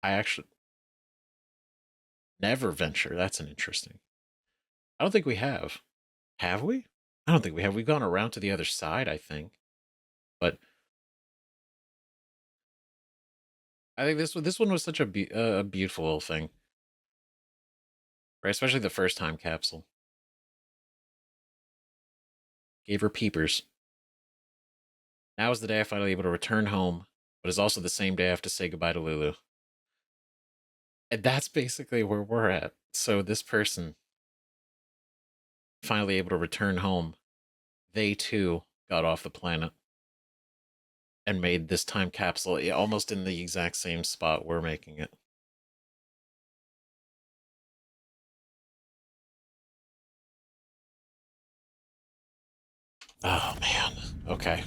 I actually... Never venture. That's an interesting... I don't think we have. Have we? I don't think we have. We've gone around to the other side, I think. But... I think this one was such a beautiful little thing. Right? Especially the first time capsule. Gave her peepers. Now is the day I finally able to return home, but it's also the same day I have to say goodbye to Lulu. And that's basically where we're at. So this person, finally able to return home, they too got off the planet and made this time capsule almost in the exact same spot we're making it. Oh man. Okay.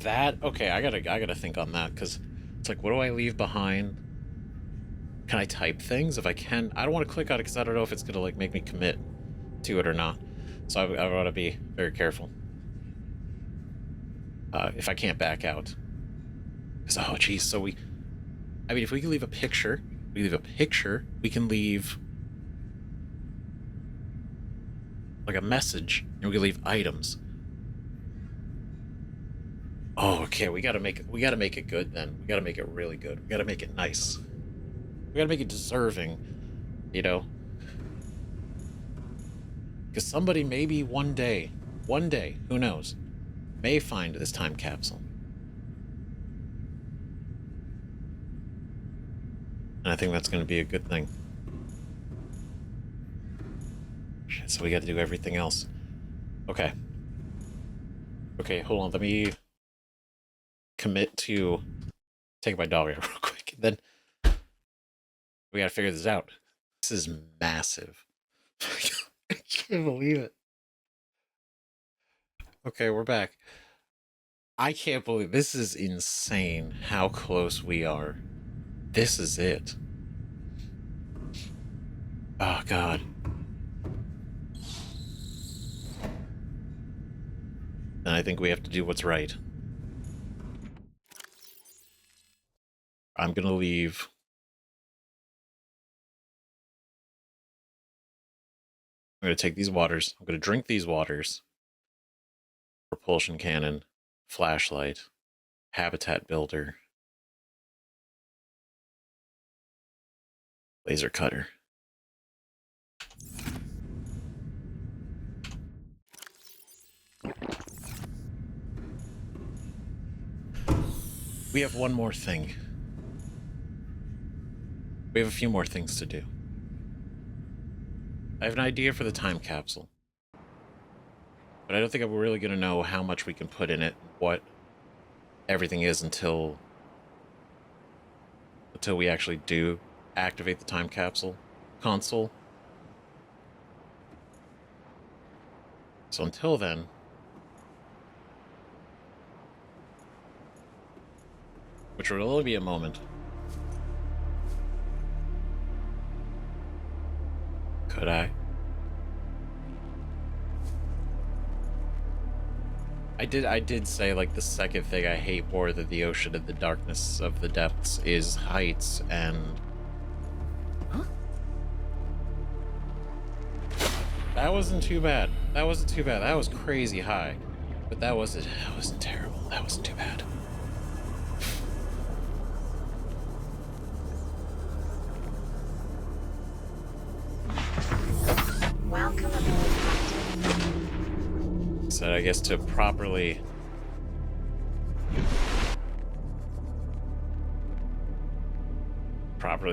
Okay, I gotta think on that, because it's like, what do I leave behind? Can I type things? If I can, I don't want to click on it because I don't know if it's gonna like make me commit to it or not. So I want to be very careful. If I can't back out. Because, oh geez, so I mean, if we can leave a picture, we can leave like a message, and we can leave items. Oh, okay, we gotta make it good then. We gotta make it really good. We gotta make it nice. We gotta make it deserving, you know? Because somebody maybe one day, who knows, may find this time capsule. And I think that's gonna be a good thing. Shit, so we gotta do everything else. Okay. Okay, hold on, let me commit to take my dog out real quick. Then we gotta figure this out. This is massive. I can't believe it. Okay, we're back. I can't believe this is insane how close we are. This is it. Oh god. And I think we have to do what's right. I'm gonna leave. I'm gonna take these waters. I'm gonna drink these waters. Propulsion cannon, flashlight, habitat builder, laser cutter. We have one more thing. We have a few more things to do. I have an idea for the time capsule. But I don't think I'm really going to know how much we can put in it, what everything is until we actually do activate the time capsule console. So until then, which will only be a moment. Could I? I did say, like, the second thing I hate more than the ocean and the darkness of the depths is heights and... Huh? That wasn't too bad. That wasn't too bad. That was crazy high. But that wasn't terrible. That wasn't too bad. Welcome aboard, Captain. So I guess to properly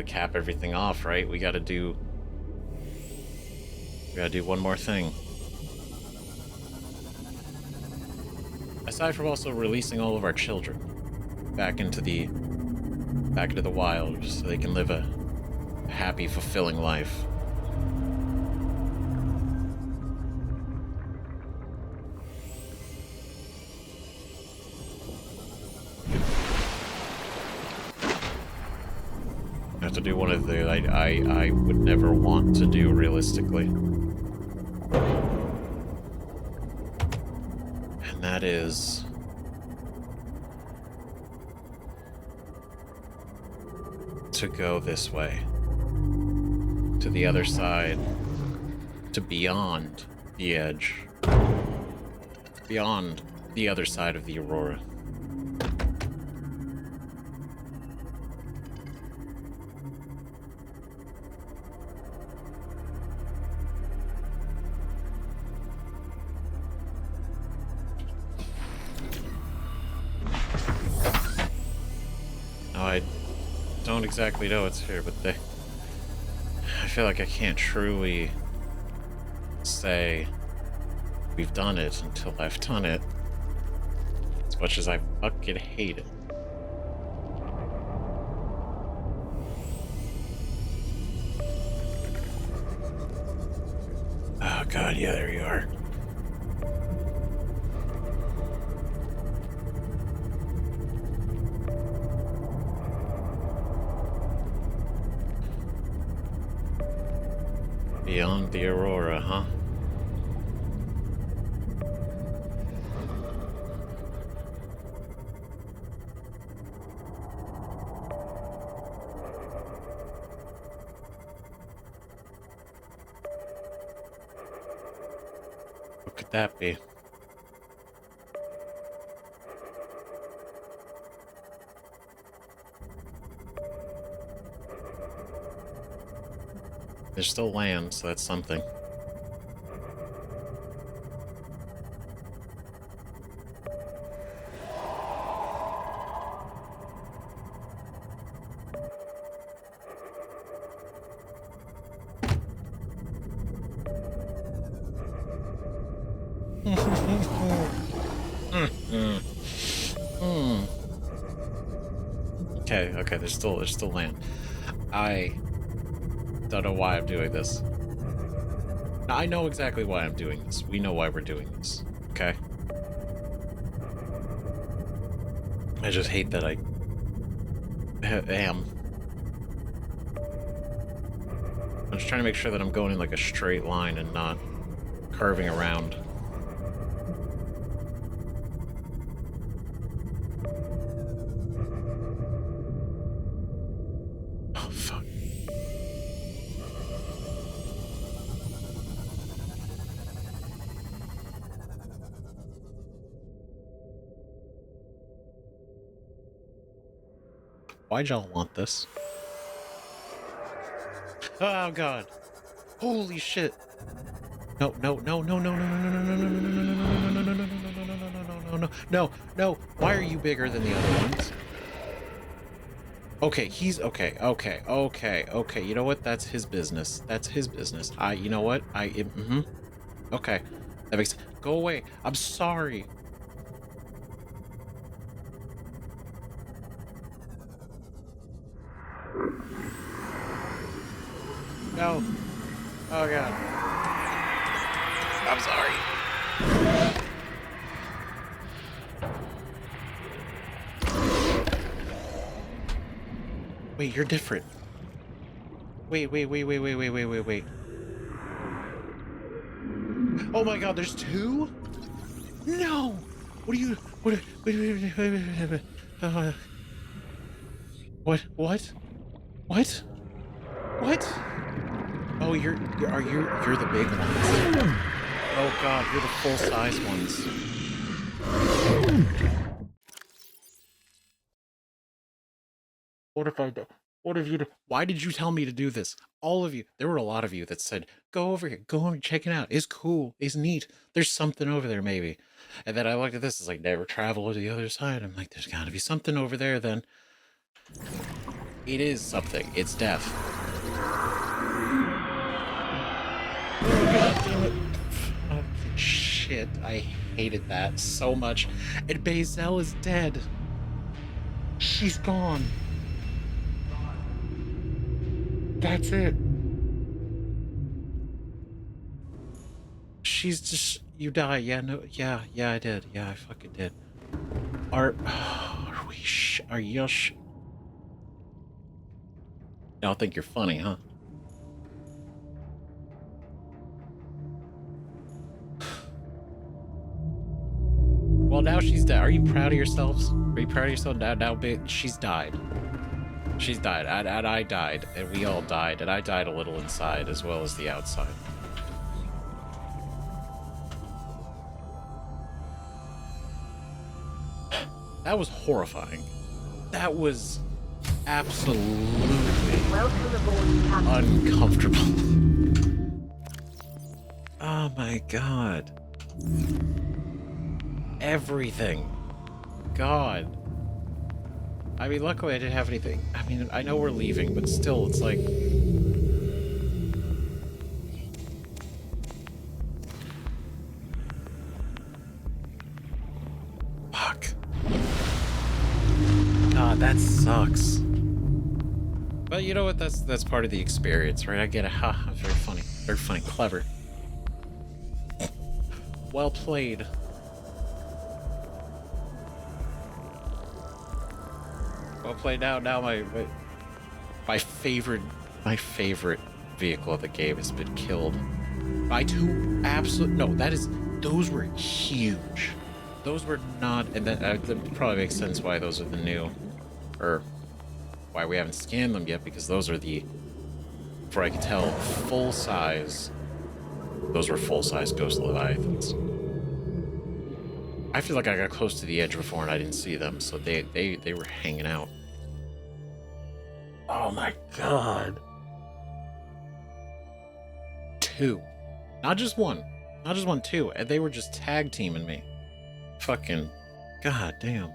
cap everything off, right? We gotta do one more thing. Aside from also releasing all of our children back into the wild so they can live a happy, fulfilling life. have to do one of the I would never want to do realistically. And that is to go this way. To the other side. To beyond the edge. Beyond the other side of the Aurora. Now, I don't exactly know what's here, but I feel like I can't truly say we've done it until I've done it. As much as I fucking hate it. Oh god, yeah, there you are. Beyond the Aurora, huh? What could that be? There's still land, so that's something. Okay, there's still land. I don't know why I'm doing this. Now, I know exactly why I'm doing this. We know why we're doing this. Okay? I just hate that I am. I'm just trying to make sure that I'm going in like a straight line and not curving around. Oh, fuck. Why'd y'all want this? Oh god. Holy shit. No. No. Why are you bigger than the other ones? Okay, he's okay. You know what? That's his business. You know what? Okay. That makes go away. I'm sorry. No. Oh god. I'm sorry. Wait, you're different. Wait. Oh my god, there's two? No! What are you... What? Oh, you're the big ones. Oh god, you're the full-size ones. What if I do? What have you done? Why did you tell me to do this? All of you. There were a lot of you that said, go over here. Go over and check it out. It's cool. It's neat. There's something over there, maybe. And then I looked at this. It's like, never travel to the other side. I'm like, there's got to be something over there then. It is something. It's death. Oh, god damn it. Oh, shit. I hated that so much. And Bazel is dead. She's gone. That's it. She's just... You die. Yeah, no... Yeah, I did. Yeah, I fucking did. Are we... Are you... Y'all think you're funny, huh? Well, now she's dead. Are you proud of yourselves? Are you proud of yourself? Now, she's died. She's died. And I died. And we all died. And I died a little inside as well as the outside. That was horrifying. That was absolutely Welcome aboard, Captain. uncomfortable. Oh my god. Everything. God. I mean, luckily I didn't have anything. I mean, I know we're leaving, but still, it's like... Fuck. God, that sucks. But you know what? That's part of the experience, right? I get it. Ha, very funny, clever. Well played. Well played. Now my favorite vehicle of the game has been killed by two absolute. No, those were huge. Those were not, and that probably makes sense why those are the new, or why we haven't scanned them yet, because those are the, for I can tell, full size. Those were full size ghost leviathans. I feel like I got close to the edge before and I didn't see them, so they were hanging out. Oh my god. Two. Not just one. Not just one, two. And they were just tag teaming me. Fucking god damn.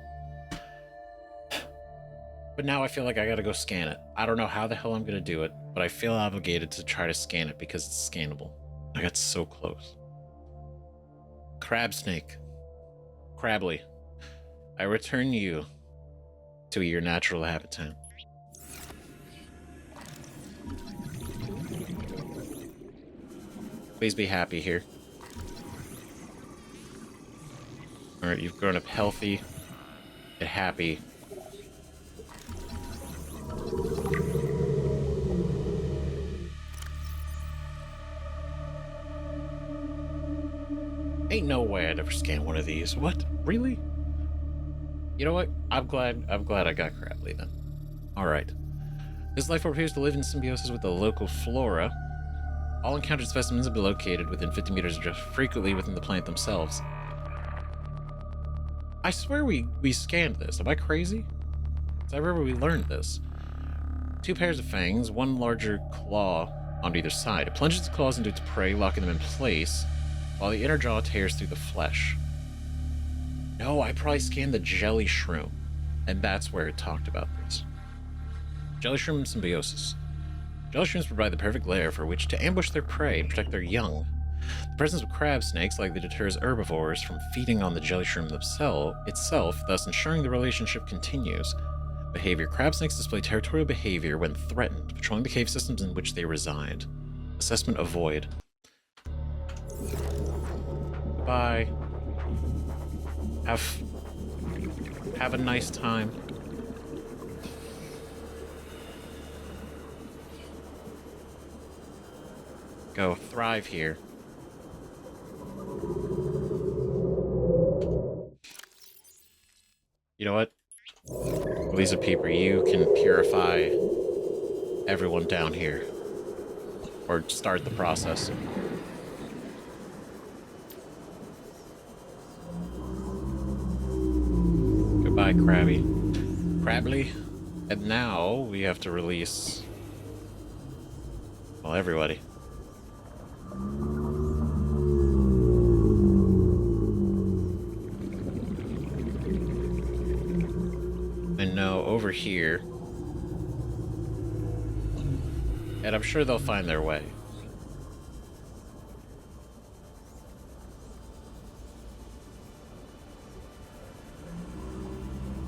But now I feel like I gotta go scan it. I don't know how the hell I'm gonna do it, but I feel obligated to try to scan it because it's scannable. I got so close. Crab snake. Crably. I return you to your natural habitat. Please be happy here. Alright, you've grown up healthy and happy. Ain't no way I'd ever scan one of these. What? Really? You know what? I'm glad I got Crably then. Alright. This life form appears to live in symbiosis with the local flora. All encountered specimens have been located within 50 meters or just frequently within the planet themselves. I swear we scanned this. Am I crazy? I remember we learned this. Two pairs of fangs, one larger claw on either side. It plunges its claws into its prey, locking them in place, while the inner jaw tears through the flesh. No, I probably scanned the jelly shroom, and that's where it talked about this. Jelly shroom symbiosis. Jelly shrooms provide the perfect lair for which to ambush their prey and protect their young. The presence of crab snakes likely deters herbivores from feeding on the jelly shroom itself, thus ensuring the relationship continues. Behavior. Crab snakes display territorial behavior when threatened, patrolling the cave systems in which they reside. Assessment avoid. Goodbye. Have a nice time. Go thrive here. You know what? Lisa Peeper, you can purify everyone down here. Or start the process. Goodbye, Crably. And now we have to release... well, everybody. And now over here. And I'm sure they'll find their way.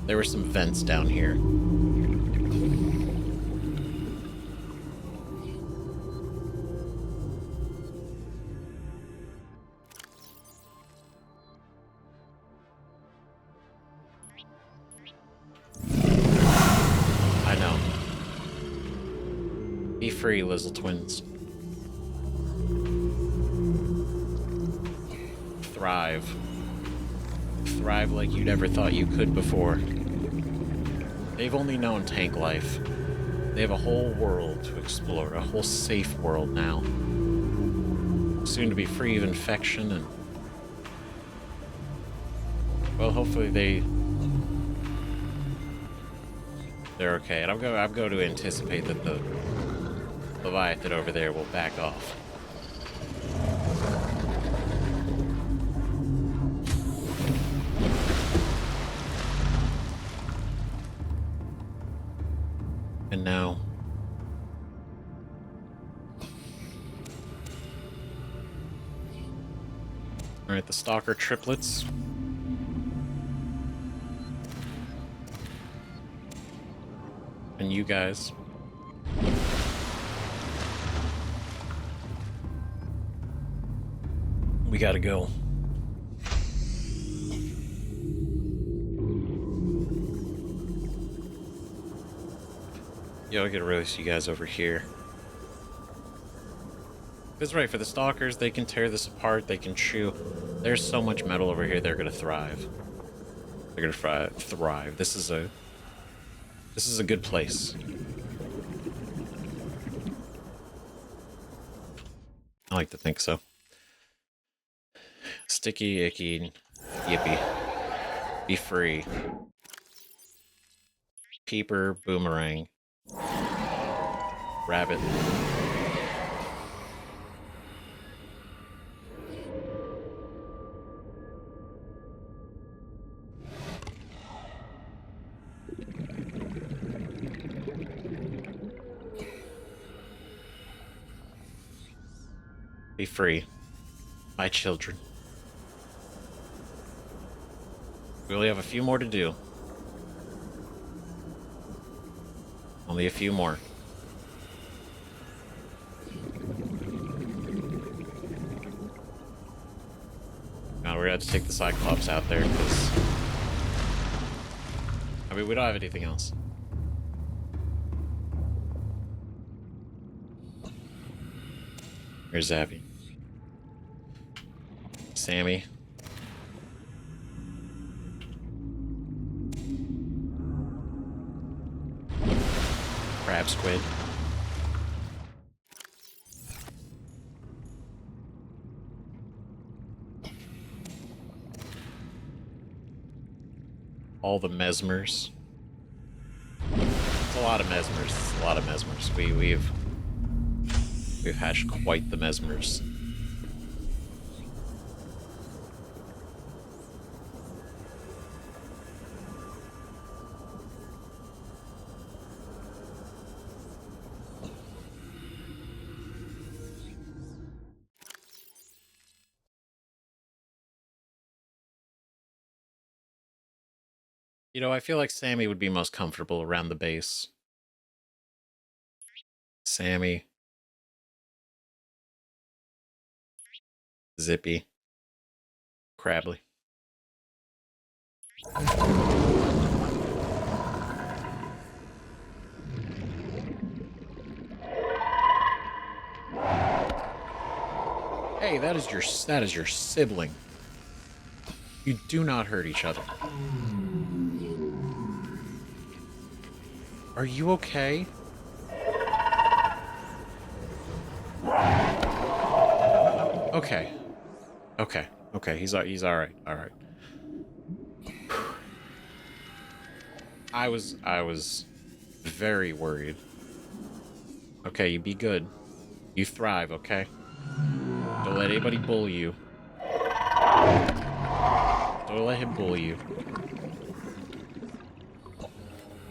There were some vents down here. I know. free, Lizzle Twins. Thrive. Thrive like you never thought you could before. They've only known tank life. They have a whole world to explore, a whole safe world now. Soon to be free of infection and... well, hopefully they're okay. And I'm going to anticipate that the Leviathan over there will back off. And now... alright, the Stalker triplets. And you guys. We gotta go. Yo, I gotta release you guys over here. That's right, for the Stalkers, they can tear this apart, they can chew. There's so much metal over here, they're gonna thrive. They're gonna thrive. This is a good place. I like to think so. Sticky, icky, yippee. Be free. Peeper, boomerang. Rabbit. Be free, my children. We only have a few more to do. Only a few more. Now we're gonna have to take the Cyclops out there because... I mean, we don't have anything else. Here's Abby. Sammy. Crab squid. All the mesmers. It's a lot of mesmers. It's a lot of mesmers. We've hatched quite the mesmers. You know, I feel like Sammy would be most comfortable around the base. Sammy. Zippy. Crably. Hey, that is your sibling. You do not hurt each other. Are you okay? Okay. Okay. Okay. He's all right. All right. I was very worried. Okay, you be good. You thrive, okay? Don't let anybody bully you. Don't let him bully you.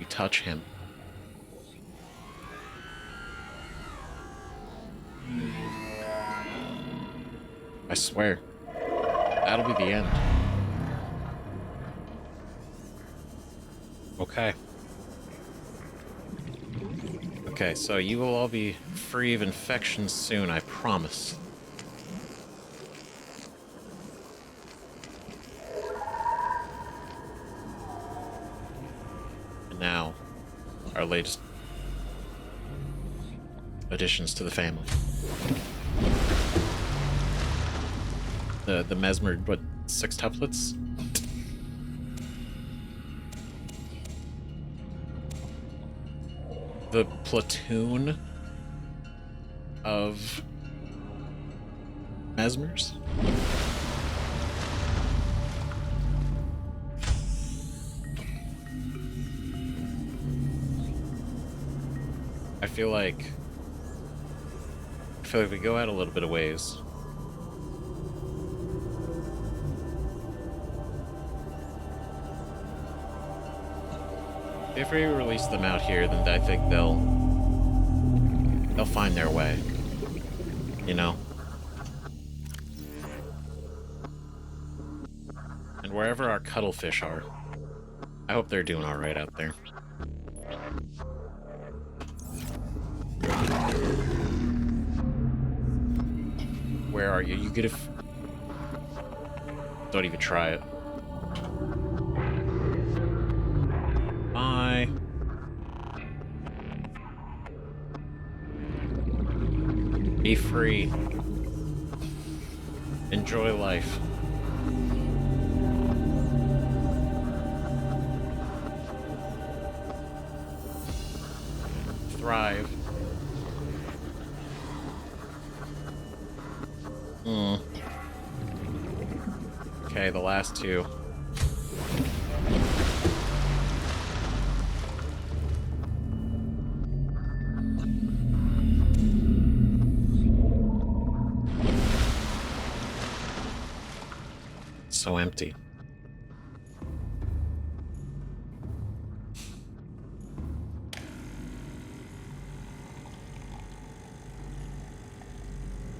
You touch him. I swear. That'll be the end. Okay. Okay, so you will all be free of infection soon, I promise. And now, our latest additions to the family. The mesmer, what, sextuplets? The platoon of mesmers? I feel like we go out a little bit of ways. If we release them out here, then I think they'll find their way. You know? And wherever our cuttlefish are, I hope they're doing alright out there. Where are you? You could have... Don't even try it. Bye. Be free. Enjoy life. Thrive. Okay, the last two. So empty.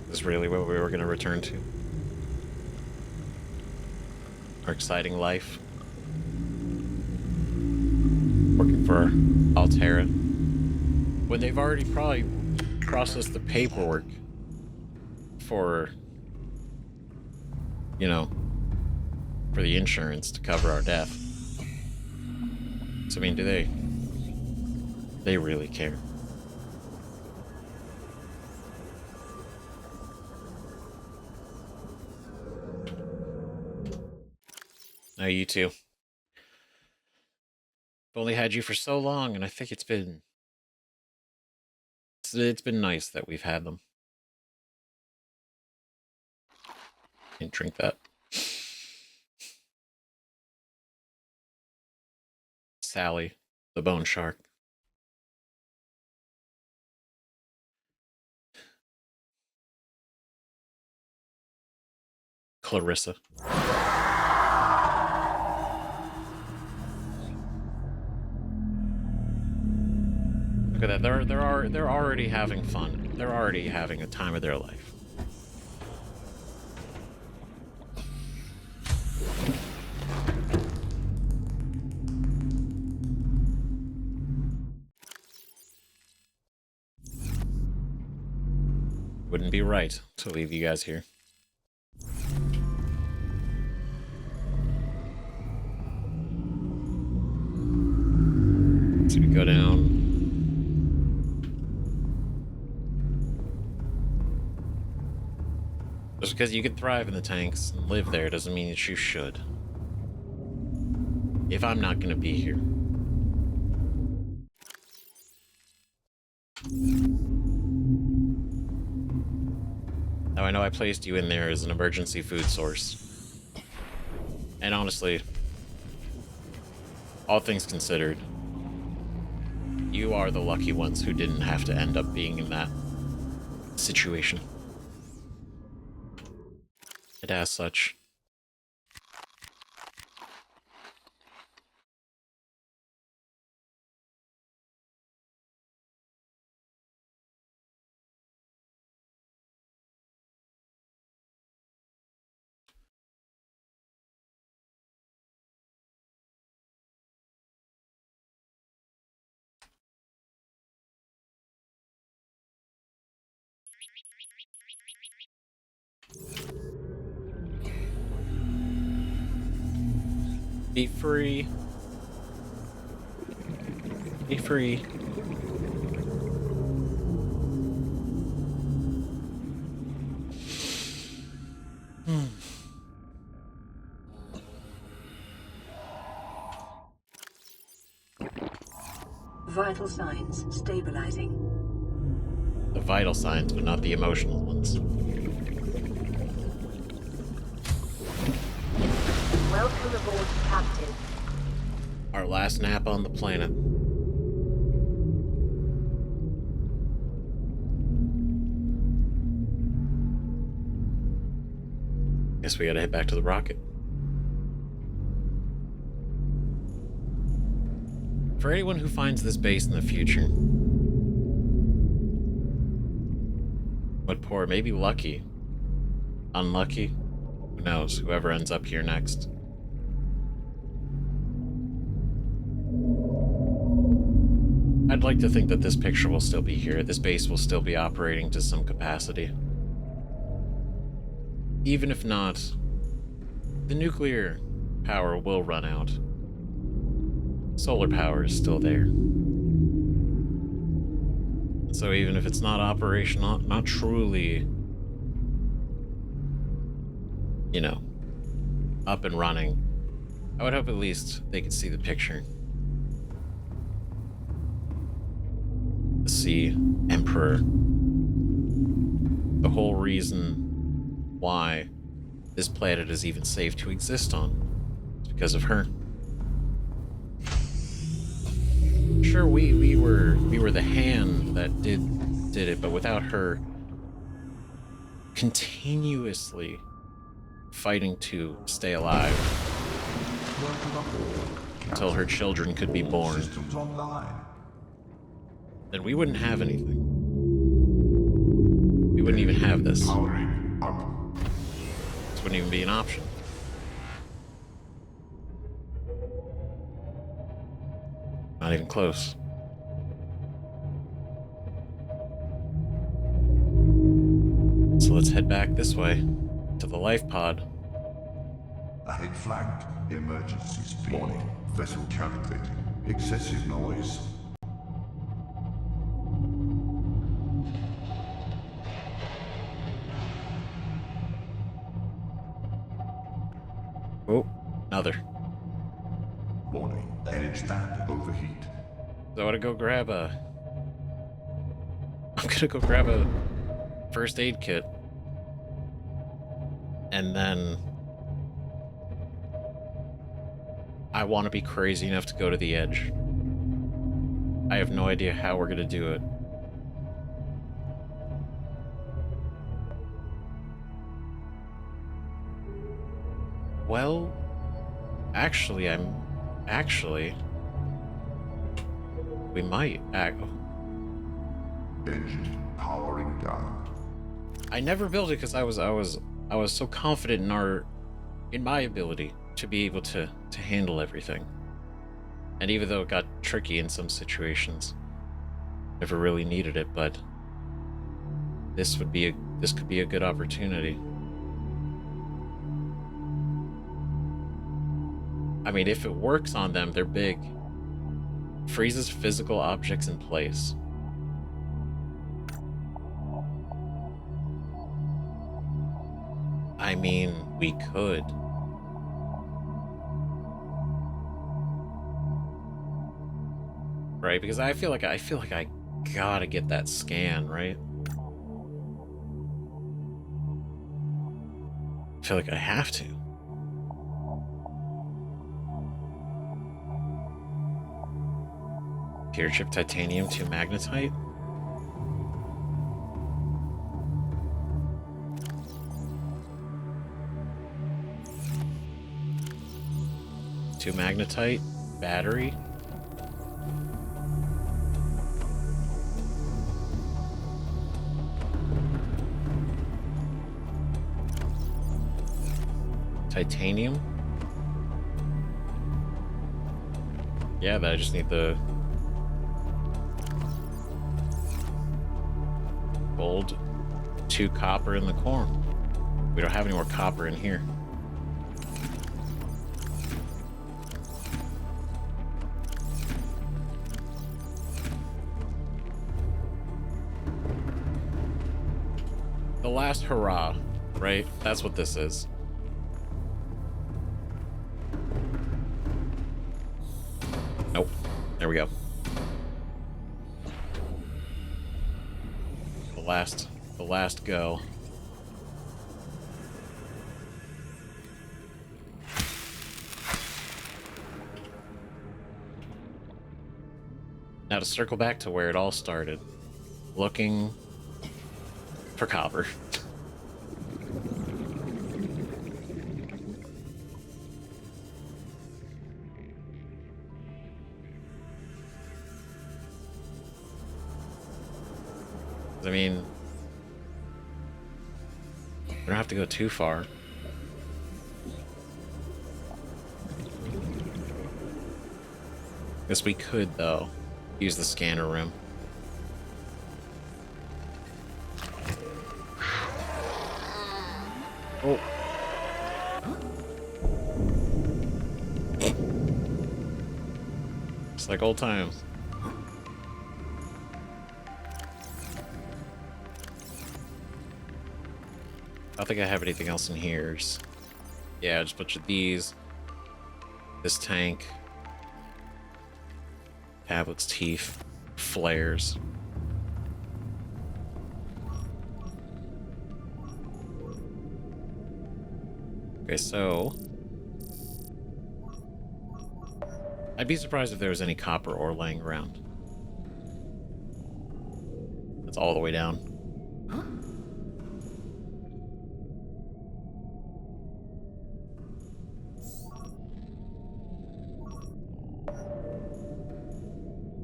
Is this really what we were going to return to? Our exciting life? Working for Altera? When they've already probably processed the paperwork for, you know, for the insurance to cover our death. So, I mean, do they really care? Now, you two. I've only had you for so long, and I think it's been nice that we've had them. Can't drink that. Sally, the bone shark. Clarissa. Look at that. They're already having fun. They're already having a time of their life. Wouldn't be right to leave you guys here. So we go down. Just because you can thrive in the tanks and live there doesn't mean that you should. If I'm not going to be here. Now, I know I placed you in there as an emergency food source. And honestly, all things considered, you are the lucky ones who didn't have to end up being in that situation. And as such, be free. Be free. Vital signs stabilizing. The vital signs, but not the emotional ones. Welcome aboard, Captain. Our last nap on the planet. Guess we gotta head back to the rocket. For anyone who finds this base in the future, but poor, maybe lucky, unlucky, who knows, whoever ends up here next. I'd like to think that this picture will still be here, this base will still be operating to some capacity. Even if not, the nuclear power will run out. Solar power is still there. So even if it's not operational, not truly, you know, up and running, I would hope at least they could see the picture. See Emperor. The whole reason why this planet is even safe to exist on is because of her. Sure, we were the hand that did it, but without her continuously fighting to stay alive until her children could be born, Systems online. then we wouldn't have anything. We wouldn't even have this. Powering up. This wouldn't even be an option. Not even close. So let's head back this way to the life pod. Ahead flagged. Emergency speed. Warning. Vessel calculating. Excessive noise. Oh, another. Warning. Energy band overheat. So I'm gonna go grab a first aid kit. And then I want to be crazy enough to go to the edge. I have no idea how we're gonna do it. Well, actually, we might act. Engine powering down. I never built it because I was so confident in my ability to be able to handle everything. And even though it got tricky in some situations, never really needed it, but this could be a good opportunity. I mean, if it works on them, they're big. Freezes physical objects in place. I mean, we could. Right? Because I feel like I gotta get that scan, right? I feel like I have to. Tier chip titanium to magnetite. To magnetite, battery. Titanium. Yeah, but I just need the gold, 2 copper in the core. We don't have any more copper in here. The last hurrah right? That's what this is. Nope. There we go. The last go. Now to circle back to where it all started. Looking for copper. I mean, we don't have to go too far. Guess we could, though, use the scanner room. Oh. Just like old times. I don't think I have anything else in here. Yeah, just a bunch of these. This tank. Tablets, teeth, flares. Okay, so I'd be surprised if there was any copper ore laying around. That's all the way down.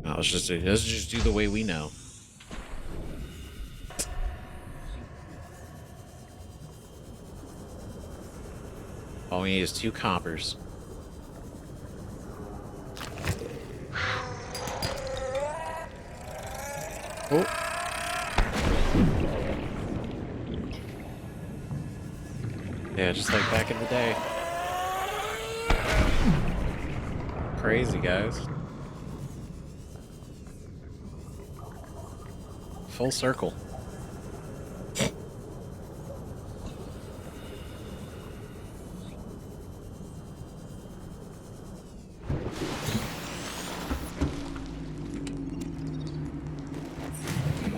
No, let's just do the way we know. All we need is 2 coppers. Oh. Yeah, just like back in the day. Crazy, guys. Full circle.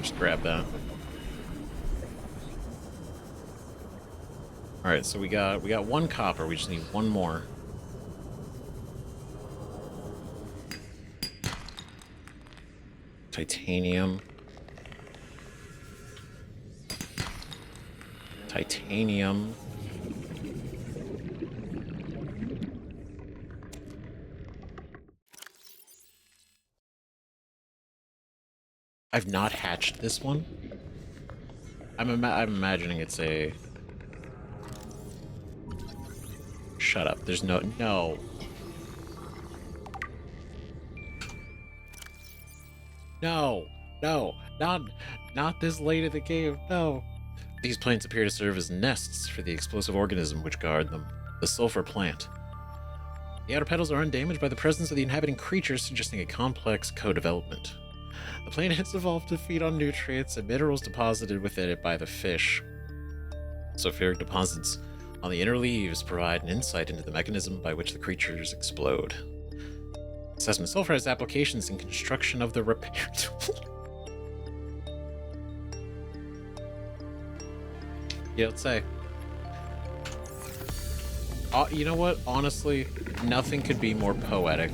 Just grab that. All right, so we got 1 copper. We just need 1 more. Titanium. Titanium. I've not hatched this one. I'm imagining it's a... Shut up. There's no... No. No. No. Not this late in the game. No. These plants appear to serve as nests for the explosive organism which guard them, the sulfur plant. The outer petals are undamaged by the presence of the inhabiting creatures, suggesting a complex co-development. The plant has evolved to feed on nutrients and minerals deposited within it by the fish. Sulfuric deposits on the inner leaves provide an insight into the mechanism by which the creatures explode. Assessment sulfur has applications in construction of the repair tool. Yeah, let's say. You know what? Honestly, nothing could be more poetic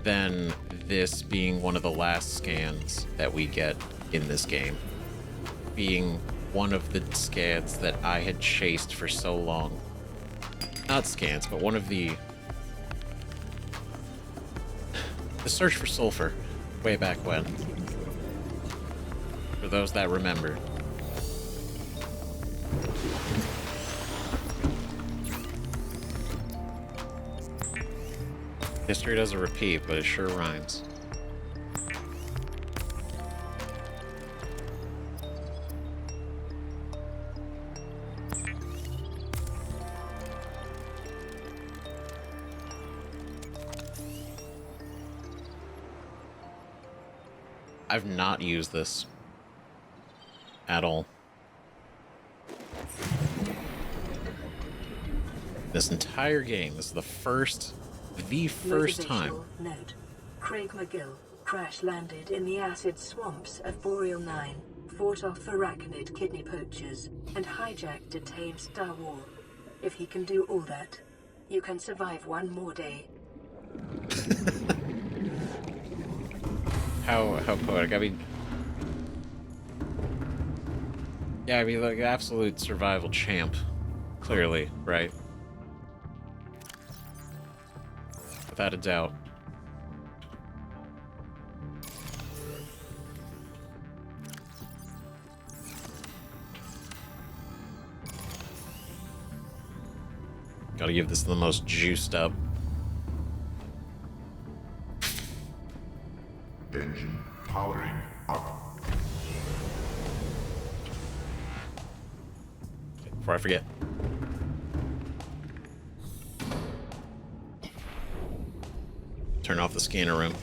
than this being one of the last scans that we get in this game. Being one of the scans that I had chased for so long. Not scans, but one of the search for sulfur way back when. For those that remember. History doesn't repeat, but it sure rhymes. I've not used this at all. This entire game, this is the first time. Motivational note. Craig McGill crash-landed in the acid swamps of Boreal 9, fought off arachnid kidney poachers, and hijacked a tame Star War. If he can do all that, you can survive one more day. How poetic. I mean, yeah, I mean, like, absolute survival champ, clearly, right? Without a doubt. Gotta give this the most juiced up. Engine powering up. Before I forget. Turn off the scanner room.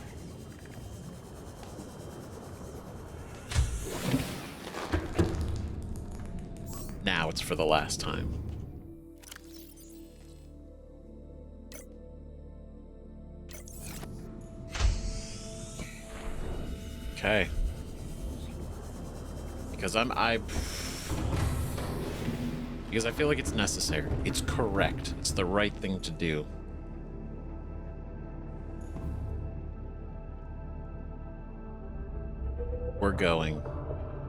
Now it's for the last time. Okay. Because because I feel like it's necessary. It's correct. It's the right thing to do. We're going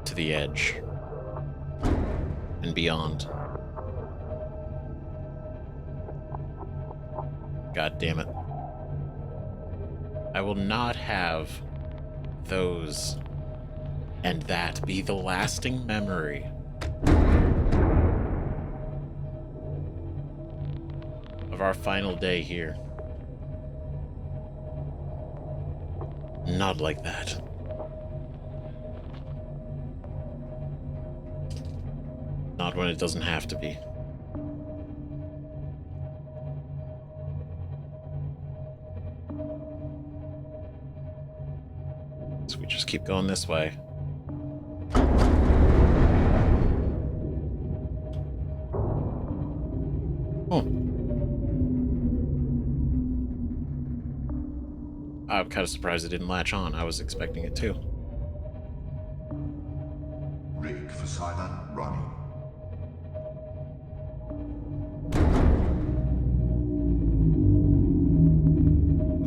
to the edge and beyond. God damn it. I will not have those and that be the lasting memory of our final day here. Not like that. Not when it doesn't have to be. So we just keep going this way. Oh. I'm kind of surprised it didn't latch on. I was expecting it to. Rig for silent running.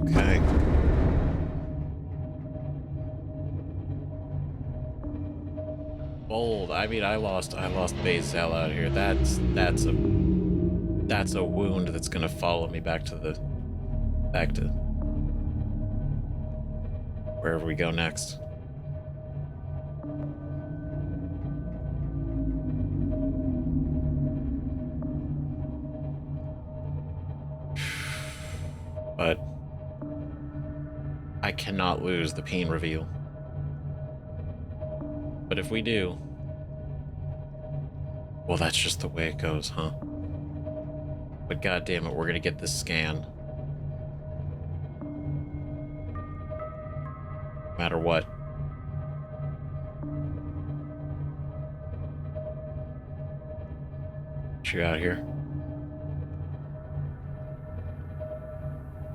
Okay. Bold. I mean, I lost Bazel out here. That's a wound that's gonna follow me back to wherever we go next. But I cannot lose the peen reveal. But if we do, well, that's just the way it goes, huh? But goddamn it, we're gonna get this scan. No matter what. Get you out here.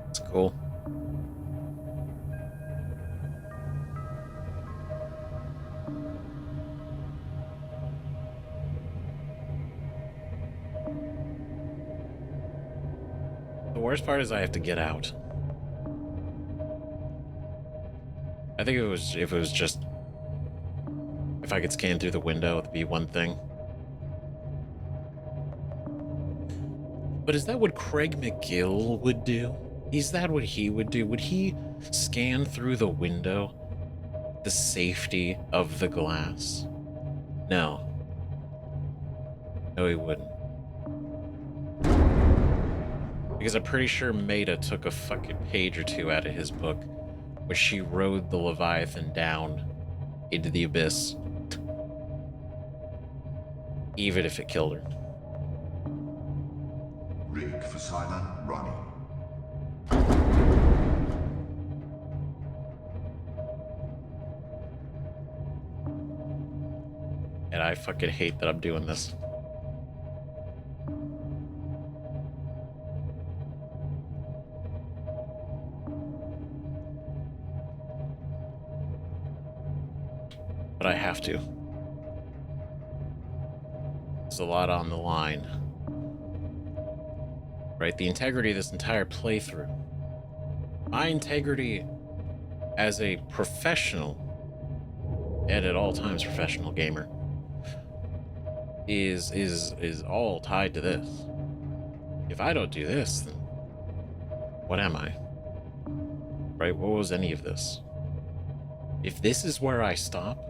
It's cool. The worst part is I have to get out. I think if I could scan through the window, it'd be one thing. But is that what Craig McGill would do? Is that what he would do? Would he scan through the window? The safety of the glass? No. No, he wouldn't. Because I'm pretty sure Maida took a fucking page or two out of his book when she rode the Leviathan down into the abyss. Even if it killed her. Rig for silent running. And I fucking hate that I'm doing this. but I have to. There's a lot on the line. Right? The integrity of this entire playthrough. My integrity as a professional, and at all times professional gamer, is all tied to this. If I don't do this, then what am I? Right? What was any of this? If this is where I stop,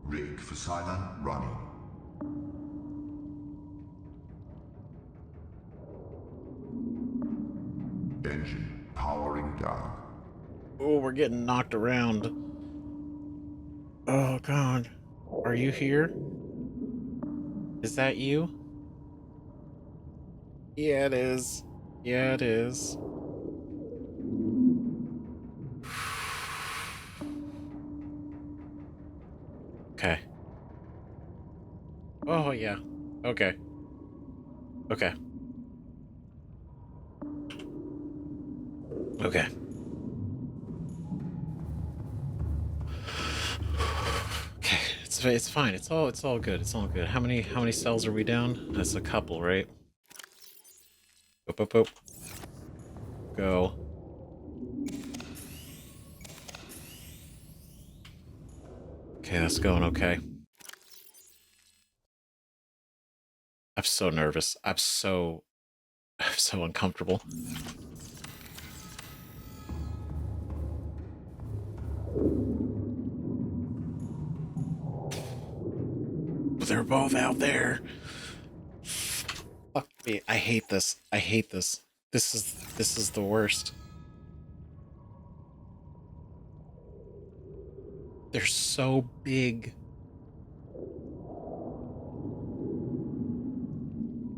Rig for silent running. Engine powering down. oh, we're getting knocked around. Oh God, are you here? Is that you? Yeah, it is. Yeah, it is. Okay. Oh, yeah. Okay. Okay. Okay. Okay, it's fine. It's all good. It's all good. How many cells are we down? That's a couple, right? Up, up, up. Go. Okay, that's going okay. I'm so nervous. I'm so uncomfortable. They're both out there. Fuck me. I hate this. I hate this. This is the worst. They're so big.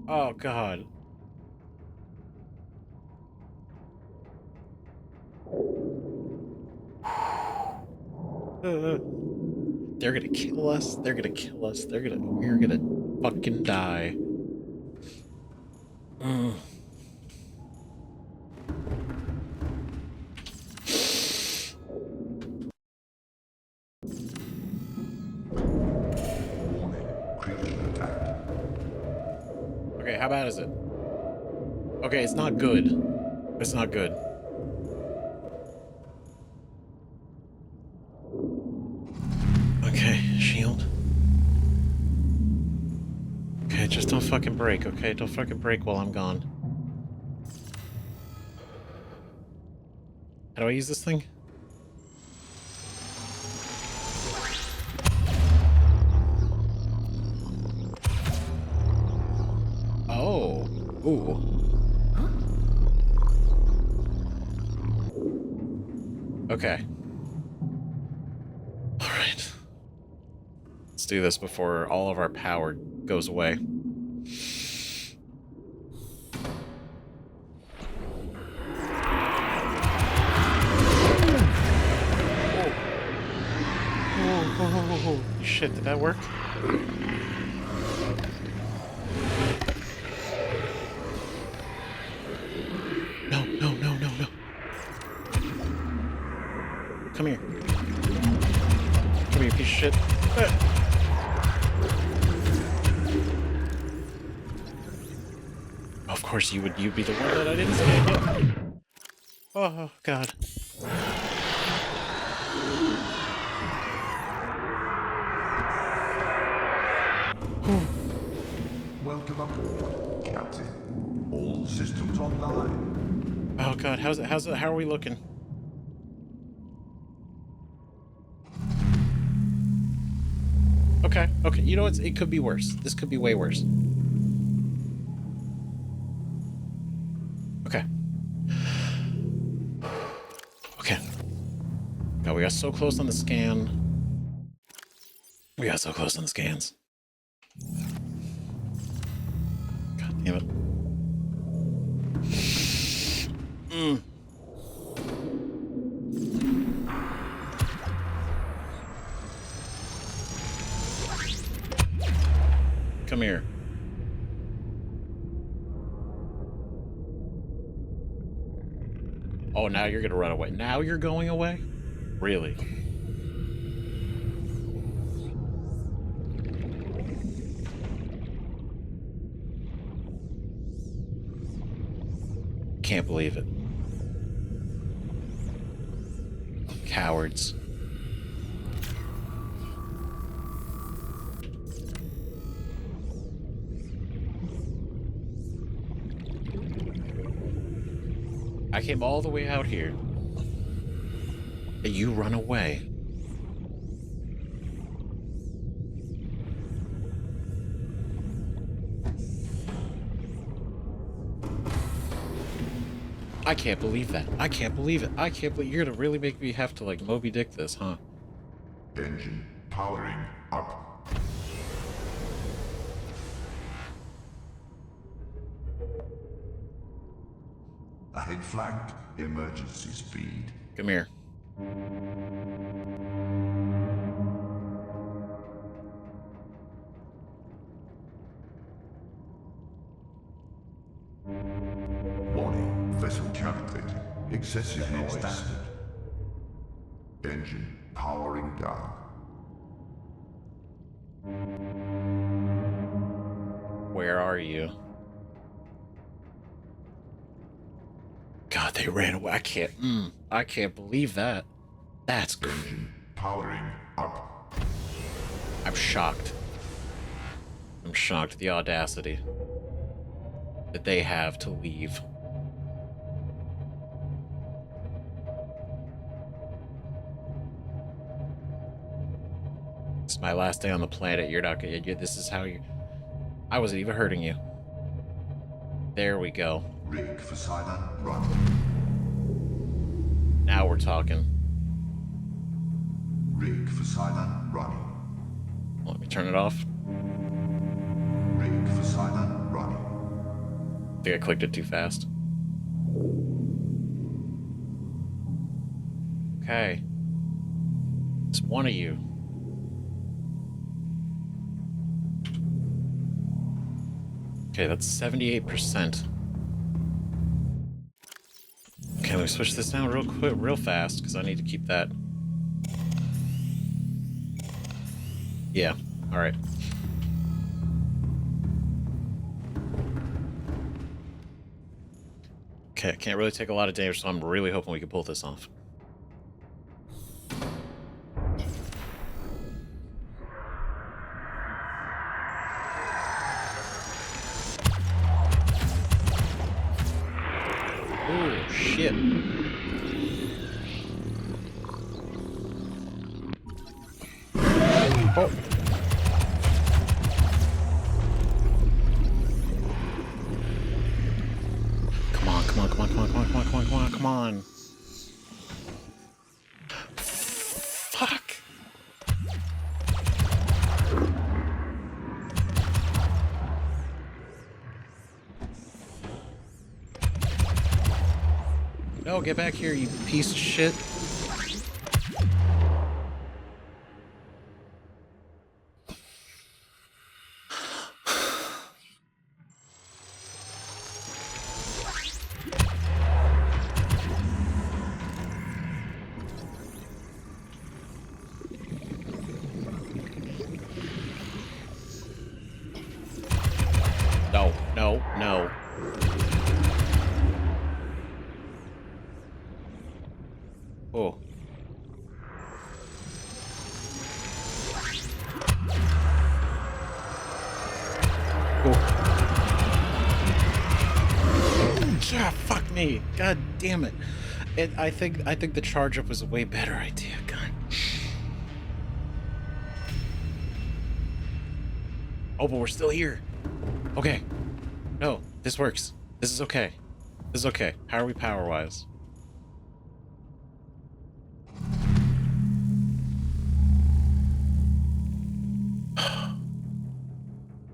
Oh God. They're gonna kill us. They're gonna kill us. We're gonna fucking die. Warning. Creature attacked. Okay, how bad is it? Okay, it's not good. It's not good. Okay, shield. Okay, just don't fucking break, okay? Don't fucking break while I'm gone. How do I use this thing? Oh. Ooh. Okay. Alright. Let's do this before all of our power goes away. Oh, shit, did that work? No, no, no, no, no. Come here. Come here, piece of shit. Of course you'd be the one that I didn't scan yet. Oh, God. Welcome aboard, Captain. All systems online. Oh, God, how's it, how are we looking? Okay, okay, you know what, it could be worse. This could be way worse. Okay. Okay. God, we got so close on the scan. We got so close on the scans. God damn it. Come here. Oh, now you're gonna run away. Now you're going away? Really? Can't believe it. Cowards. I came all the way out here. And you run away. I can't believe that. I can't believe it. I can't believe you're gonna really make me have to like Moby Dick this, huh? Engine powering up. Ahead flagged. Emergency speed. Come here. Warning. Vessel calibrating. Excessive noise. Engine powering down. Where are you? God, they ran away. I can't believe that. That's good. Engine powering up. I'm shocked. I'm shocked at the audacity that they have to leave. It's my last day on the planet. You're not gonna. This is how you. I wasn't even hurting you. There we go. Rig for silent run. Now we're talking. Rig for silent running. Let me turn it off. Rig for silent running. I think I clicked it too fast. Okay. It's one of you. Okay, that's 78%. Okay, let me switch this down real quick, real fast, because I need to keep that. Yeah, alright. Okay, I can't really take a lot of damage, so I'm really hoping we can pull this off. Oh, shit. Oh. Come on, come on, come on, come on, come on, come on, come on, come on, come on. Fuck. No, get back here, you piece of shit. No, no, no. Oh. Yeah, fuck me. God damn it. I think the charge up was a way better idea. God. Oh, but we're still here. Okay. No, this works. This is okay. This is okay. How are we power-wise?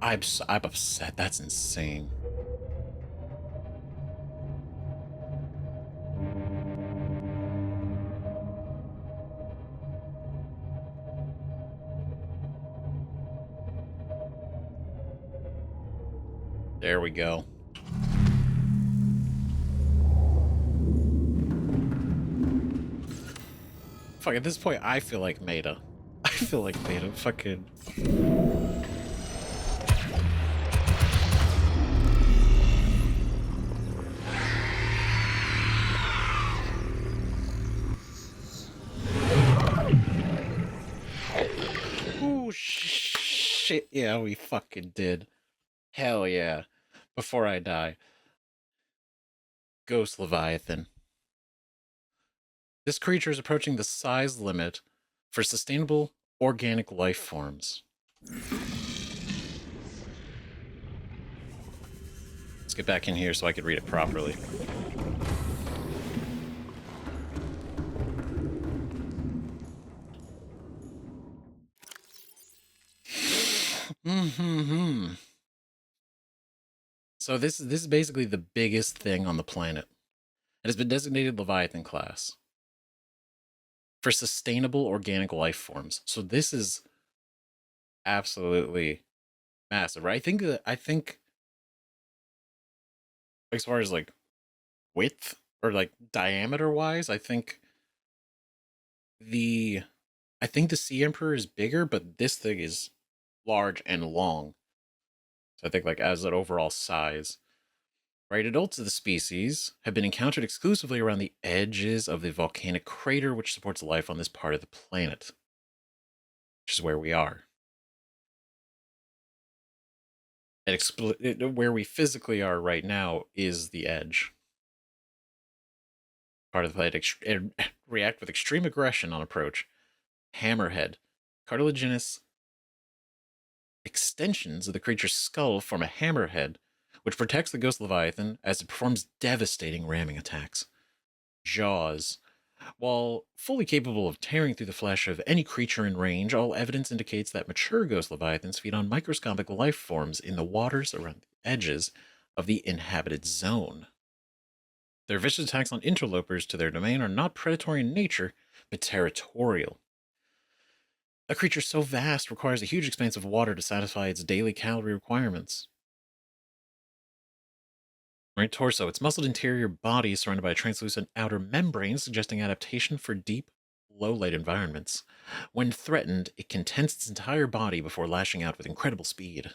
I'm upset. That's insane. There we go. Fuck, at this point, I feel like Maida. I feel like Maida. Fucking... Oh, shit. Yeah, we fucking did. Hell yeah. Before I die. Ghost Leviathan. This creature is approaching the size limit for sustainable organic life forms. Let's get back in here so I could read it properly. So this is basically the biggest thing on the planet. It has been designated Leviathan class for sustainable organic life forms. So this is absolutely massive, right? I think as far as like width or like diameter wise, I think the Sea Emperor is bigger, but this thing is large and long. So I think like as an overall size. Right, adults of the species have been encountered exclusively around the edges of the volcanic crater which supports life on this part of the planet, which is where we are. Where we physically are right now is the edge. Part of the planet react with extreme aggression on approach. Hammerhead, cartilaginous extensions of the creature's skull form a hammerhead, which protects the Ghost Leviathan as it performs devastating ramming attacks. Jaws. While fully capable of tearing through the flesh of any creature in range, all evidence indicates that mature Ghost Leviathans feed on microscopic life forms in the waters around the edges of the inhabited zone. Their vicious attacks on interlopers to their domain are not predatory in nature, but territorial. A creature so vast requires a huge expanse of water to satisfy its daily calorie requirements. Right, torso. Its muscled interior body is surrounded by a translucent outer membrane, suggesting adaptation for deep, low-light environments. When threatened, it contents its entire body before lashing out with incredible speed.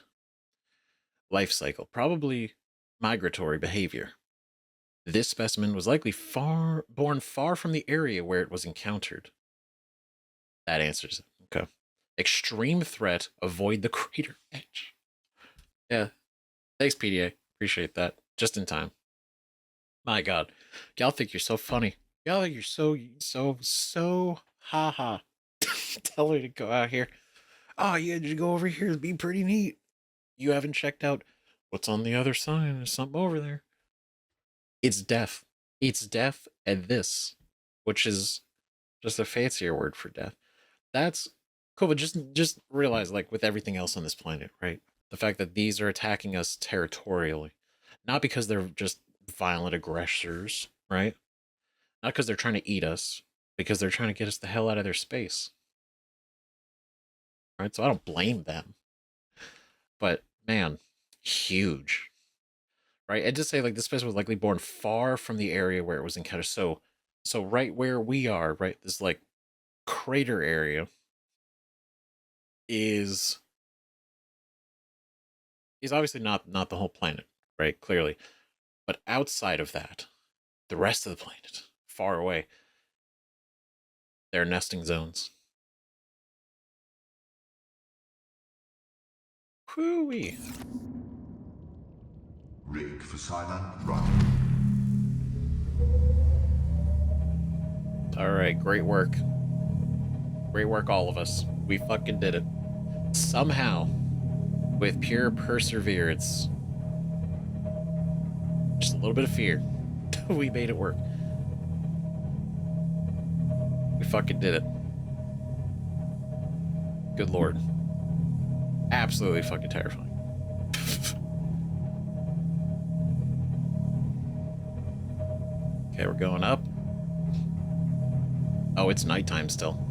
Life cycle. Probably migratory behavior. This specimen was likely born far from the area where it was encountered. That answers it. Okay. Extreme threat. Avoid the crater edge. Yeah. Thanks, PDA. Appreciate that. Just in time. My God. Y'all think you're so funny. Y'all think you're so haha. Tell her to go out here. Oh, yeah, just go over here. It'd be pretty neat. You haven't checked out what's on the other side. There's something over there. It's death. It's death and this, which is just a fancier word for death. That's cool, but just realize, like, with everything else on this planet, right? The fact that these are attacking us territorially. Not because they're just violent aggressors, right? Not because they're trying to eat us, because they're trying to get us the hell out of their space. Right? So I don't blame them. But, man, huge. Right? And just say, like, this species was likely born far from the area where it was encountered. So right where we are, right, this, like, crater area is obviously not the whole planet, right? Clearly. But outside of that, the rest of the planet, far away, there are nesting zones. Whoo-wee. Rig for silent run. Alright, great work. Great work, all of us. We fucking did it. Somehow, with pure perseverance, just a little bit of fear, we made it work. We fucking did it. Good lord. Absolutely fucking terrifying. Okay, we're going up. Oh, it's nighttime still.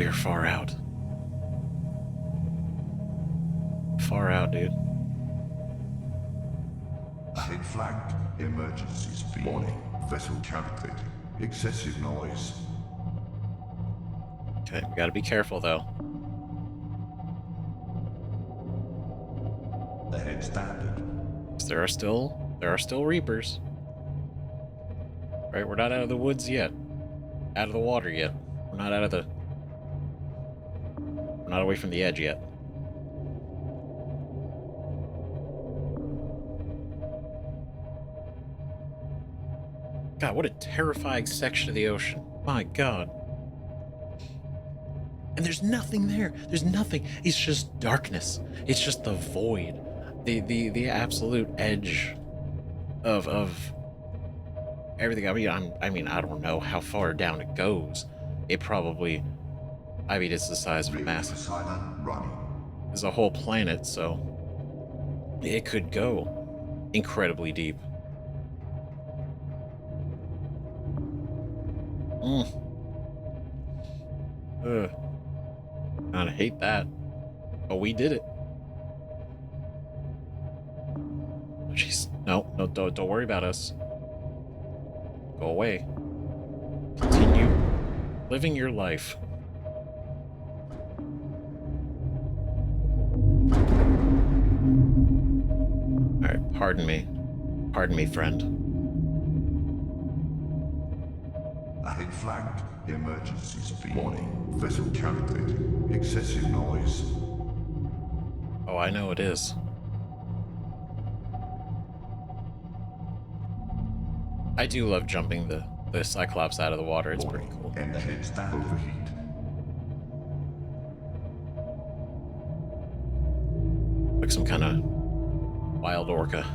we are far out. Far out, dude. Ahead flagged. Emergency speed. Warning. Vessel cavitating. Excessive noise. Okay, we gotta be careful though. Ahead standard. 'Cause there are still reapers. Right, we're not out of the woods yet. Out of the water yet. We're not away from the edge yet. God, what a terrifying section of the ocean. My God. And there's nothing there. There's nothing. It's just darkness. It's just the void. The absolute edge of everything. I mean, I don't know how far down it goes. It probably, it's the size of a massive. Silent running. There's a whole planet, so it could go incredibly deep. Ugh. Kinda hate that. But we did it. Oh, jeez. No, don't worry about us. Go away. Continue living your life. Alright, pardon me. Pardon me, friend. Ahead flagged. Emergency speed. Warning. Vessel cavitating. Excessive noise. Oh, I know it is. I do love jumping the Cyclops out of the water. It's pretty cool. And ahead stand. Overheat. Like some kind of wild orca.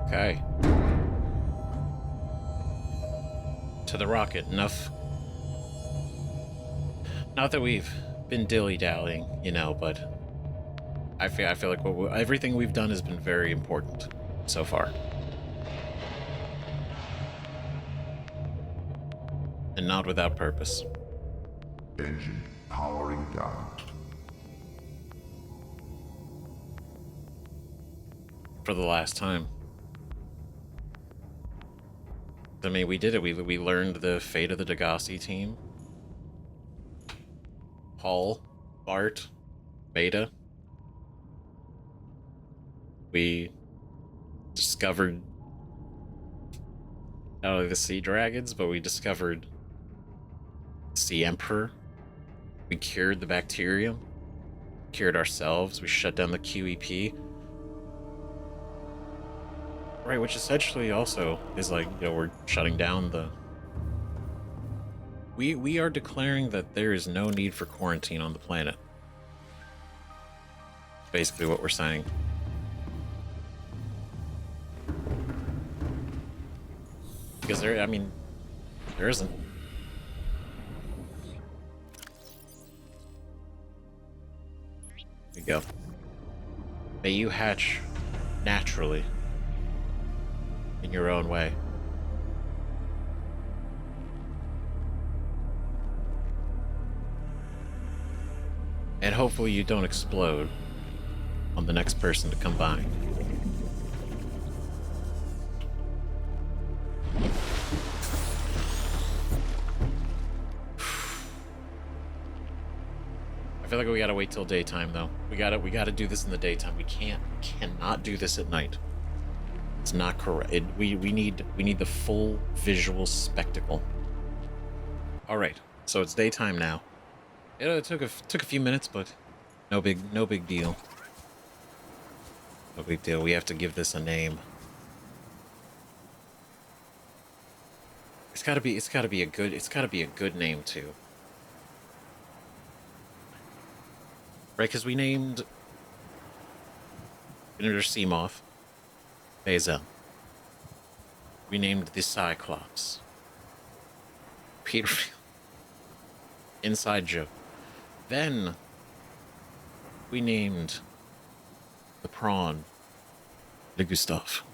Okay. To the rocket. Enough. Not that we've been dilly-dallying, you know, but I feel like everything we've done has been very important so far. And not without purpose. Engine powering down. For the last time. I mean, we did it. We learned the fate of the Degassi team. Paul, Bart, Beta. We discovered not only the sea dragons, but we discovered the Sea Emperor. We cured the bacterium. Cured ourselves. We shut down the QEP. Right, which essentially also is like, you know, we're shutting down the... We are declaring that there is no need for quarantine on the planet. Basically what we're saying. Because there isn't. There you go. May you hatch naturally. In your own way. And hopefully you don't explode on the next person to come by. I feel like we gotta wait till daytime though. We gotta do this in the daytime. We cannot do this at night. It's not correct. We need the full visual spectacle. All right, so it's daytime now. It took a few minutes, but no big deal. No big deal. We have to give this a name. It's gotta be a good name too. Right, because we named Seamoth. Beza. We named the Cyclops. Peter. Inside joke. Then we named the prawn The good stuff.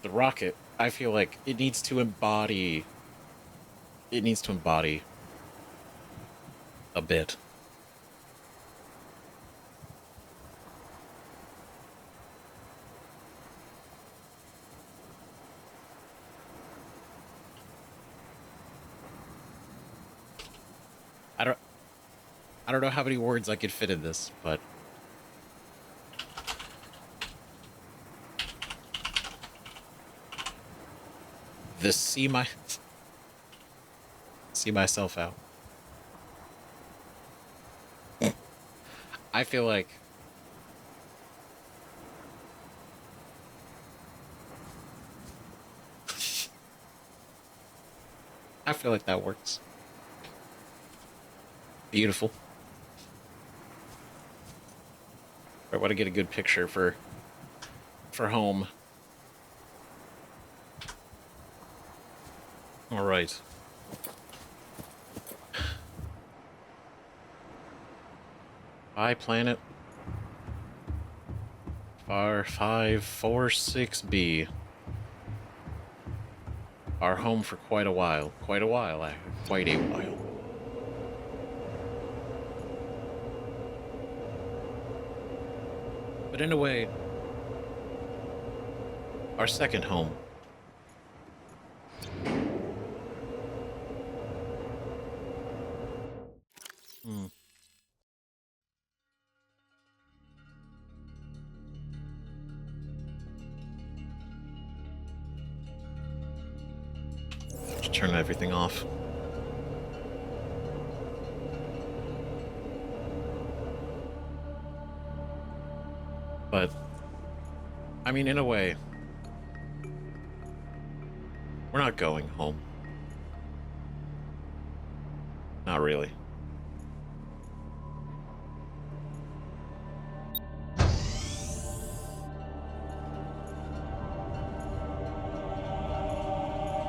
The rocket, I feel like it needs to embody. It needs to embody a bit. I don't know how many words I could fit in this, but this see myself out. I feel like that works. Beautiful. I want to get a good picture for home. All right. Hi, planet. 5546B. Our home for quite a while. Quite a while. Quite a while. But in a way, our second home. Just turn everything off. But, I mean, in a way, we're not going home. Not really.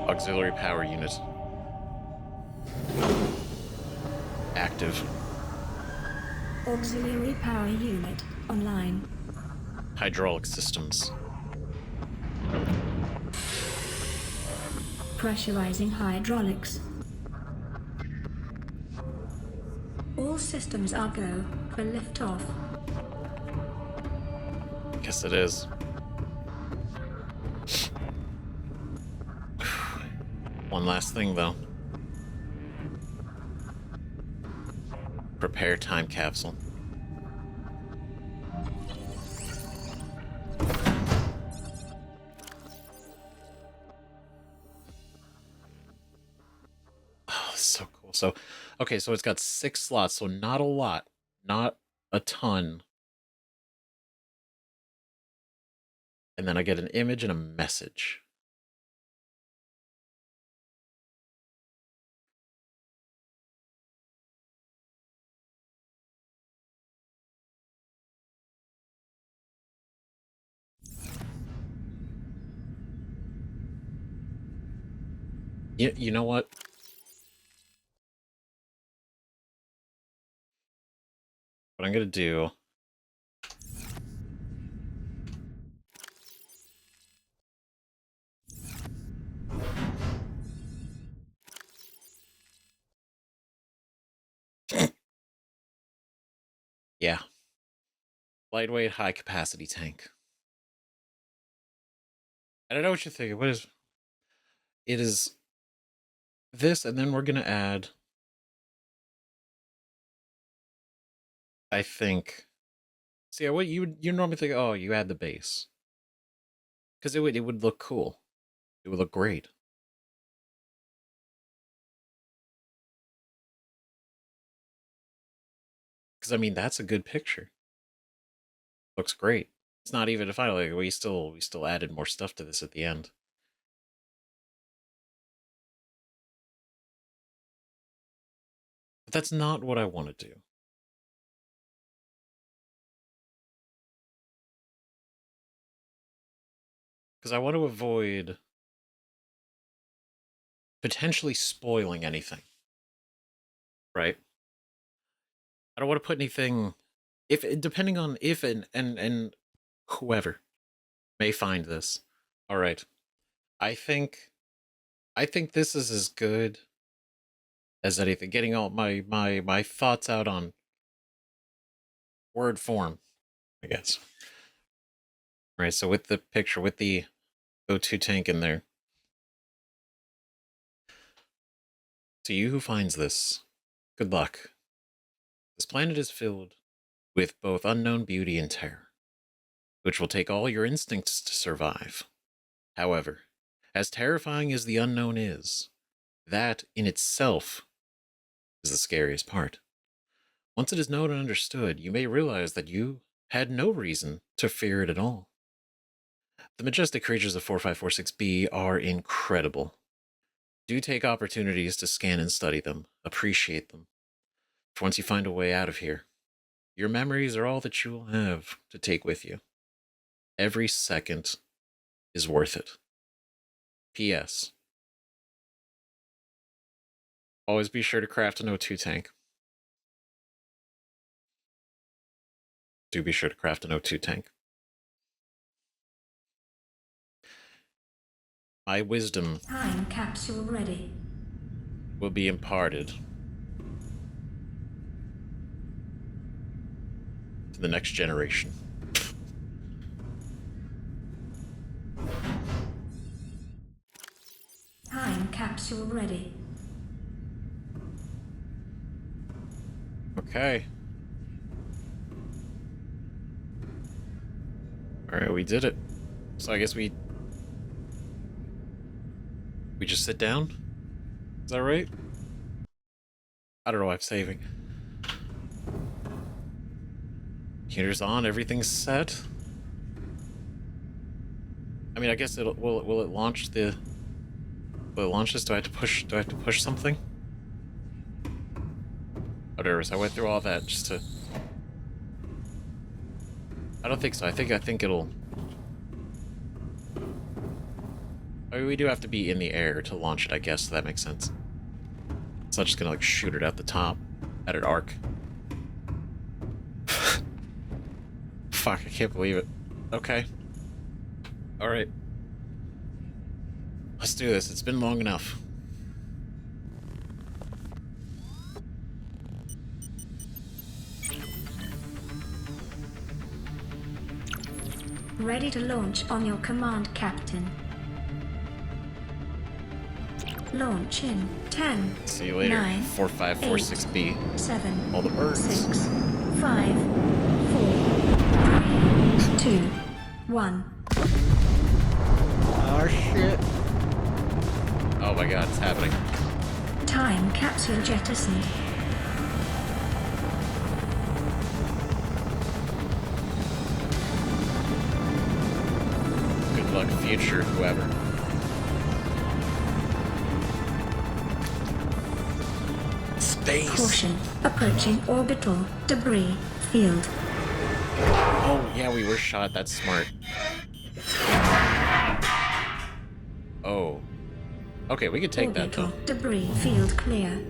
Auxiliary power unit. Active. Auxiliary power unit online. Hydraulic systems. Pressurizing hydraulics. All systems are go for liftoff. Guess it is. One last thing, though. Prepare time capsule. Oh, so cool. So, okay, so it's got 6 slots, so not a lot. Not a ton. And then I get an image and a message. You know what? What I'm gonna do... Yeah. Lightweight, high capacity tank. I don't know what you're thinking. What is... It is this, and then we're gonna add... I think... See, what you normally think, oh, you add the base. Because it would look cool. It would look great. Because, I mean, that's a good picture. Looks great. It's not even a final. Like, we still added more stuff to this at the end. But that's not what I want to do. Because I want to avoid potentially spoiling anything. Right? I don't want to put anything... Depending on if and whoever may find this. All right. I think this is as good as anything. Getting all my thoughts out on word form, I guess. All right, so with the picture, with the O2 tank in there. To you who finds this, good luck. This planet is filled with both unknown beauty and terror, which will take all your instincts to survive. However, as terrifying as the unknown is, that in itself is the scariest part. Once it is known and understood, you may realize that you had no reason to fear it at all. The majestic creatures of 4546b are incredible. Do take opportunities to scan and study them, appreciate them. For once you find a way out of here, your memories are all that you will have to take with you. Every second is worth it. P.S. Always be sure to craft an O2 tank. Do be sure to craft an O2 tank. My wisdom Time capsule ready. will be imparted to the next generation. Time capsule ready. Okay. Alright, we did it. So I guess we just sit down? Is that right? I don't know why I'm saving. Computer's on, everything's set. I mean, I guess it'll will it launch the will it launch this? Do I have to push something? Whatever, so I went through all that just to I don't think so. I think it'll I mean, we do have to be in the air to launch it, I guess, so that makes sense. It's not just gonna like shoot it out the top at an arc. Fuck, I can't believe it. Okay. Alright. Let's do this. It's been long enough. Ready to launch on your command, Captain. Launch in 10. See you later. 9, 4546B. 7. All the birds. 6. 5. 4. 3. 2. 1. Oh shit. Oh my god, it's happening. Time capsule jettisoned. Good luck, future whoever. Space. Caution. Approaching orbital debris field. Oh yeah, we were shot. That's smart. Oh. Okay, we could take that Orbital though. debris field clear.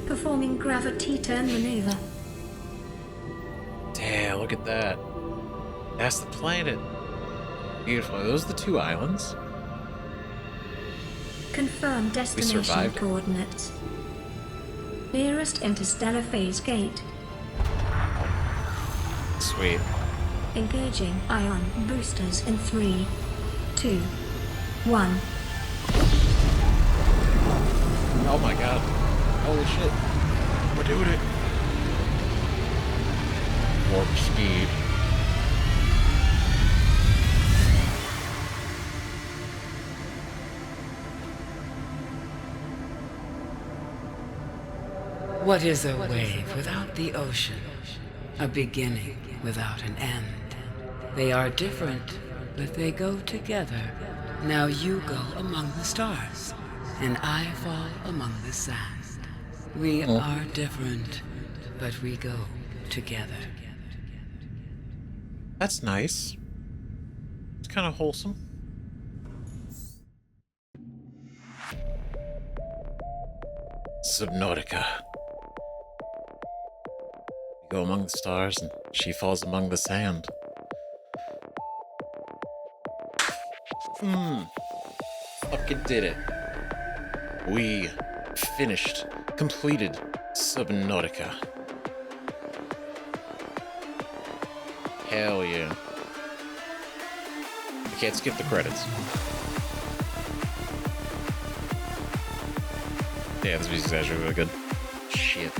Performing gravity turn maneuver. Damn, look at that. That's the planet. Beautiful. Are those the two islands? Confirm destination survived. coordinates. Nearest interstellar phase gate. Sweet. Engaging ion boosters in 3, 2, 1. Oh my god. Holy shit. We're doing it. Warp speed. What is a wave without the ocean? A beginning without an end. They are different, but they go together. Now you go among the stars, and I fall among the sand. We are different, but we go together. That's nice. It's kind of wholesome. Subnautica. You go among the stars and she falls among the sand. Fucking did it. We finished, completed Subnautica. Hell yeah. I can't skip the credits. Yeah, this music's actually really good. Shit.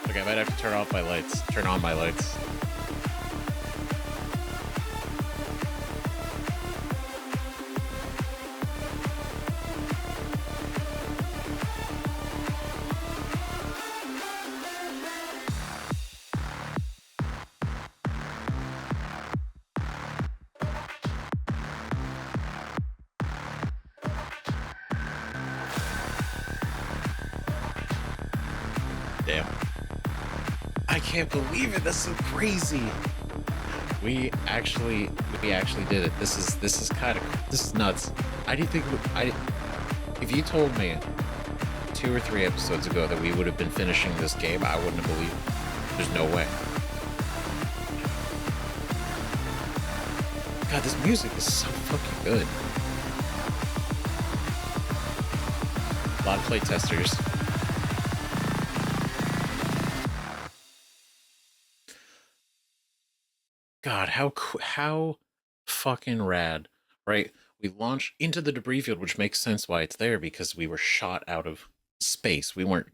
Okay, I might have to turn off my lights. Turn on my lights. Damn. I can't believe it. That's so crazy. We actually did it. This is kind of, this is nuts. I didn't think, if you told me 2 or 3 episodes ago that we would have been finishing this game, I wouldn't have believed it. There's no way. God, this music is so fucking good. A lot of playtesters. God, how fucking rad, right? We launched into the debris field, which makes sense why it's there, because we were shot out of space. We weren't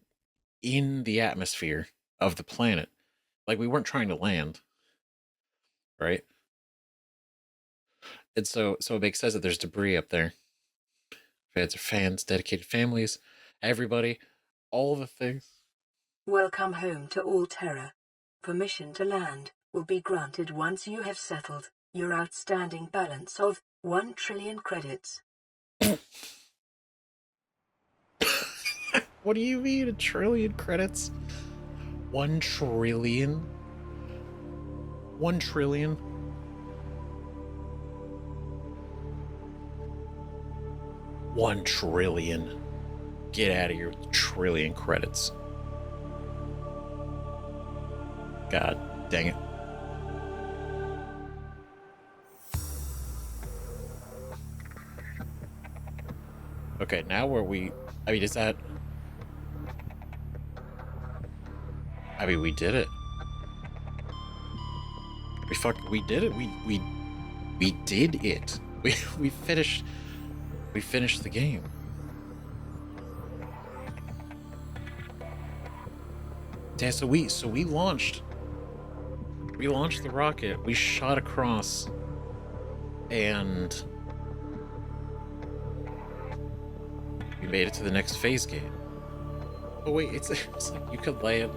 in the atmosphere of the planet. Like, we weren't trying to land, right? And so it makes sense that there's debris up there. Fans are fans, dedicated families, everybody, all the things. Welcome home to all Terra. Permission to land will be granted once you have settled your outstanding balance of 1 trillion credits. What do you mean, 1 trillion credits? 1 trillion? 1 trillion? $1 trillion. Get out of here with trillion credits. God dang it. Okay, now where we... I mean, is that... I mean, we did it. We did it. We did it. We finished... We finished the game. Yeah, so we launched the rocket, we shot across, and we made it to the next phase gate. Oh wait, it's like you could land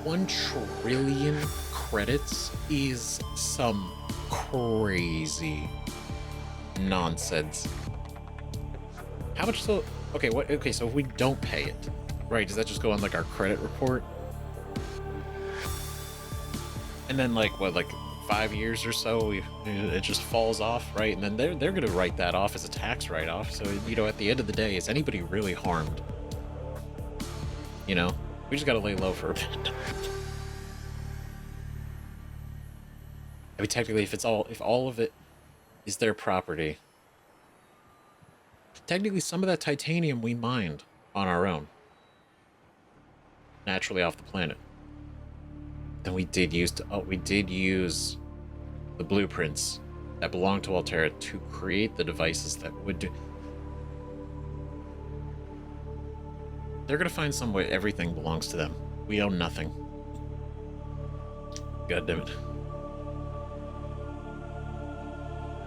1 trillion credits is some crazy nonsense. How much so? Okay, what? Okay, so if we don't pay it, right? Does that just go on like our credit report? And then like what, like 5 years or so, it just falls off, right? And then they're gonna write that off as a tax write-off. So you know, at the end of the day, is anybody really harmed? You know, we just gotta lay low for a bit. I mean, technically, if all of it is their property, technically some of that titanium we mined on our own, naturally off the planet. Then we did use the blueprints that belong to Alterra to create the devices that would do. They're gonna find some way everything belongs to them. We own nothing. God damn it.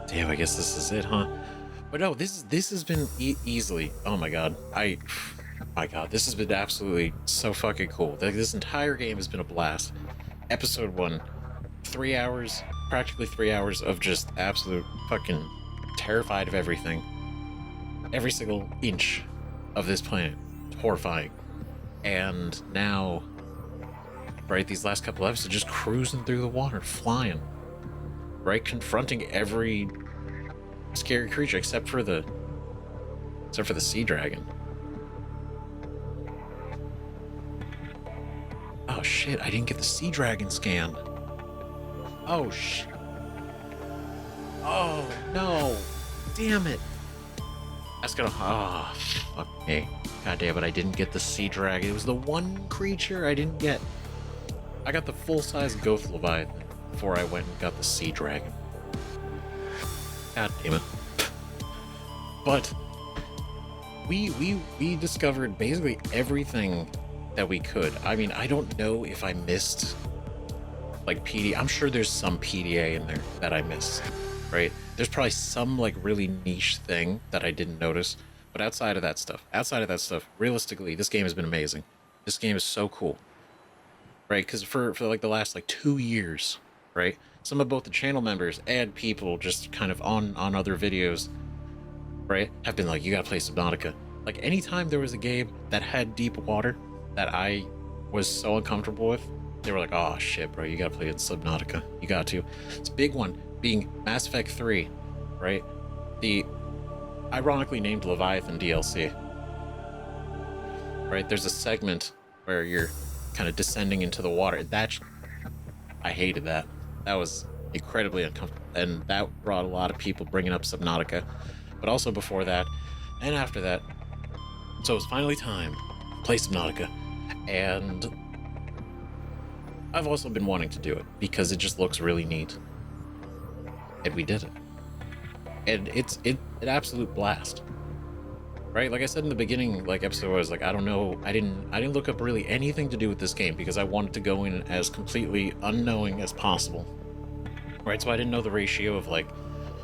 Damn, I guess this is it, huh? But no, this has been easily. Oh my god, my god, this has been absolutely so fucking cool. This entire game has been a blast. Episode 1, 3 hours, practically 3 hours of just absolute fucking terrified of everything. Every single inch of this planet, horrifying. And now, right, these last couple episodes, just cruising through the water, flying. Right, confronting every scary creature except for the sea dragon. Oh shit, I didn't get the Sea Dragon scan. Oh, oh, no. Damn it. That's gonna... Oh, fuck me. God damn it, I didn't get the Sea Dragon. It was the one creature I didn't get. I got the full-size Ghost Leviathan before I went and got the Sea Dragon. God damn it. But we discovered basically everything that we could. I mean, I don't know if I missed like PD. I'm sure there's some PDA in there that I missed, right? There's probably some like really niche thing that I didn't notice. But outside of that stuff, realistically, this game has been amazing. This game is so cool, right? Because for like the last like 2 years, right? Some of both the channel members and people just kind of on other videos, right, have been like, you gotta play Subnautica. Like anytime there was a game that had deep water that I was so uncomfortable with, they were like, oh shit, bro, you gotta play it in Subnautica. You got to. It's a big one being Mass Effect 3, right? The ironically named Leviathan DLC, right? There's a segment where you're kind of descending into the water. I hated that. That was incredibly uncomfortable, and that brought a lot of people bringing up Subnautica, but also before that and after that. So it was finally time to play Subnautica, and I've also been wanting to do it because it just looks really neat, and we did it, and it's an absolute blast, right? Like I said in the beginning, like episode, I was like, I don't know, I didn't look up really anything to do with this game because I wanted to go in as completely unknowing as possible, right? So I didn't know the ratio of like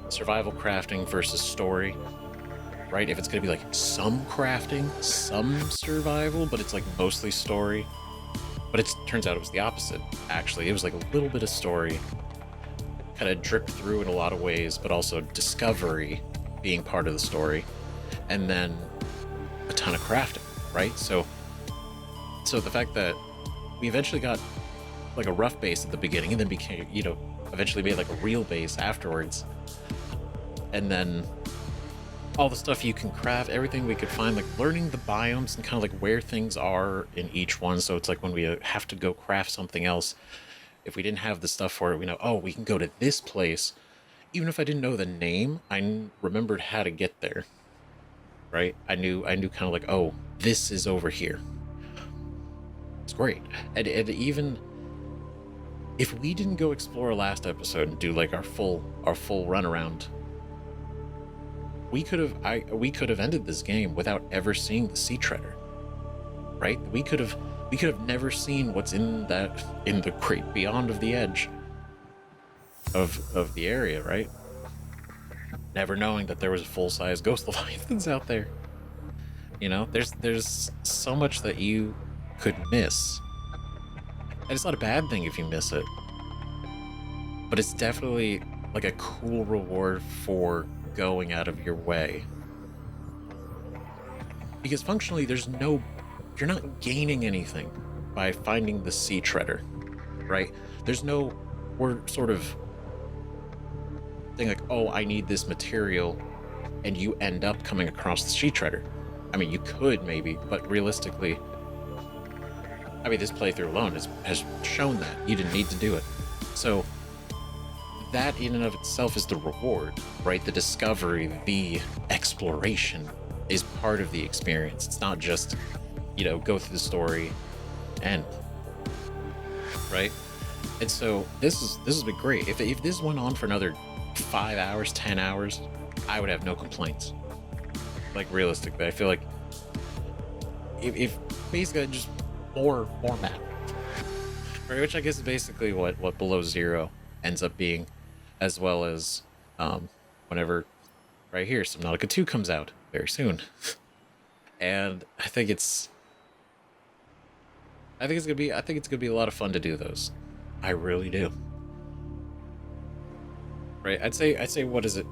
survival crafting versus story, right? If it's gonna be like some crafting, some survival, but it's like mostly story. But it turns out it was the opposite, actually. It was like a little bit of story, kind of dripped through in a lot of ways, but also discovery being part of the story, and then a ton of crafting, right? So the fact that we eventually got like a rough base at the beginning and then became, you know, eventually made like a real base afterwards, and then all the stuff you can craft, everything we could find, like learning the biomes and kind of like where things are in each one. So it's like when we have to go craft something else, if we didn't have the stuff for it, we know, oh, we can go to this place. Even if I didn't know the name, I remembered how to get there, right? I knew kind of like, oh, this is over here. It's great. And even if we didn't go explore last episode and do like our full run around, we could have ended this game without ever seeing the Sea Treader, right? We could have never seen what's in the great beyond of the edge of the area, right? Never knowing that there was full-size ghost leviathans out there. You know, there's so much that you could miss, and it's not a bad thing if you miss it, but it's definitely like a cool reward for going out of your way, because functionally you're not gaining anything by finding the Sea Treader, right? We're sort of thing like, oh, I need this material, and you end up coming across the Sea Treader. I mean, you could maybe, but realistically, I mean, this playthrough alone has shown that you didn't need to do it. So that in and of itself is the reward, right? The discovery, the exploration is part of the experience. It's not just, you know, go through the story and, right? And so this has been great. If this went on for another 5 hours, 10 hours, I would have no complaints. Like realistically, I feel like if basically just more map, right? Which I guess is basically what Below Zero ends up being, as well as whenever right here Subnautica 2 comes out very soon. And I think it's gonna be a lot of fun to do those. I really do. Right? I'd say what is it?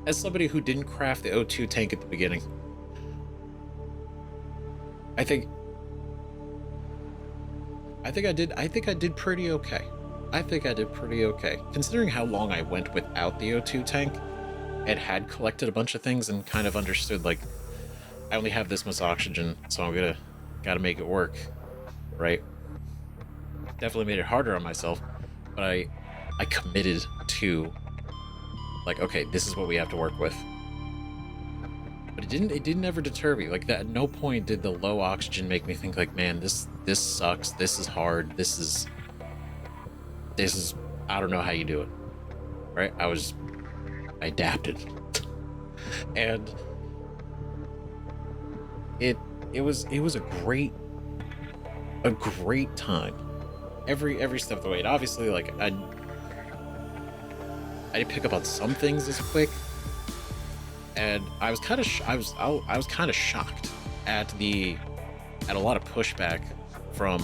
As somebody who didn't craft the O2 tank at the beginning, I think I did pretty okay. Considering how long I went without the O2 tank and had collected a bunch of things and kind of understood, like, I only have this much oxygen, so gotta make it work, right? definitely made it harder on myself, but I committed to, like, okay, this is what we have to work with. But it didn't ever deter me. Like, that at no point did the low oxygen make me think like, man, this sucks, this is hard, this is I don't know how you do it. Right? I adapted. And it was a great time. Every step of the way. And obviously, like, I didn't pick up on some things as quick, and I was kind of I was kind of shocked at a lot of pushback from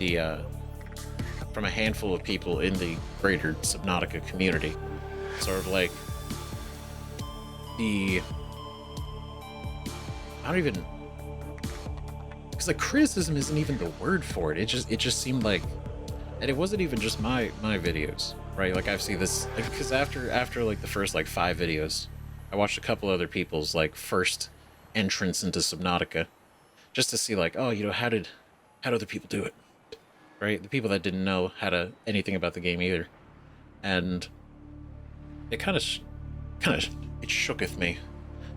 a handful of people in the greater Subnautica community. Sort of like because like criticism isn't even the word for it. It just seemed like, and it wasn't even just my videos, right? Like, I've seen this, like, because after like the first like 5 videos, I watched a couple other people's like first entrance into Subnautica, just to see like, oh, you know, how'd other people do it, right? The people that didn't know anything about the game either, and it kind of it shooketh me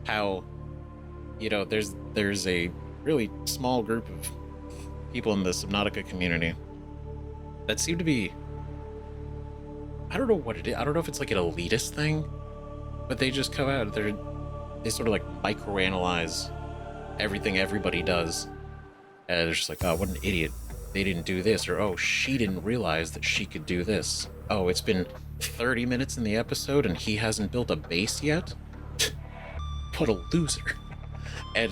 how, you know, there's a really small group of people in the Subnautica community that seem to be, I don't know what it is. I don't know if it's like an elitist thing, but they just come out, they sort of like microanalyze everything everybody does, and it's just like, oh, what an idiot, they didn't do this, or oh, she didn't realize that she could do this. Oh, it's been 30 minutes in the episode and he hasn't built a base yet. What a loser. And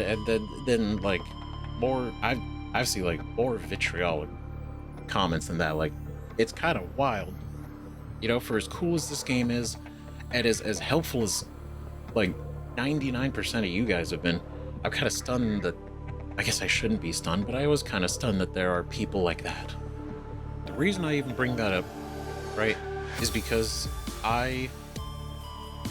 then like more, I've seen like more vitriolic comments than that. Like, it's kind of wild, you know, for as cool as this game is, and as helpful as like 99% of you guys have been. I'm kind of stunned that, I guess I shouldn't be stunned, but I was kind of stunned that there are people like that. The reason I even bring that up, right, is because I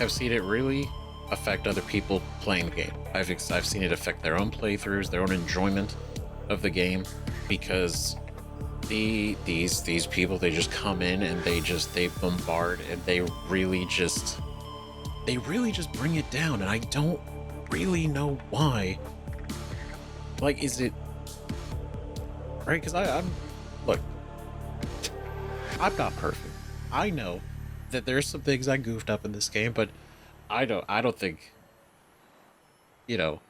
have seen it really affect other people playing the game. I've seen it affect their own playthroughs, their own enjoyment of the game, because these people, they just come in and they bombard, and they really just bring it down, and I don't really know why. Like, is it right? Because I'm look, I'm not perfect. I know that there's some things I goofed up in this game, but I don't think, you know,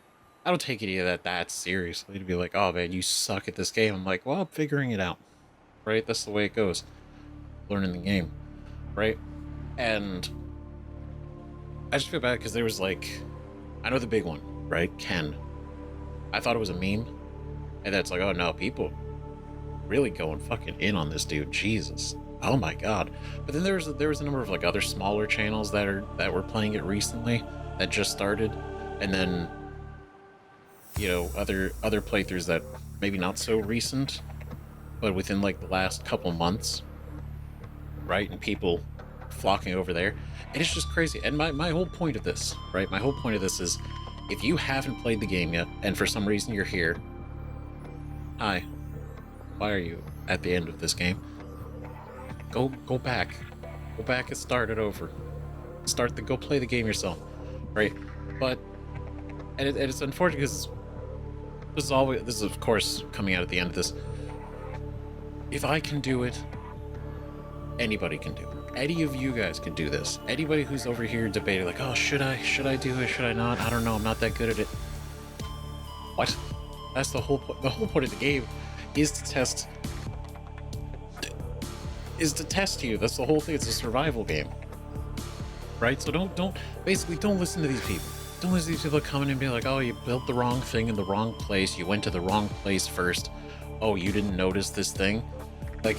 I don't take any of that seriously, to be like, oh man, you suck at this game. I'm like, well, I'm figuring it out, right? That's the way it goes. Learning the game, right? And I just feel bad because there was like, I know the big one, right? Ken. I thought it was a meme, and that's like, oh no, people really going fucking in on this dude. Jesus. Oh my god. But then there was a number of like other smaller channels that were playing it recently, that just started, and then, you know, other playthroughs that maybe not so recent, but within like the last couple months, right? And people flocking over there, and it's just crazy. And my whole point of this, right? My whole point of this is, if you haven't played the game yet, and for some reason you're here, hi, why are you at the end of this game? Go back and start it over. Go play the game yourself, right? But and it's unfortunate because this is of course coming out at the end of this. If I can do it, anybody can do it. Any of you guys can do this. Anybody who's over here debating like, oh, should I do it? Should I not? I don't know. I'm not that good at it. What? That's the whole point. The whole point of the game is to test you. That's the whole thing. It's a survival game, right? So don't listen to these people. Don't listen to these people coming and being like, oh, you built the wrong thing in the wrong place. You went to the wrong place first. Oh, you didn't notice this thing. Like,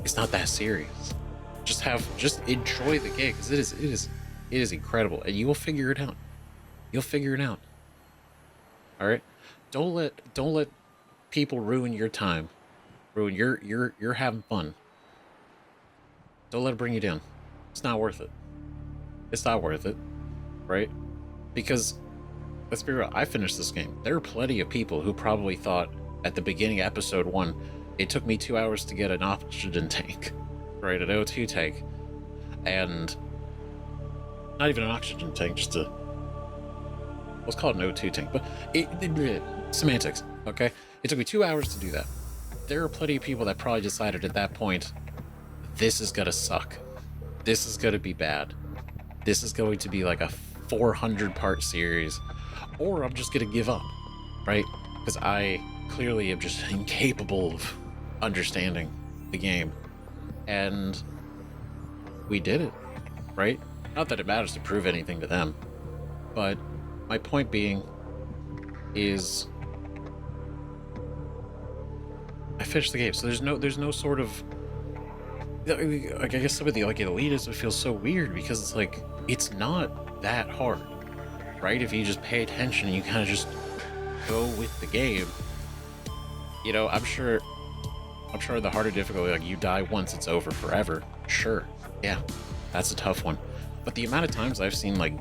it's not that serious. Just enjoy the game, because it is incredible, and you will figure it out. You'll figure it out. All right. Don't let people ruin your time. You're having fun. Don't let it bring you down. It's not worth it. It's not worth it, right? Because let's be real, I finished this game. There are plenty of people who probably thought at the beginning of episode 1, it took me 2 hours to get an oxygen tank, right? An O2 tank. And not even an oxygen tank, just a, let's call it an O2 tank, but semantics, okay? It took me 2 hours to do that. There are plenty of people that probably decided at that point, this is gonna suck. This is gonna be bad. This is going to be like a 400-part series, or I'm just gonna give up, right? Because I clearly am just incapable of understanding the game. And we did it, right? Not that it matters to prove anything to them, but my point being is I finished the game, so there's no sort of, like, I guess some of the like elitists would feel so weird because it's like, it's not that hard, right? If you just pay attention and you kind of just go with the game, you know, I'm sure the harder difficulty, like you die once, it's over forever. Sure, yeah, that's a tough one. But the amount of times I've seen like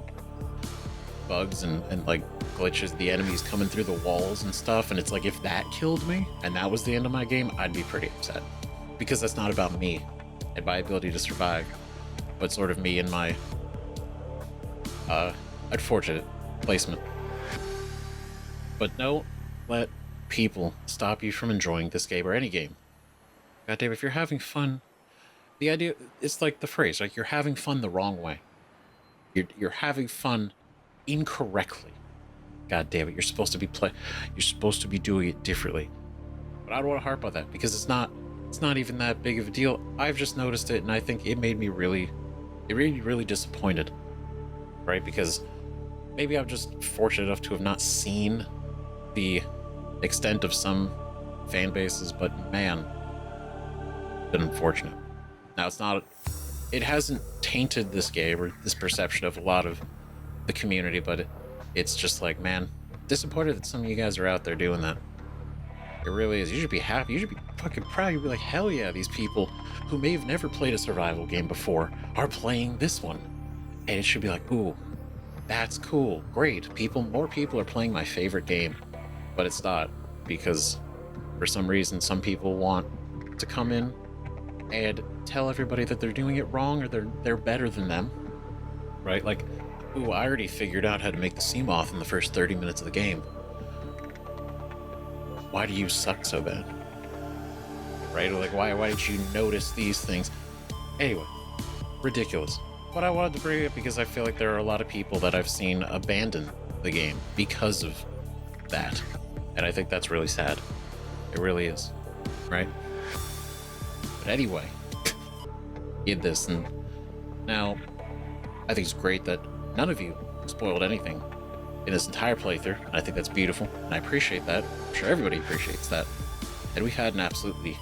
bugs and like glitches, the enemies coming through the walls and stuff, and it's like, if that killed me and that was the end of my game, I'd be pretty upset, because that's not about me and my ability to survive, but sort of me and my unfortunate placement. But don't let people stop you from enjoying this game or any game. Goddamn, if you're having fun, the idea, it's like the phrase, like, you're having fun the wrong way. You're having fun incorrectly. God damn it, you're supposed to be doing it differently. But I don't want to harp on that because it's not even that big of a deal. I've just noticed it, and I think it made me really disappointed, right? Because maybe I'm just fortunate enough to have not seen the extent of some fan bases, but man, it's been unfortunate. Now, it hasn't tainted this game or this perception of a lot of the community, but it's just like, man, disappointed that some of you guys are out there doing that. It really is. You should be happy. You should be fucking proud. You'd be like, hell yeah, these people who may have never played a survival game before are playing this one. And it should be like, ooh, that's cool. Great. More people are playing my favorite game. But it's not, because for some reason, some people want to come in and tell everybody that they're doing it wrong or they're better than them. Right? Like, ooh, I already figured out how to make the Seamoth in the first 30 minutes of the game. Why do you suck so bad? Right? Or like, why did you notice these things? Anyway, ridiculous. But I wanted to bring it up because I feel like there are a lot of people that I've seen abandon the game because of that. And I think that's really sad. It really is. Right? But anyway, did this, and now I think it's great that none of you spoiled anything in this entire playthrough, and I think that's beautiful, and I appreciate that. I'm sure everybody appreciates that. And we've had an absolutely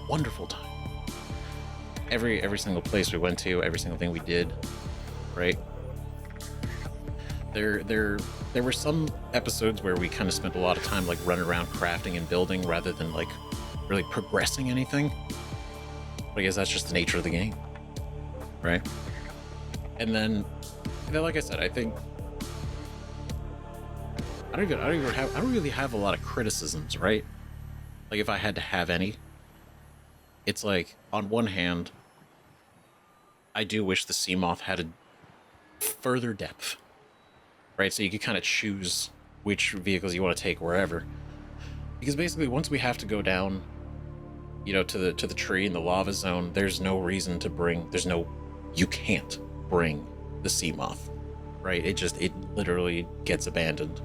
wonderful time. Every single place we went to, every single thing we did, right? There were some episodes where we kind of spent a lot of time like running around crafting and building rather than like really progressing anything. But I guess that's just the nature of the game, right? And then like I said, I think I don't really have a lot of criticisms, right? Like, if I had to have any, it's like, on one hand, I do wish the Seamoth had a further depth, right? So you could kind of choose which vehicles you want to take wherever. Because basically, once we have to go down, you know, to the tree in the lava zone, there's no reason to you can't bring the Seamoth, right? It literally gets abandoned.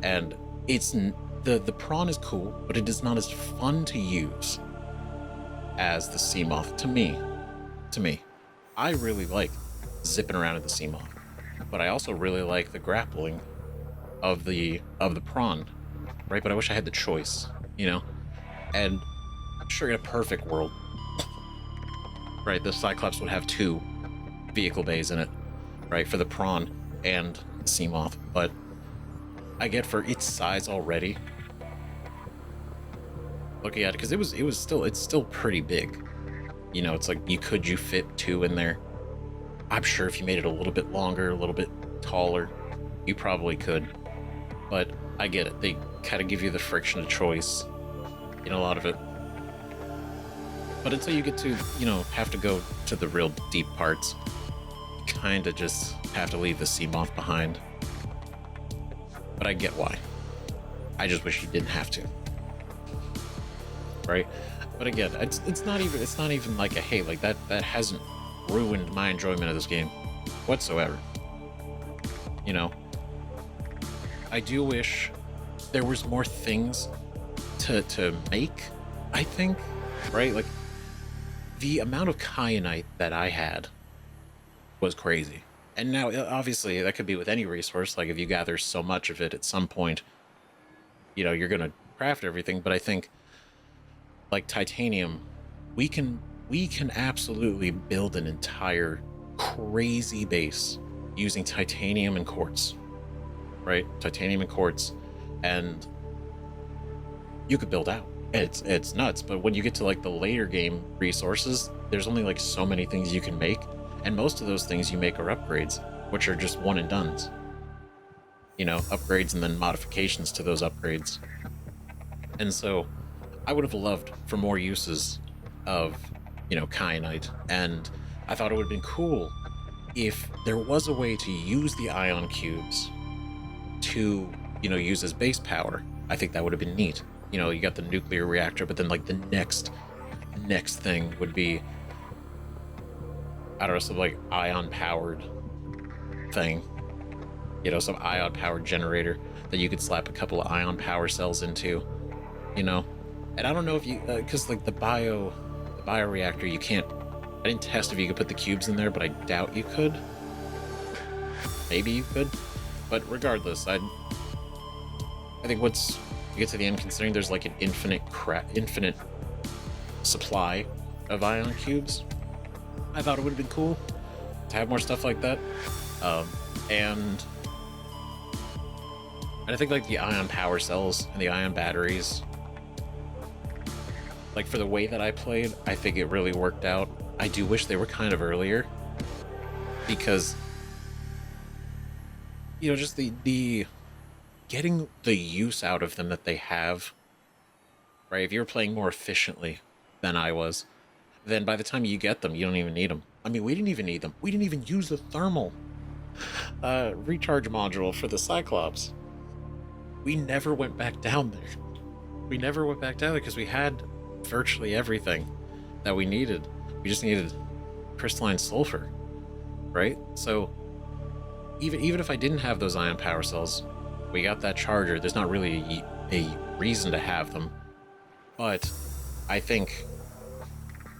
And it's the prawn is cool, but it is not as fun to use as the Seamoth to me. I really like zipping around in the Seamoth, but I also really like the grappling of the prawn, right? But I wish I had the choice, you know? And I'm sure in a perfect world, right, the Cyclops would have 2 vehicle bays in it, right, for the prawn and the Seamoth, but I get for its size already, looking at it, because it's still pretty big. You know, it's like, you fit 2 in there? I'm sure if you made it a little bit longer, a little bit taller, you probably could. But I get it. kind of give you the friction of choice in a lot of it. But until you get to, have to go to the real deep parts, you kind of just have to leave the sea moth behind. But I get why. I just wish you didn't have to. Right? But again, it's not even like a hey, like that hasn't ruined my enjoyment of this game whatsoever. I do wish there was more things to make, I think, right? Like the amount of kyanite that I had was crazy. And now obviously that could be with any resource. Like if you gather so much of it at some point, you're gonna craft everything. But I think like titanium, we can absolutely build an entire crazy base using titanium and quartz, right? Titanium and quartz, and you could build out. It's nuts. But when you get to like the later game resources, there's only like so many things you can make, and most of those things you make are upgrades, which are just one and dones. Upgrades and then modifications to those upgrades. And so I would have loved for more uses of, kyanite, and I thought it would have been cool if there was a way to use the ion cubes to, use as base power. I think that would have been neat. You got the nuclear reactor, but then like the next thing would be, I don't know, some like ion powered thing, some ion powered generator that you could slap a couple of ion power cells into, and I don't know if you, because like the bioreactor, you can't, I didn't test if you could put the cubes in there, but I doubt you could. Maybe you could, but regardless, I think once you get to the end, considering there's like an infinite supply of ion cubes, I thought it would have been cool to have more stuff like that. And I think like the ion power cells and the ion batteries, like for the way that I played, I think it really worked out. I do wish they were kind of earlier, because just the getting the use out of them that they have, right? If you're playing more efficiently than I was, then by the time you get them, you don't even need them. I mean, we didn't even need them. We didn't even use the thermal recharge module for the Cyclops. We never went back down there. We never went back down there because we had virtually everything that we needed. We just needed crystalline sulfur, right? So even if I didn't have those ion power cells, we got that charger. There's not really a reason to have them, but I think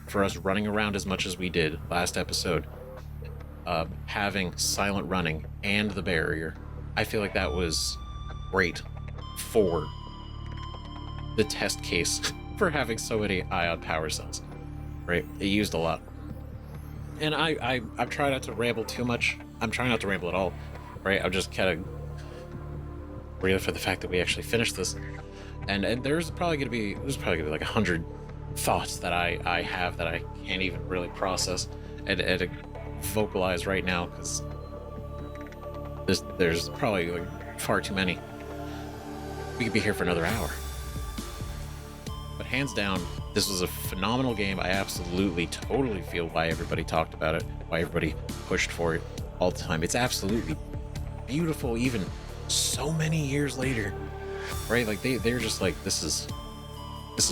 for us running around as much as we did last episode, having silent running and the barrier, I feel like that was great for the test case for having so many ion power cells, right? It used a lot. And I'm trying not to ramble too much. I'm trying not to ramble at all, right? I'm just kind of real for the fact that we actually finished this. And there's probably gonna be like 100 thoughts that I have that I can't even really process and vocalize right now, because there's probably like far too many. We could be here for another hour. But hands down, this was a phenomenal game. I absolutely, totally feel why everybody talked about it, why everybody pushed for it all the time. It's absolutely beautiful, even so many years later, right? Like they're just like, this is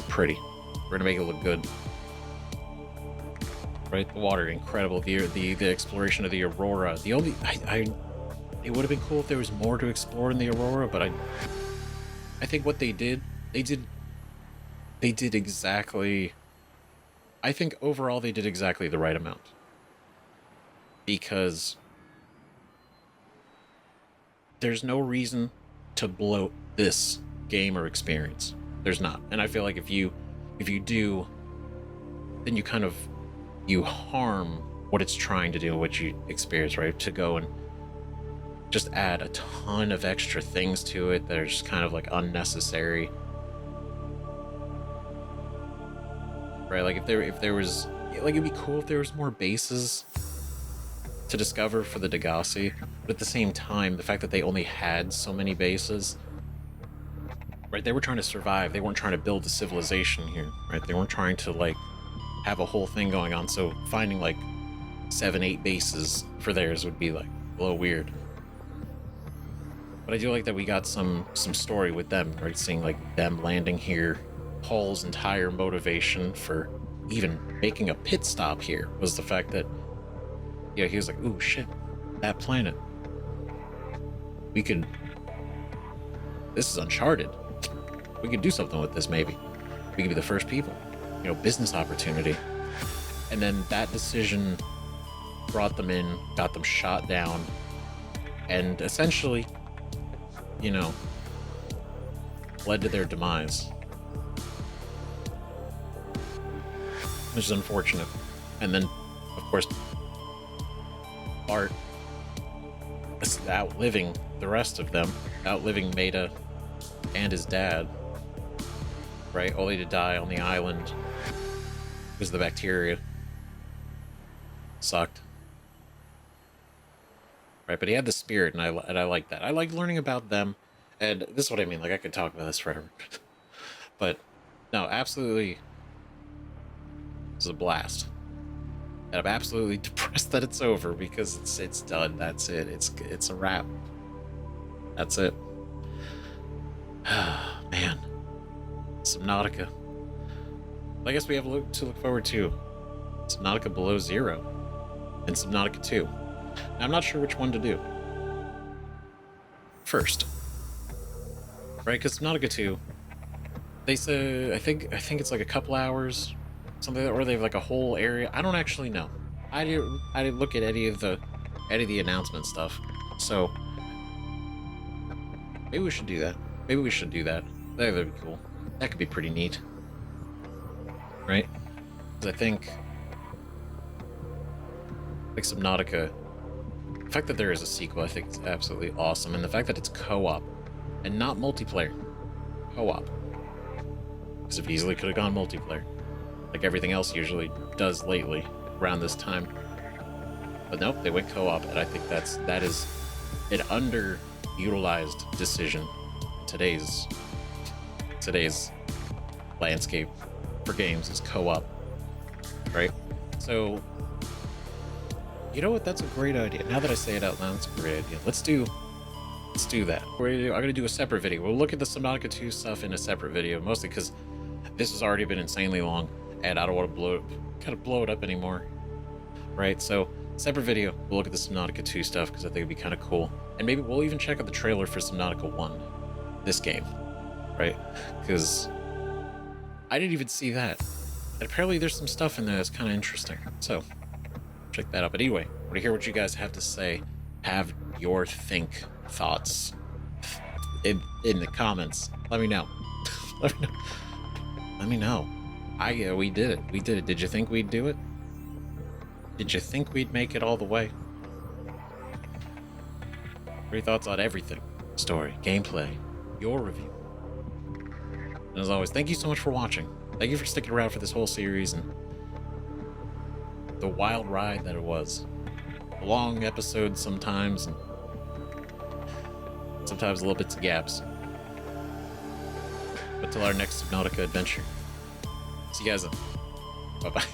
pretty. We're gonna make it look good, right? The water, incredible. The exploration of the Aurora. The only it would have been cool if there was more to explore in the Aurora, but I think what they did exactly. I think overall they did exactly the right amount, because there's no reason to bloat this game or experience. There's not. And I feel like if you do, then you harm what it's trying to do, what you experience, right? To go and just add a ton of extra things to it that are just kind of like unnecessary. Right? Like if there was, like, it'd be cool if there was more bases to discover for the Degassi, but at the same time, the fact that they only had so many bases, right? They were trying to survive. They weren't trying to build a civilization here, right? They weren't trying to like have a whole thing going on. So finding like 7, 8 bases for theirs would be like a little weird. But I do like that we got some story with them, right? Seeing like them landing here. Paul's entire motivation for even making a pit stop here was the fact that, yeah, he was like, ooh, shit, that planet. We could... This is uncharted. We could do something with this, maybe. We could be the first people. You know, business opportunity. And then that decision brought them in, got them shot down, and essentially, you know, led to their demise. Which is unfortunate. And then, of course, Bart is outliving the rest of them, outliving Maida and his dad, right? Only to die on the island because the bacteria sucked. Right, but he had the spirit, and I like that. I like learning about them, and this is what I mean. Like, I could talk about this forever. But, no, absolutely, it's a blast. And I'm absolutely depressed that it's over, because it's done. That's it. It's a wrap. That's it. Man. Subnautica. I guess we have to look forward to Subnautica Below Zero and Subnautica 2. Now, I'm not sure which one to do first, right? Because Subnautica 2, they say, I think it's like a couple hours, something like that, or they have like a whole area. I don't actually know. I didn't look at any of the announcement stuff, so maybe we should do that. Maybe we should do that. That'd be cool. That could be pretty neat, right? Because I think like Subnautica, the fact that there is a sequel, I think is absolutely awesome, and the fact that it's co-op and not multiplayer. Co-op, because it easily could have gone multiplayer, like everything else usually does lately around this time. But nope, they went co-op, and I think that is an underutilized decision in today's landscape for games is co-op, right? So, you know what? That's a great idea. Now that I say it out loud, it's a great idea. Let's do that. I'm gonna do a separate video. We'll look at the Subnautica 2 stuff in a separate video, mostly because this has already been insanely long, and I don't want to blow it up anymore, right? So, separate video. We'll look at the Subnautica 2 stuff because I think it'd be kind of cool, and maybe we'll even check out the trailer for Subnautica 1, this game, right? Because I didn't even see that, and apparently there's some stuff in there that's kind of interesting. So. Check that out. But anyway, I want to hear what you guys have to say. Have your thoughts in the comments. Let me know. Let me know. We did it. We did it. Did you think we'd do it? Did you think we'd make it all the way? What are your thoughts on everything? Story, gameplay, your review. And as always, thank you so much for watching. Thank you for sticking around for this whole series and the wild ride that it was. Long episodes sometimes, and sometimes little bits of gaps. But till our next Subnautica adventure. See you guys then. Bye-bye.